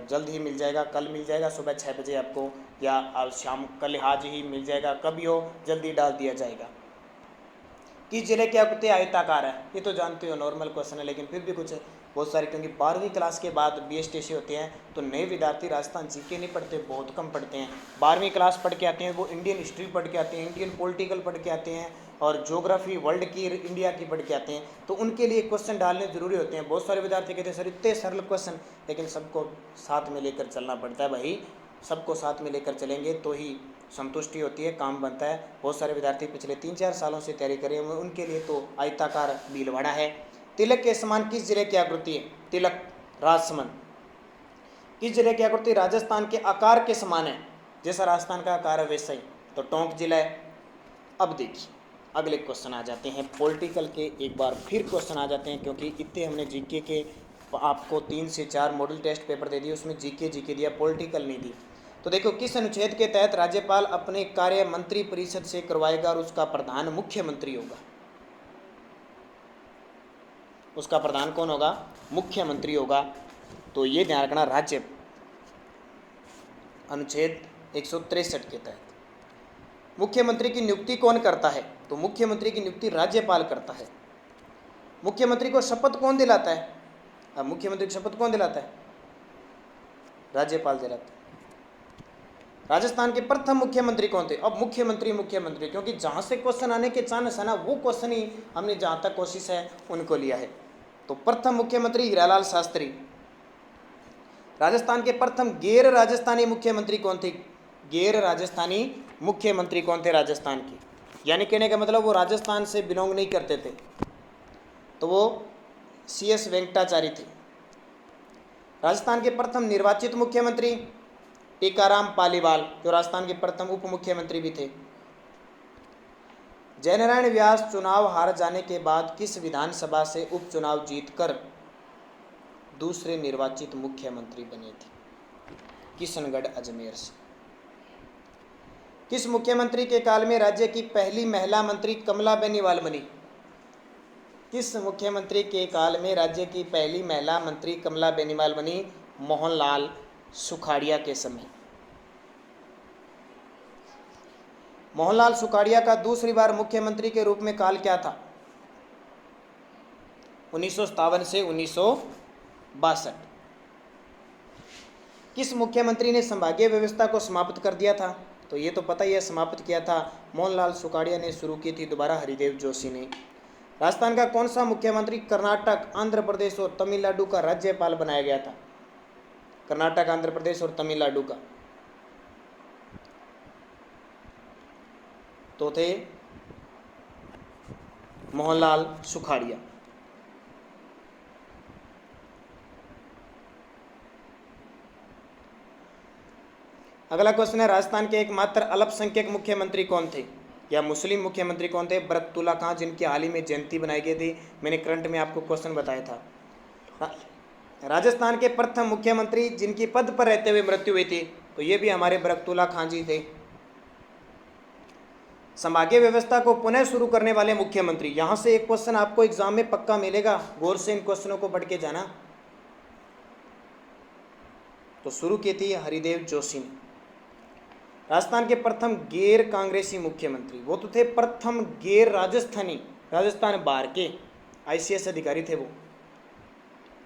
जल्द ही मिल जाएगा, कल मिल जाएगा सुबह 6 बजे आपको, या आज शाम, कल आज ही मिल जाएगा, कभी हो जल्दी डाल दिया जाएगा। किस जिले की आकृति आयताकार है? ये तो जानते हो, नॉर्मल क्वेश्चन है, लेकिन फिर भी कुछ बहुत सारे, क्योंकि 12वीं क्लास के बाद बीएसटीसी होते हैं, तो नए विद्यार्थी राजस्थान जीके नहीं पढ़ते, बहुत कम पढ़ते हैं। 12वीं क्लास पढ़ के आते हैं, वो इंडियन हिस्ट्री पढ़ के आते हैं, इंडियन पॉलिटिकल पढ़ के आते हैं, और ज्योग्राफी वर्ल्ड की, इंडिया की पढ़ के आते हैं। तो उनके लिए क्वेश्चन डालने जरूरी होते हैं। बहुत सारे विद्यार्थी कहते हैं सर इतने सरल क्वेश्चन, लेकिन सबको साथ में लेकर चलना पड़ता है भाई, सबको साथ में लेकर चलेंगे तो ही संतुष्टि होती है, काम बनता है। बहुत सारे विद्यार्थी पिछले 3-4 सालों से तैयारी कर रहे हैं, उनके लिए तो आयताकार भीलवाड़ा है। तिलक के समान किस जिले की आकृति है? तिलक, राजसमंद। किस जिले की आकृति राजस्थान के आकार के समान है? जैसा राजस्थान का आकार है वैसा ही, तो टोंक जिला है। अब देखिए अगले क्वेश्चन आ जाते हैं पॉलिटिकल के, एक बार फिर क्वेश्चन आ जाते हैं, क्योंकि इतने हमने जीके के आपको 3 से 4 मॉडल टेस्ट पेपर दे दिए, उसमें जीके दिया, पॉलिटिकल नहीं दी। तो देखो, किस अनुच्छेद के तहत राज्यपाल अपने कार्य मंत्री परिषद से करवाएगा और उसका प्रधान मुख्यमंत्री होगा? उसका प्रधान कौन होगा? मुख्यमंत्री होगा। तो ये ध्यान रखना, राज्य अनुच्छेद 163 के तहत मुख्यमंत्री की नियुक्ति कौन करता है? तो मुख्यमंत्री की नियुक्ति राज्यपाल करता है। मुख्यमंत्री को शपथ कौन दिलाता है? अब मुख्यमंत्री की शपथ कौन दिलाता है? राज्यपाल दिलाता है। राजस्थान के प्रथम मुख्यमंत्री कौन थे? अब मुख्यमंत्री, क्योंकि जहाँ से क्वेश्चन आने के चांस है ना, वो क्वेश्चन ही हमने जहाँ तक कोशिश है उनको लिया है। तो प्रथम मुख्यमंत्री हीरालाल शास्त्री। राजस्थान के प्रथम गैर राजस्थानी मुख्यमंत्री कौन थे? गैर राजस्थानी मुख्यमंत्री कौन थे राजस्थान के? यानी कहने का मतलब वो राजस्थान से बिलोंग नहीं करते थे, तो वो CS वेंकटाचारी थे। राजस्थान के प्रथम निर्वाचित मुख्यमंत्री टीकाराम पालीवाल, जो राजस्थान के प्रथम उप मुख्यमंत्री भी थे। जयनारायण व्यास चुनाव हार जाने के बाद किस विधानसभा से उपचुनाव जीतकर दूसरे निर्वाचित मुख्यमंत्री बने थे? किशनगढ़, अजमेर से। किस मुख्यमंत्री के काल में राज्य की पहली महिला मंत्री कमला बेनीवाल बनी? किस मुख्यमंत्री के काल में राज्य की पहली महिला मंत्री कमला बेनीवाल बनी? मोहनलाल सुखाड़िया के समय। मोहनलाल सुखाड़िया का दूसरी बार मुख्यमंत्री के रूप में काल क्या था? 1957 से 1962। किस मुख्यमंत्री ने संभागीय व्यवस्था को समाप्त कर दिया था? तो ये तो पता ही है, समाप्त किया था मोहनलाल सुखाड़िया ने शुरू की थी, दोबारा हरिदेव जोशी ने। राजस्थान का कौन सा मुख्यमंत्री कर्नाटक, आंध्र प्रदेश और तमिलनाडु का राज्यपाल बनाया गया था? कर्नाटक, आंध्र प्रदेश और तमिलनाडु का तो थे मोहनलाल सुखाड़िया। अगला क्वेश्चन है, राजस्थान के एकमात्र अल्पसंख्यक मुख्यमंत्री कौन थे, या मुस्लिम मुख्यमंत्री कौन थे? बरकतुल्ला खां, जिनकी हाल ही में जयंती बनाई गई थी। मैंने करंट में आपको क्वेश्चन बताया था। राजस्थान के प्रथम मुख्यमंत्री जिनकी पद पर रहते हुए मृत्यु हुई थी, तो ये भी हमारे बरकतुल्ला खां जी थे। संभागीय व्यवस्था को पुनः शुरू करने वाले मुख्यमंत्री, यहां से एक क्वेश्चन आपको एग्जाम में पक्का मिलेगा, गौर से इन क्वेश्चनों को पढ़ के जाना। तो शुरू की थी हरिदेव जोशी ने। राजस्थान के प्रथम गैर कांग्रेसी मुख्यमंत्री, वो तो थे प्रथम गैर राजस्थानी, राजस्थान बाहर के आईसीएस अधिकारी थे वो।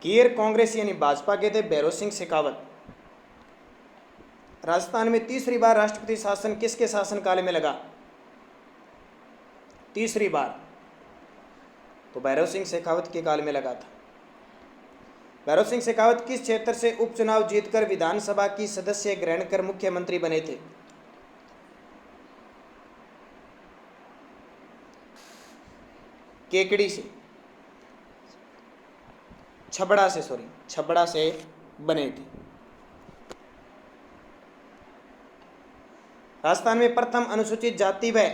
गैर कांग्रेसी यानी भाजपा के थे भैरों सिंह शेखावत। राजस्थान में तीसरी बार राष्ट्रपति शासन किसके शासनकाल में लगा? तीसरी बार तो भैरव सिंह शेखावत के काल में लगा था। भैरव सिंह शेखावत किस क्षेत्र से उपचुनाव जीतकर विधानसभा की सदस्य ग्रहण कर मुख्यमंत्री बने थे? केकड़ी से, छबड़ा से बने थे। राजस्थान में प्रथम अनुसूचित जाति व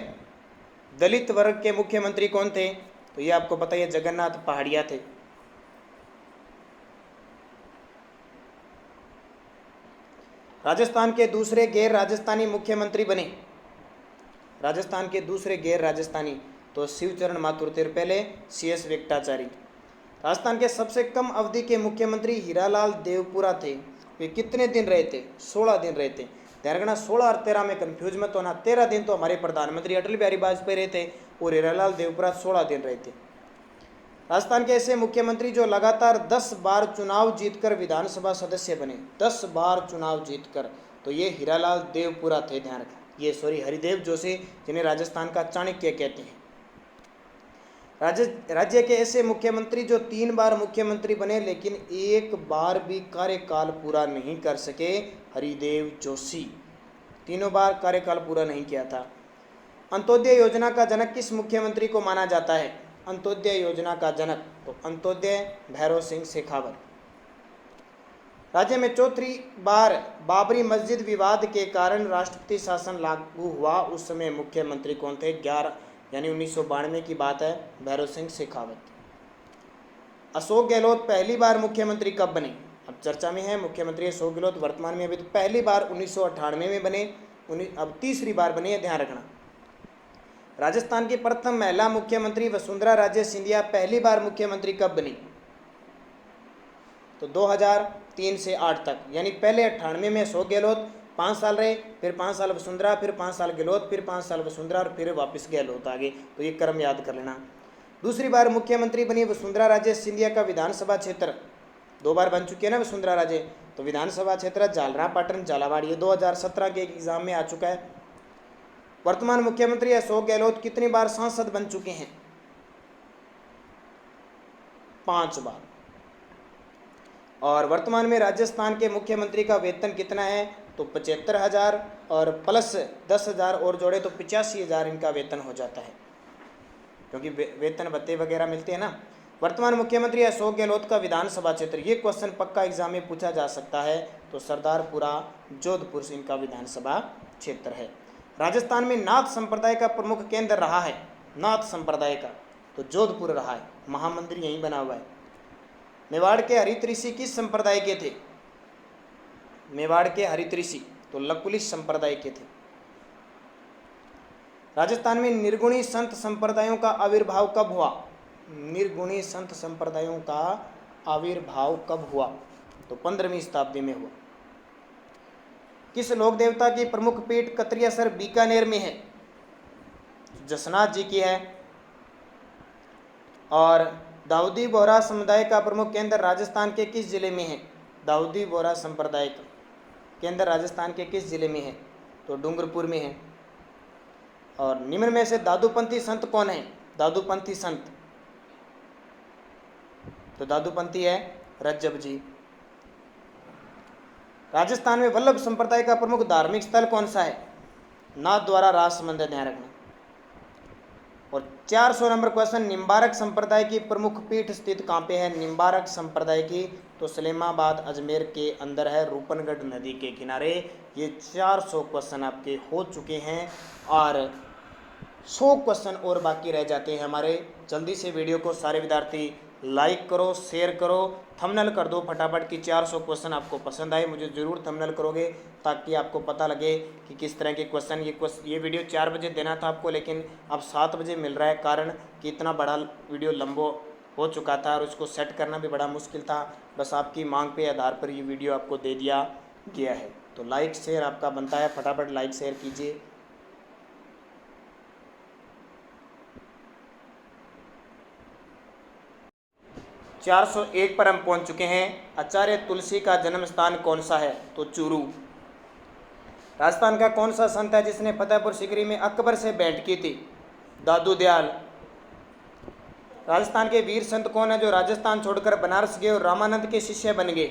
दलित वर्ग के मुख्यमंत्री कौन थे? तो ये आपको पता है, जगन्नाथ पहाड़िया थे। राजस्थान के दूसरे गैर राजस्थानी मुख्यमंत्री बने, राजस्थान के दूसरे गैर राजस्थानी तो शिवचरण माथुर थे, पहले CS वेंकटाचारी। राजस्थान के सबसे कम अवधि के मुख्यमंत्री हीरालाल देवपुरा थे। वे कितने दिन रहे थे? 16 दिन रहे थे। ध्यान रखना, 16 और 13 में कंफ्यूज मत होना। 13 दिन तो हमारे प्रधानमंत्री अटल बिहारी वाजपेयी रहे थे और हीरालाल देवपुरा 16 दिन रहे थे। राजस्थान के ऐसे मुख्यमंत्री जो लगातार 10 बार चुनाव जीतकर विधानसभा सदस्य बने, 10 बार चुनाव जीतकर, तो ये हीरालाल देवपुरा थे। ध्यान रखना, ये हरिदेव जोशी, जिन्हें राजस्थान का चाणक्य कहते हैं। राज्य के ऐसे मुख्यमंत्री जो 3 बार मुख्यमंत्री बने लेकिन एक बार भी कार्यकाल पूरा नहीं कर सके, हरिदेव जोशी, तीनों बार कार्यकाल पूरा नहीं किया था। अंत्योदय योजना का जनक किस मुख्यमंत्री को माना जाता है? अंत्योदय योजना का जनक तो अंत्योदय भैरव सिंह शेखावत। राज्य में चौथी बार बाबरी मस्जिद विवाद के कारण राष्ट्रपति शासन लागू हुआ, उस समय मुख्यमंत्री कौन थे? 11 यानी 1992 की बात है, भैरव सिंह शेखावत। अशोक गहलोत पहली बार मुख्यमंत्री कब बने? अब चर्चा में है मुख्यमंत्री अशोक गहलोत वर्तमान में, अभी तो पहली बार 1998 में बने, अब तीसरी बार बने, है ध्यान रखना। राजस्थान की प्रथम महिला मुख्यमंत्री वसुंधरा राजे सिंधिया पहली बार मुख्यमंत्री कब बनी? तो 2003 से 8 तक, यानी पहले 98 में अशोक गहलोत 5 साल रहे, फिर 5 साल वसुंधरा, फिर 5 साल गहलोत, फिर 5 साल वसुंधरा और फिर वापस गहलोत आगे। तो ये क्रम याद कर लेना। दूसरी बार मुख्यमंत्री बनी वसुंधरा राजे सिंधिया का विधानसभा क्षेत्र 2 बार बन चुके हैं ना वसुंधरा राजे, तो विधानसभा क्षेत्र झालरा पाटन झालावाड़, ये 2017 के एग्जाम में आ चुका है। वर्तमान मुख्यमंत्री अशोक गहलोत कितनी बार सांसद बन चुके हैं? 5 बार। और वर्तमान में राजस्थान के मुख्यमंत्री का वेतन कितना है? तो 75,000 और प्लस 10,000 और जोड़े तो 85,000 इनका वेतन हो जाता है, क्योंकि वेतन भत्ते वगैरह मिलते हैं ना। वर्तमान मुख्यमंत्री अशोक गहलोत का विधानसभा क्षेत्र, ये क्वेश्चन पक्का एग्जाम में पूछा जा सकता है, तो सरदारपुरा जोधपुर से इनका विधानसभा क्षेत्र है। राजस्थान में नाथ संप्रदाय का प्रमुख केंद्र रहा है, नाथ संप्रदाय का तो जोधपुर रहा है, महामंदिर यहीं बना हुआ है। मेवाड़ के हरित ऋषि किस संप्रदाय के थे? मेवाड़ के हरित ऋषि तो लकुलिश संप्रदाय के थे। राजस्थान में निर्गुणी संत संप्रदायों का आविर्भाव कब हुआ? निर्गुणी संत संप्रदायों का आविर्भाव कब हुआ? तो 15वीं शताब्दी में हुआ। किस लोक देवता की प्रमुख पीठ कतरियासर बीकानेर में है? जसनाथ जी की है। और दाऊदी बोहरा समुदाय का प्रमुख केंद्र राजस्थान के किस जिले में है? दाऊदी बोहरा संप्रदाय का केंद्र राजस्थान के किस जिले में है? तो डूंगरपुर में है। और निम्न में से दादूपंथी संत कौन है? दादूपंथी संत, तो दादूपंथी है रज्जब जी। राजस्थान में वल्लभ संप्रदाय का प्रमुख धार्मिक स्थल कौन सा है? नाथ द्वारा रास मंदिर, ध्यान रखना। और 400 नंबर क्वेश्चन, निम्बारक संप्रदाय की प्रमुख पीठ स्थित कहाँ पे है? निम्बारक संप्रदाय की तो सलेमाबाद अजमेर के अंदर है, रूपनगढ़ नदी के किनारे। ये 400 क्वेश्चन आपके हो चुके हैं और 100 क्वेश्चन और बाकी रह जाते हैं हमारे। जल्दी से वीडियो को सारे विद्यार्थी लाइक करो, शेयर करो, थंबनेल कर दो फटाफट कि 400 क्वेश्चन आपको पसंद आए। मुझे ज़रूर थंबनेल करोगे ताकि आपको पता लगे कि किस तरह के क्वेश्चन। ये वीडियो 4 बजे देना था आपको, लेकिन अब 7 बजे मिल रहा है, कारण कि इतना बड़ा वीडियो लंबो हो चुका था और उसको सेट करना भी बड़ा मुश्किल था। बस आपकी मांग पे आधार पर ये वीडियो आपको दे दिया गया है। तो लाइक शेयर आपका बनता है, फटाफट लाइक शेयर कीजिए। चार 401 पर हम पहुंच चुके हैं। आचार्य तुलसी का जन्म स्थान कौन सा है? तो चूरू। राजस्थान का कौन सा संत है जिसने फतेहपुर सीकरी में अकबर से भेंट की थी? दादू दयाल। राजस्थान के वीर संत कौन है जो राजस्थान छोड़कर बनारस गए और रामानंद के शिष्य बन गए?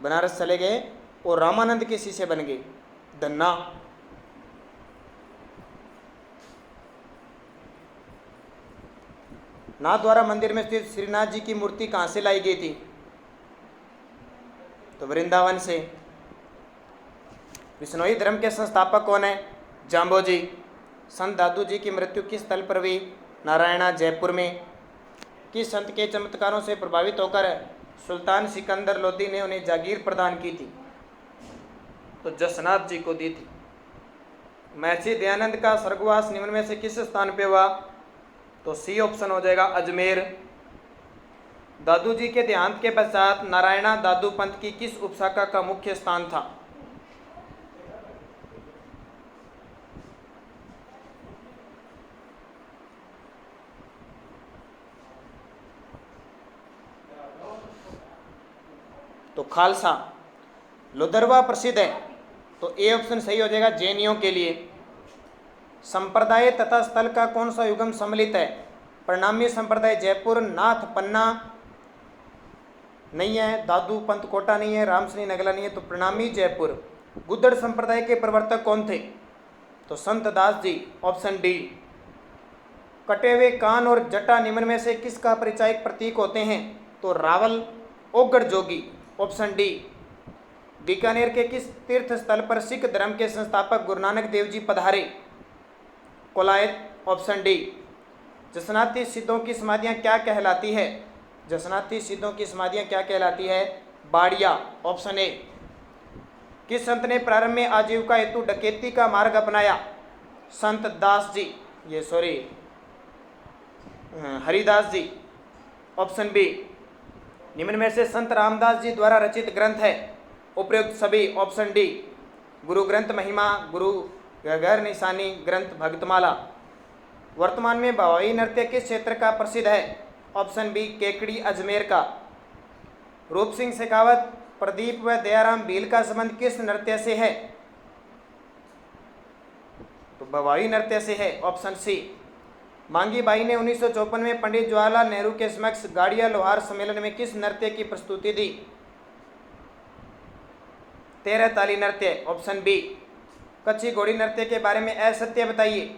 बनारस चले गए और रामानंद के शिष्य बन गए। धन्ना। नाथद्वारा मंदिर में स्थित श्रीनाथ जी की मूर्ति कहाँ से लाई गई थी? तो वृंदावन से। विष्णोई धर्म के संस्थापक कौन है? जाम्बोजी। संत दादू जी की मृत्यु किस स्थल पर हुई? नारायणा, जयपुर में। किस संत के चमत्कारों से प्रभावित होकर सुल्तान सिकंदर लोदी ने उन्हें जागीर प्रदान की थी? तो जसनाथ जी को दी थी। महर्षि दयानंद का स्वर्गवास निम्न में से किस स्थान पे हुआ? तो सी ऑप्शन हो जाएगा, अजमेर। दादू जी के देहांत के पश्चात नारायणा दादू पंथ की किस उपशाखा का मुख्य स्थान था? तो खालसा। लोदरवा प्रसिद्ध है, तो ए ऑप्शन सही हो जाएगा जैनियों के लिए। संप्रदाय तथा स्थल का कौन सा युगम सम्मिलित है? प्रणामी संप्रदाय जयपुर, नाथ पन्ना नहीं है, दादू पंथ कोटा नहीं है, रामसनी नगला नहीं है, तो प्रणामी जयपुर। गुद्दड़ संप्रदाय के प्रवर्तक कौन थे? तो संत दास जी, ऑप्शन डी। कटे हुए कान और जटा निम्न में से किसका परिचायक प्रतीक होते हैं? तो रावल, ओगढ़ जोगी, ऑप्शन डी। बीकानेर के किस तीर्थ स्थल पर सिख धर्म के संस्थापक गुरु नानक देव जी पधारे? Kolayat, option D. जसनाती सिद्धों की समाधियां क्या कहलाती है? जसनाती सिद्धों की समाधियां क्या कहलाती है? बाड़िया, ऑप्शन ए। किस संत ने प्रारंभ में आजीविका हेतु डकैती का मार्ग अपनाया? संत दास जी, हरिदास जी, ऑप्शन बी। निम्न में से संत रामदास जी द्वारा रचित ग्रंथ है? उपयुक्त सभी, ऑप्शन डी। गुरु ग्रंथ महिमा, गुरु गगर निशानी, ग्रंथ भक्तमाला। वर्तमान में भवाई नृत्य किस क्षेत्र का प्रसिद्ध है? ऑप्शन बी, केकड़ी अजमेर का। रूप सिंह शेखावत, प्रदीप व दयाराम भील का संबंध किस नृत्य से है? तो भवाई नृत्य से है, ऑप्शन सी। मांगी बाई ने 1954 में पंडित जवाहरलाल नेहरू के समक्ष गाड़िया लोहार सम्मेलन में किस नृत्य की प्रस्तुति दी? 13 ताली नृत्य, ऑप्शन बी। कच्ची घोड़ी नृत्य के बारे में असत्य बताइए?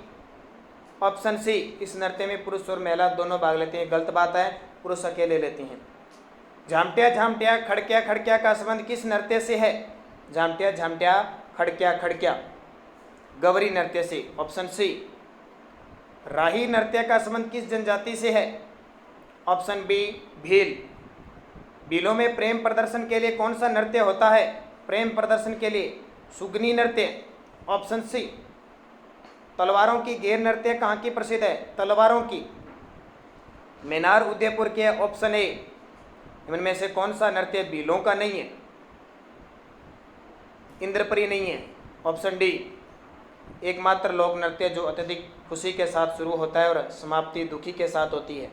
Option C. इस नृत्य में पुरुष और महिला दोनों भाग लेते हैं। गलत बात है, पुरुष अकेले लेते हैं। झामटिया झामटिया खड़किया खड़किया का संबंध किस नृत्य से है? झामटिया झामटिया खड़किया खड़किया गवरी नृत्य से, ऑप्शन सी। राही नृत्य का संबंध किस जनजाति से है? Option B, Bhil. भीलों में प्रेम प्रदर्शन के लिए कौन सा नृत्य होता है? प्रेम प्रदर्शन के लिए सुगनी नृत्य, ऑप्शन सी। तलवारों की घेर नृत्य कहाँ की प्रसिद्ध है? तलवारों की मेनार उदयपुर के, ऑप्शन ए। इनमें से कौन सा नृत्य भीलों का नहीं है? इंद्रपरी नहीं है, ऑप्शन डी। एकमात्र लोक नृत्य जो अत्यधिक खुशी के साथ शुरू होता है और समाप्ति दुखी के साथ होती है।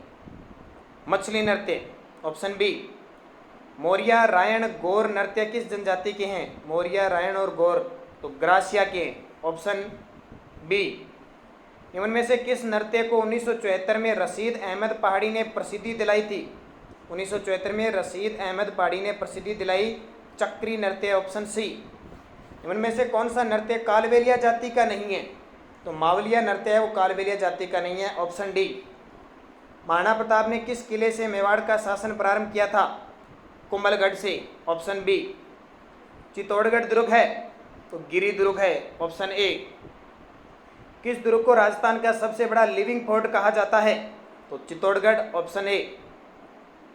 मछली नृत्य, ऑप्शन बी। मोरिया, रायण, गौर नृत्य किस जनजाति के हैं? मोरिया, रायण और गौर तो ग्रासिया के हैं, ऑप्शन बी। इनमें में से किस नृत्य को 1974 में रशीद अहमद पहाड़ी ने प्रसिद्धि दिलाई थी? 1974 में रशीद अहमद पहाड़ी ने प्रसिद्धि दिलाई चक्री नृत्य, ऑप्शन सी। इनमें से कौन सा नृत्य कालबेलिया जाति का नहीं है? तो मावलिया नृत्य है वो कालबेलिया जाति का नहीं है, ऑप्शन डी। महाराणा प्रताप ने किस किले से मेवाड़ का शासन प्रारंभ किया था? कुंभलगढ़ से, ऑप्शन बी। चित्तौड़गढ़ दुर्ग है तो गिरी दुर्ग है, ऑप्शन ए। किस दुर्ग को राजस्थान का सबसे बड़ा लिविंग फोर्ट कहा जाता है? तो चित्तौड़गढ़, ऑप्शन ए।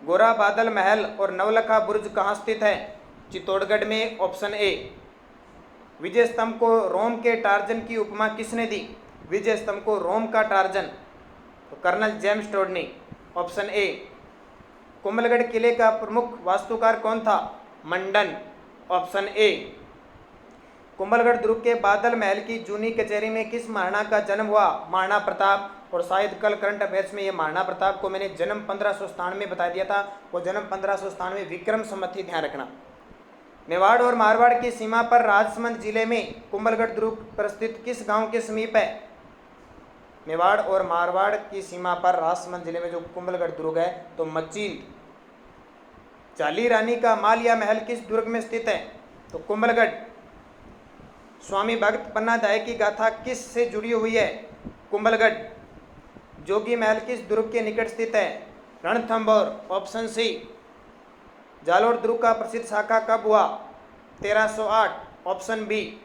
गोरा बादल महल और नवलखा बुर्ज कहाँ स्थित है? चित्तौड़गढ़ में, ऑप्शन ए। विजय स्तंभ को रोम के टार्जन की उपमा किसने दी? विजय स्तंभ को रोम का टार्जन तो कर्नल जेम्स टोड ने, ऑप्शन ए। कुंभलगढ़ किले का प्रमुख वास्तुकार कौन था? मंडन, ऑप्शन ए। कुंभलगढ़ दुर्ग के बादल महल की जूनी कचहरी में किस महाराणा का जन्म हुआ? महाराणा प्रताप। और शायद कल करंट अफेयर्स में ये महाराणा प्रताप को मैंने जन्म 1597 में बता दिया था, वो जन्म 1597 विक्रम संवत ही, ध्यान रखना। मेवाड़ और मारवाड़ की सीमा पर राजसमंद जिले में कुंभलगढ़ दुर्ग पर स्थित किस गांव के समीप है? मेवाड़ और मारवाड़ की सीमा पर राजसमंद जिले में जो कुंभलगढ़ दुर्ग है तो मचील। झाली रानी का माल या महल किस दुर्ग में स्थित है? तो कुंभलगढ़। स्वामी भक्त पन्ना दाय की गाथा किस से जुड़ी हुई है? कुंभलगढ़। जोगी महल किस दुर्ग के निकट स्थित है? Ranthambore, option C. जालोर दुर्ग का प्रसिद्ध शाखा कब हुआ? 1308, ऑप्शन बी।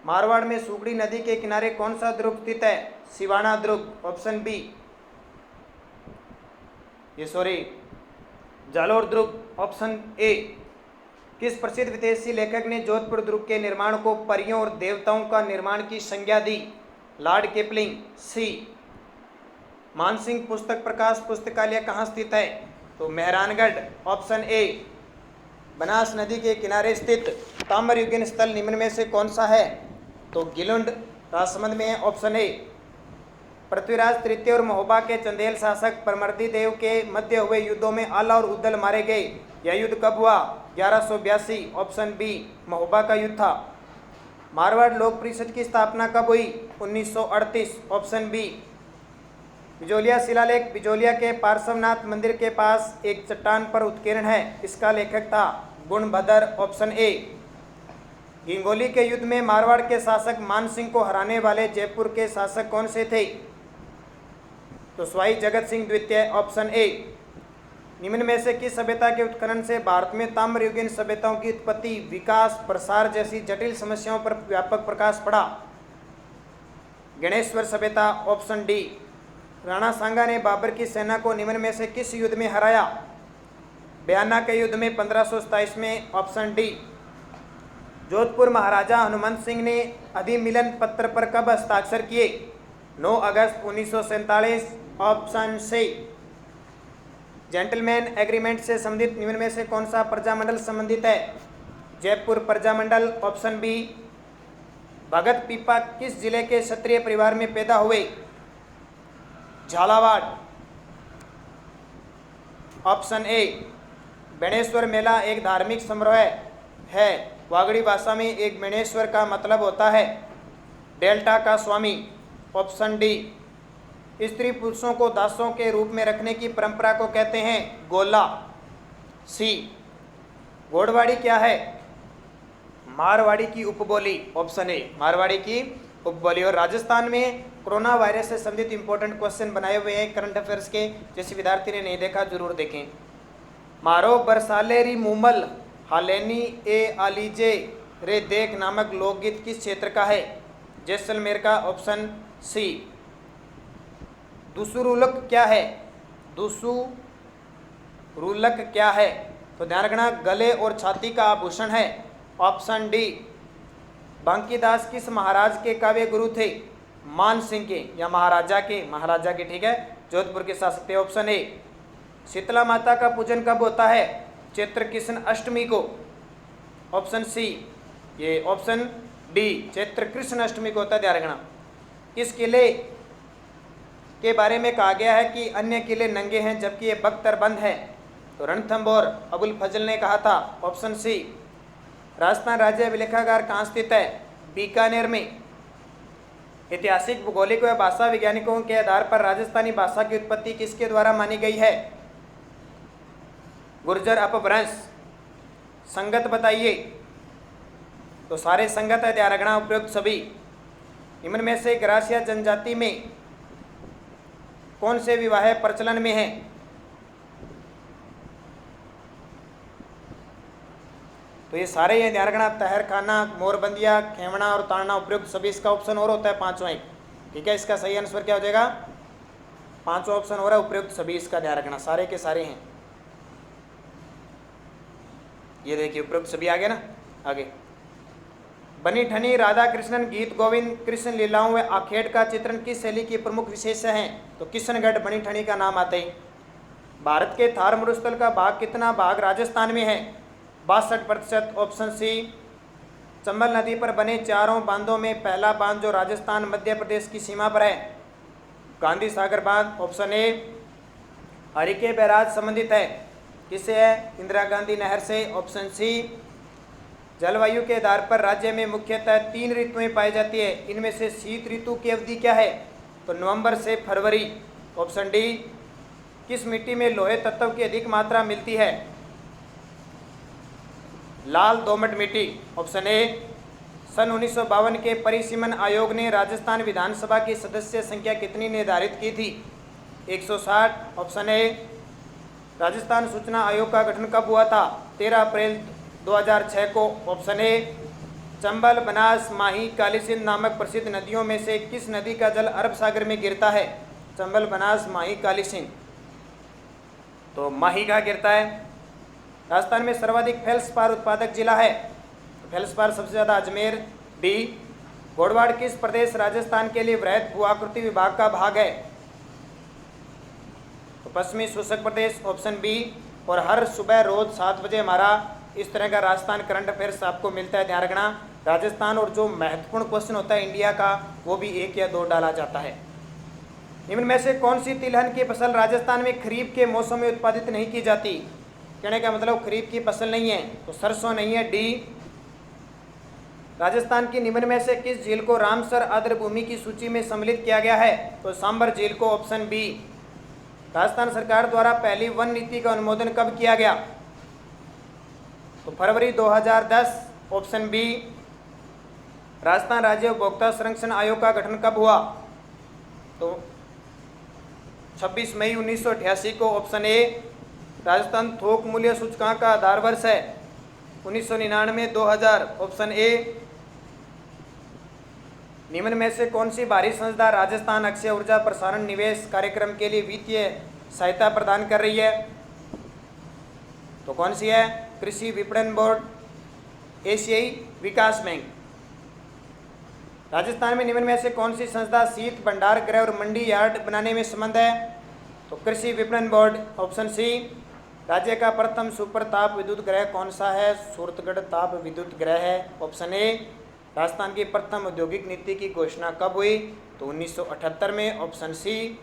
मारवाड़ में सुगड़ी नदी के किनारे कौन सा दुर्ग स्थित है? सिवाना दुर्ग, ऑप्शन बी। जालोर दुर्ग, ऑप्शन ए। किस प्रसिद्ध विदेशी लेखक ने जोधपुर दुर्ग के निर्माण को परियों और देवताओं का निर्माण की संज्ञा दी? लॉर्ड किपलिंग, सी। मानसिंह पुस्तक प्रकाश पुस्तकालय कहाँ स्थित है? तो मेहरानगढ़, ऑप्शन ए। बनास नदी के किनारे स्थित ताम्रयुगीन स्थल निम्न में से कौन सा है? तो गिलुंड राजसमंद में है, ऑप्शन ए। पृथ्वीराज तृतीय और महोबा के चंदेल शासक परमर्दी देव के मध्य हुए युद्धों में आला और उद्दल मारे गए। यह युद्ध कब हुआ? 1182, ऑप्शन बी। महोबा का युद्ध था। मारवाड़ लोक परिषद की स्थापना कब हुई? 1938, ऑप्शन बी। बिजोलिया शिलालेख बिजोलिया के पार्श्वनाथ मंदिर के पास एक चट्टान पर उत्कीर्ण है, इसका लेखक था गुणभद्र, ऑप्शन ए। गिंगोली के युद्ध में मारवाड़ के शासक मानसिंह को हराने वाले जयपुर के शासक कौन से थे? तो स्वाई जगत सिंह द्वितीय, ऑप्शन ए। निम्न में से किस सभ्यता के उत्खनन से भारत में ताम्रयुगीन सभ्यताओं की उत्पत्ति, विकास, प्रसार जैसी जटिल समस्याओं पर व्यापक प्रकाश पड़ा? गणेश्वर सभ्यता, ऑप्शन डी। राणा सांगा ने बाबर की सेना को निम्न में से किस युद्ध में हराया? बयाना के युद्ध में 1527 में, ऑप्शन डी। जोधपुर महाराजा हनुमंत सिंह ने अधिमिलन पत्र पर कब हस्ताक्षर किए? 9 अगस्त 1947, ऑप्शन सी। जेंटलमैन एग्रीमेंट से संबंधित निम्न में से कौन सा प्रजामंडल संबंधित है? Jaipur Prajamandal, option B. भगत पीपा किस जिले के क्षत्रिय परिवार में पैदा हुए? Jhalawar, option A. बेणेश्वर मेला एक धार्मिक समारोह है। वागड़ी भाषा में एक बेणेश्वर का मतलब होता है डेल्टा का स्वामी, ऑप्शन डी। स्त्री पुरुषों को दासों के रूप में रखने की परंपरा को कहते हैं गोला, सी। घोड़वाड़ी क्या है? मारवाड़ी की उपबोली, ऑप्शन ए। मारवाड़ी की उपबोली। और राजस्थान में कोरोना वायरस से संबंधित इंपॉर्टेंट क्वेश्चन बनाए हुए हैं करंट अफेयर्स के, जैसे विद्यार्थी ने नहीं देखा जरूर देखें। मारो बरसालेरी मुमल हालेनी ए आलीजे रे देख नामक लोकगीत किस क्षेत्र का है? जैसलमेर का, ऑप्शन सी। दुसुरुलक क्या है? दुसुरुलक क्या है? तो ध्यान रखना, गले और छाती का आभूषण है, ऑप्शन डी। बांकीदास किस महाराज के काव्य गुरु थे? मान सिंह के या महाराजा के, ठीक है, जोधपुर के शासक थे, ऑप्शन ए। शीतला माता का पूजन कब होता है? चैत्र कृष्ण अष्टमी को, ऑप्शन सी। ये ऑप्शन डी चैत्र कृष्ण अष्टमी को होता है, ध्यान रखना। इस किले के बारे में कहा गया है कि अन्य किले नंगे हैं जबकि ये बख्तरबंद है? तो रणथंभौर अबुल फजल ने कहा था, ऑप्शन सी। राजस्थान राज्य अभिलेखागार कहाँ स्थित है? बीकानेर में। ऐतिहासिक, भूगोलिक व भाषा वैज्ञानिकों के आधार पर राजस्थानी भाषा की उत्पत्ति किसके द्वारा मानी गई है? गुर्जर अपभ्रंश। संगत बताइए। तो सारे संगत है, ध्यान रखना उपयुक्त सभी। निम्न में से ग्रासिया जनजाति में कौन से विवाह प्रचलन में है? तो ये सारे ये ध्यान रखना, तहरखाना, मोरबंदिया, खेवना और ताड़ना उपयुक्त सभी। इसका ऑप्शन और होता है पांचवा एक, ठीक है। इसका सही आंसर क्या हो जाएगा? पांचवा ऑप्शन हो रहा है उपयुक्त सभी, इसका ध्यान रखना, सारे के सारे हैं। ये देखिए उपयुक्त सभी आ गए ना। आगे, बनी ठनी राधा कृष्णन गीत गोविंद कृष्ण लीलाओं व आखेट का चित्रण किस शैली की प्रमुख विशेषता है? तो किशनगढ़ बनी ठनी का नाम आते ही। भारत के थार मरुस्थल का भाग कितना भाग राजस्थान में है? 62%, ऑप्शन सी। चंबल नदी पर बने चारों बांधों में पहला बांध जो राजस्थान मध्य प्रदेश की सीमा पर है? गांधी सागर बांध, ऑप्शन ए। हरिके बैराज संबंधित है किससे है? इंदिरा गांधी नहर से, ऑप्शन सी। जलवायु के आधार पर राज्य में मुख्यतः 3 ऋतुएं पाई जाती है, इनमें से शीत ऋतु की अवधि क्या है? तो नवंबर से फरवरी, ऑप्शन डी। किस मिट्टी में लोहे तत्व की अधिक मात्रा मिलती है? लाल दोमट मिट्टी, ऑप्शन ए। सन 1952 के परिसीमन आयोग ने राजस्थान विधानसभा की सदस्य संख्या कितनी निर्धारित की थी? 160, ऑप्शन ए। राजस्थान सूचना आयोग का गठन कब हुआ था? 13 अप्रैल 2006 को, ऑप्शन ए। चंबल, बनास, माही, कालीसिंध नामक प्रसिद्ध नदियों में से किस नदी का जल अरब सागर में गिरता है? चंबल, बनास, माही, कालीसिंध। तो माही का गिरता है। राजस्थान में सर्वाधिक फेल्सपार उत्पादक जिला है? फेल्सपार सबसे ज़्यादा अजमेर, डी। घोड़वाड़ किस प्रदेश राजस्थान के लिए वृहद भूआकृति विभाग का भाग है? तो पश्चिमी शोषक प्रदेश, ऑप्शन बी। और हर सुबह रोज 7 बजे हमारा इस तरह का राजस्थान करंट अफेयर्स आपको मिलता है, ध्यान रखना। राजस्थान और जो महत्वपूर्ण क्वेश्चन होता है इंडिया का वो भी 1 या 2 डाला जाता है। निम्न में से कौन सी तिलहन की फसल राजस्थान में खरीफ के मौसम में उत्पादित नहीं की जाती? कहने का मतलब खरीफ की फसल नहीं है, तो सरसों नहीं है, डी। राजस्थान की निम्न में से किस झील को रामसर आर्द्र भूमि की सूची में सम्मिलित किया गया है? तो सांबर झील को, ऑप्शन बी। राजस्थान सरकार द्वारा पहली वन नीति का अनुमोदन कब किया गया? तो फरवरी 2010, ऑप्शन बी। राजस्थान राज्य उपभोक्ता संरक्षण आयोग का गठन कब हुआ? तो 26 मई 1988 को, ऑप्शन ए। राजस्थान थोक मूल्य सूचकांक का आधार वर्ष है? 1999, 2000, ऑप्शन ए। निम्न में से कौन सी भारी संस्था राजस्थान अक्षय ऊर्जा प्रसारण निवेश कार्यक्रम के लिए वित्तीय सहायता प्रदान कर रही है? तो कौन सी है? कृषि विपणन बोर्ड, एशियाई विकास बैंक। राजस्थान में निम्न में से कौन सी संस्था शीत भंडार गृह और मंडी यार्ड बनाने में संबंध है? तो कृषि विपणन बोर्ड, ऑप्शन सी। राज्य का प्रथम सुपर ताप विद्युत गृह कौन सा है? सूरतगढ़ ताप विद्युत गृह है, ऑप्शन ए। राजस्थान की प्रथम औद्योगिक नीति की घोषणा कब हुई? तो 1978 में, ऑप्शन सी।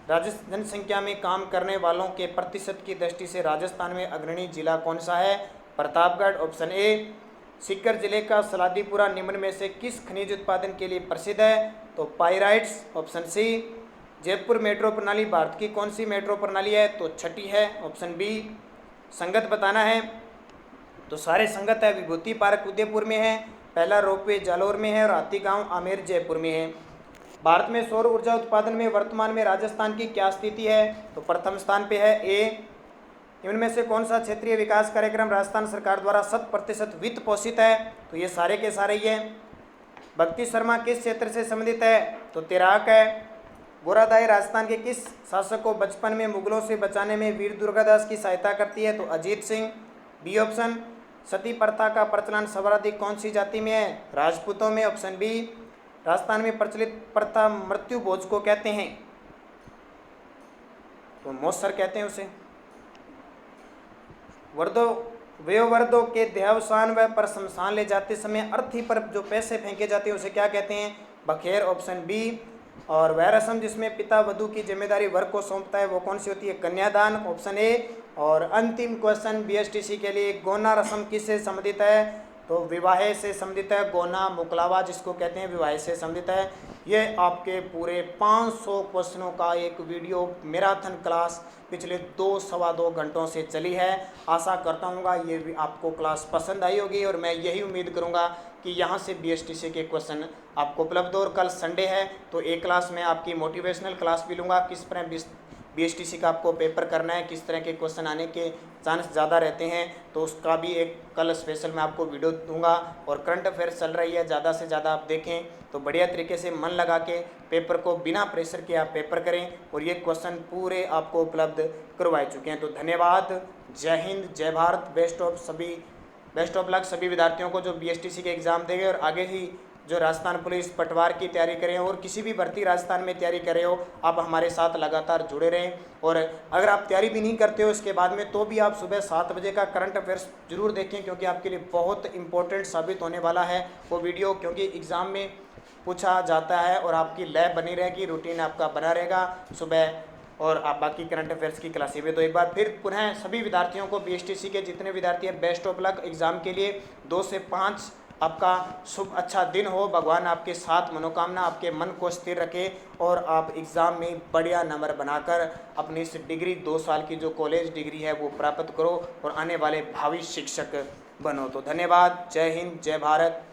राजस्थान जनसंख्या में काम करने वालों के प्रतिशत की दृष्टि से राजस्थान में अग्रणी जिला कौन सा है? Pratapgarh, option A. सीकर जिले का सलादीपुरा निम्न में से किस खनिज उत्पादन के लिए प्रसिद्ध है? तो pyrites, option C. Jaipur metro प्रणाली भारत की कौन सी मेट्रो प्रणाली है? तो छठी है, ऑप्शन बी। संगत बताना है, तो सारे संगत है। विभूति पार्क उदयपुर में है, पहला रोपवे जालौर में है और हाथीगांव आमेर जयपुर में है। भारत में सौर ऊर्जा उत्पादन में वर्तमान में राजस्थान की क्या स्थिति है? तो प्रथम स्थान पे है, ए। इनमें से कौन सा क्षेत्रीय विकास कार्यक्रम राजस्थान सरकार द्वारा 100% वित्त पोषित है? तो ये सारे के सारे ही हैं। भक्ति शर्मा किस क्षेत्र से संबंधित है? तो तिराक है। गोरादाई राजस्थान के किस शासक को बचपन में मुगलों से बचाने में वीर दुर्गादास की सहायता करती है? तो अजीत सिंह, बी ऑप्शन। सती प्रथा का प्रचलन सर्वाधिक कौन सी जाति में है? राजपूतों में, ऑप्शन बी। राजस्थान में प्रचलित प्रथा मृत्यु भोज को कहते हैं? तो मौसर कहते हैं उसे। वर्दो वयोवृद्धों के देहावसान व पर शमशान ले जाते समय अर्थी पर जो पैसे फेंके जाते हैं उसे क्या कहते हैं? बखेर, ऑप्शन बी। और वह रस्म जिसमें पिता वधू की जिम्मेदारी वर को सौंपता है वो कौन सी होती है? कन्यादान, ऑप्शन ए। और अंतिम क्वेश्चन बीएसटीसी के लिए, गोना रस्म किससे संबंधित है? तो विवाह से संबंधित है। गोना मुकलावा जिसको कहते हैं विवाह से संबंधित है। ये आपके पूरे 500 क्वेश्चनों का एक वीडियो मैराथन क्लास पिछले 2-2.25 घंटों से चली है। आशा करता हूँ ये भी आपको क्लास पसंद आई होगी और मैं यही उम्मीद करूँगा कि यहाँ से बीएसटीसी के क्वेश्चन आपको उपलब्ध हो। और कल संडे है तो एक क्लास में आपकी मोटिवेशनल क्लास भी लूँगा, किस तरह बीएसटीसी का आपको पेपर करना है, किस तरह के क्वेश्चन आने के चांस ज़्यादा रहते हैं, तो उसका भी एक कल स्पेशल मैं आपको वीडियो दूंगा। और करंट अफेयर्स चल रही है, ज़्यादा से ज़्यादा आप देखें तो बढ़िया तरीके से मन लगा के पेपर को बिना प्रेशर के आप पेपर करें। और ये क्वेश्चन पूरे आपको उपलब्ध करवाए चुके हैं। तो धन्यवाद, जय हिंद, जय भारत, बेस्ट ऑफ लक सभी विद्यार्थियों को जो बीएसटीसी के एग्ज़ाम देंगे और आगे ही जो राजस्थान पुलिस पटवार की तैयारी करें और किसी भी भर्ती राजस्थान में तैयारी कर रहे हो, आप हमारे साथ लगातार जुड़े रहें। और अगर आप तैयारी भी नहीं करते हो इसके बाद में तो भी आप सुबह 7 बजे का करंट अफेयर्स जरूर देखें, क्योंकि आपके लिए बहुत इंपॉर्टेंट साबित होने वाला है वो वीडियो, क्योंकि एग्ज़ाम में पूछा जाता है और आपकी लैब बनी रहेगी, रूटीन आपका बना रहेगा सुबह और आप बाकी करंट अफेयर्स की क्लासें भी। तो एक बार फिर पुनः सभी विद्यार्थियों को, बीएसटीसी के जितने विद्यार्थी हैं, बेस्ट ऑफ लक एग्ज़ाम के लिए। 2 से 5 आपका शुभ अच्छा दिन हो, भगवान आपके साथ, मनोकामना आपके मन को स्थिर रखे और आप एग्ज़ाम में बढ़िया नंबर बनाकर अपनी इस डिग्री 2 साल की जो कॉलेज डिग्री है वो प्राप्त करो और आने वाले भावी शिक्षक बनो। तो धन्यवाद, जय हिंद, जय भारत।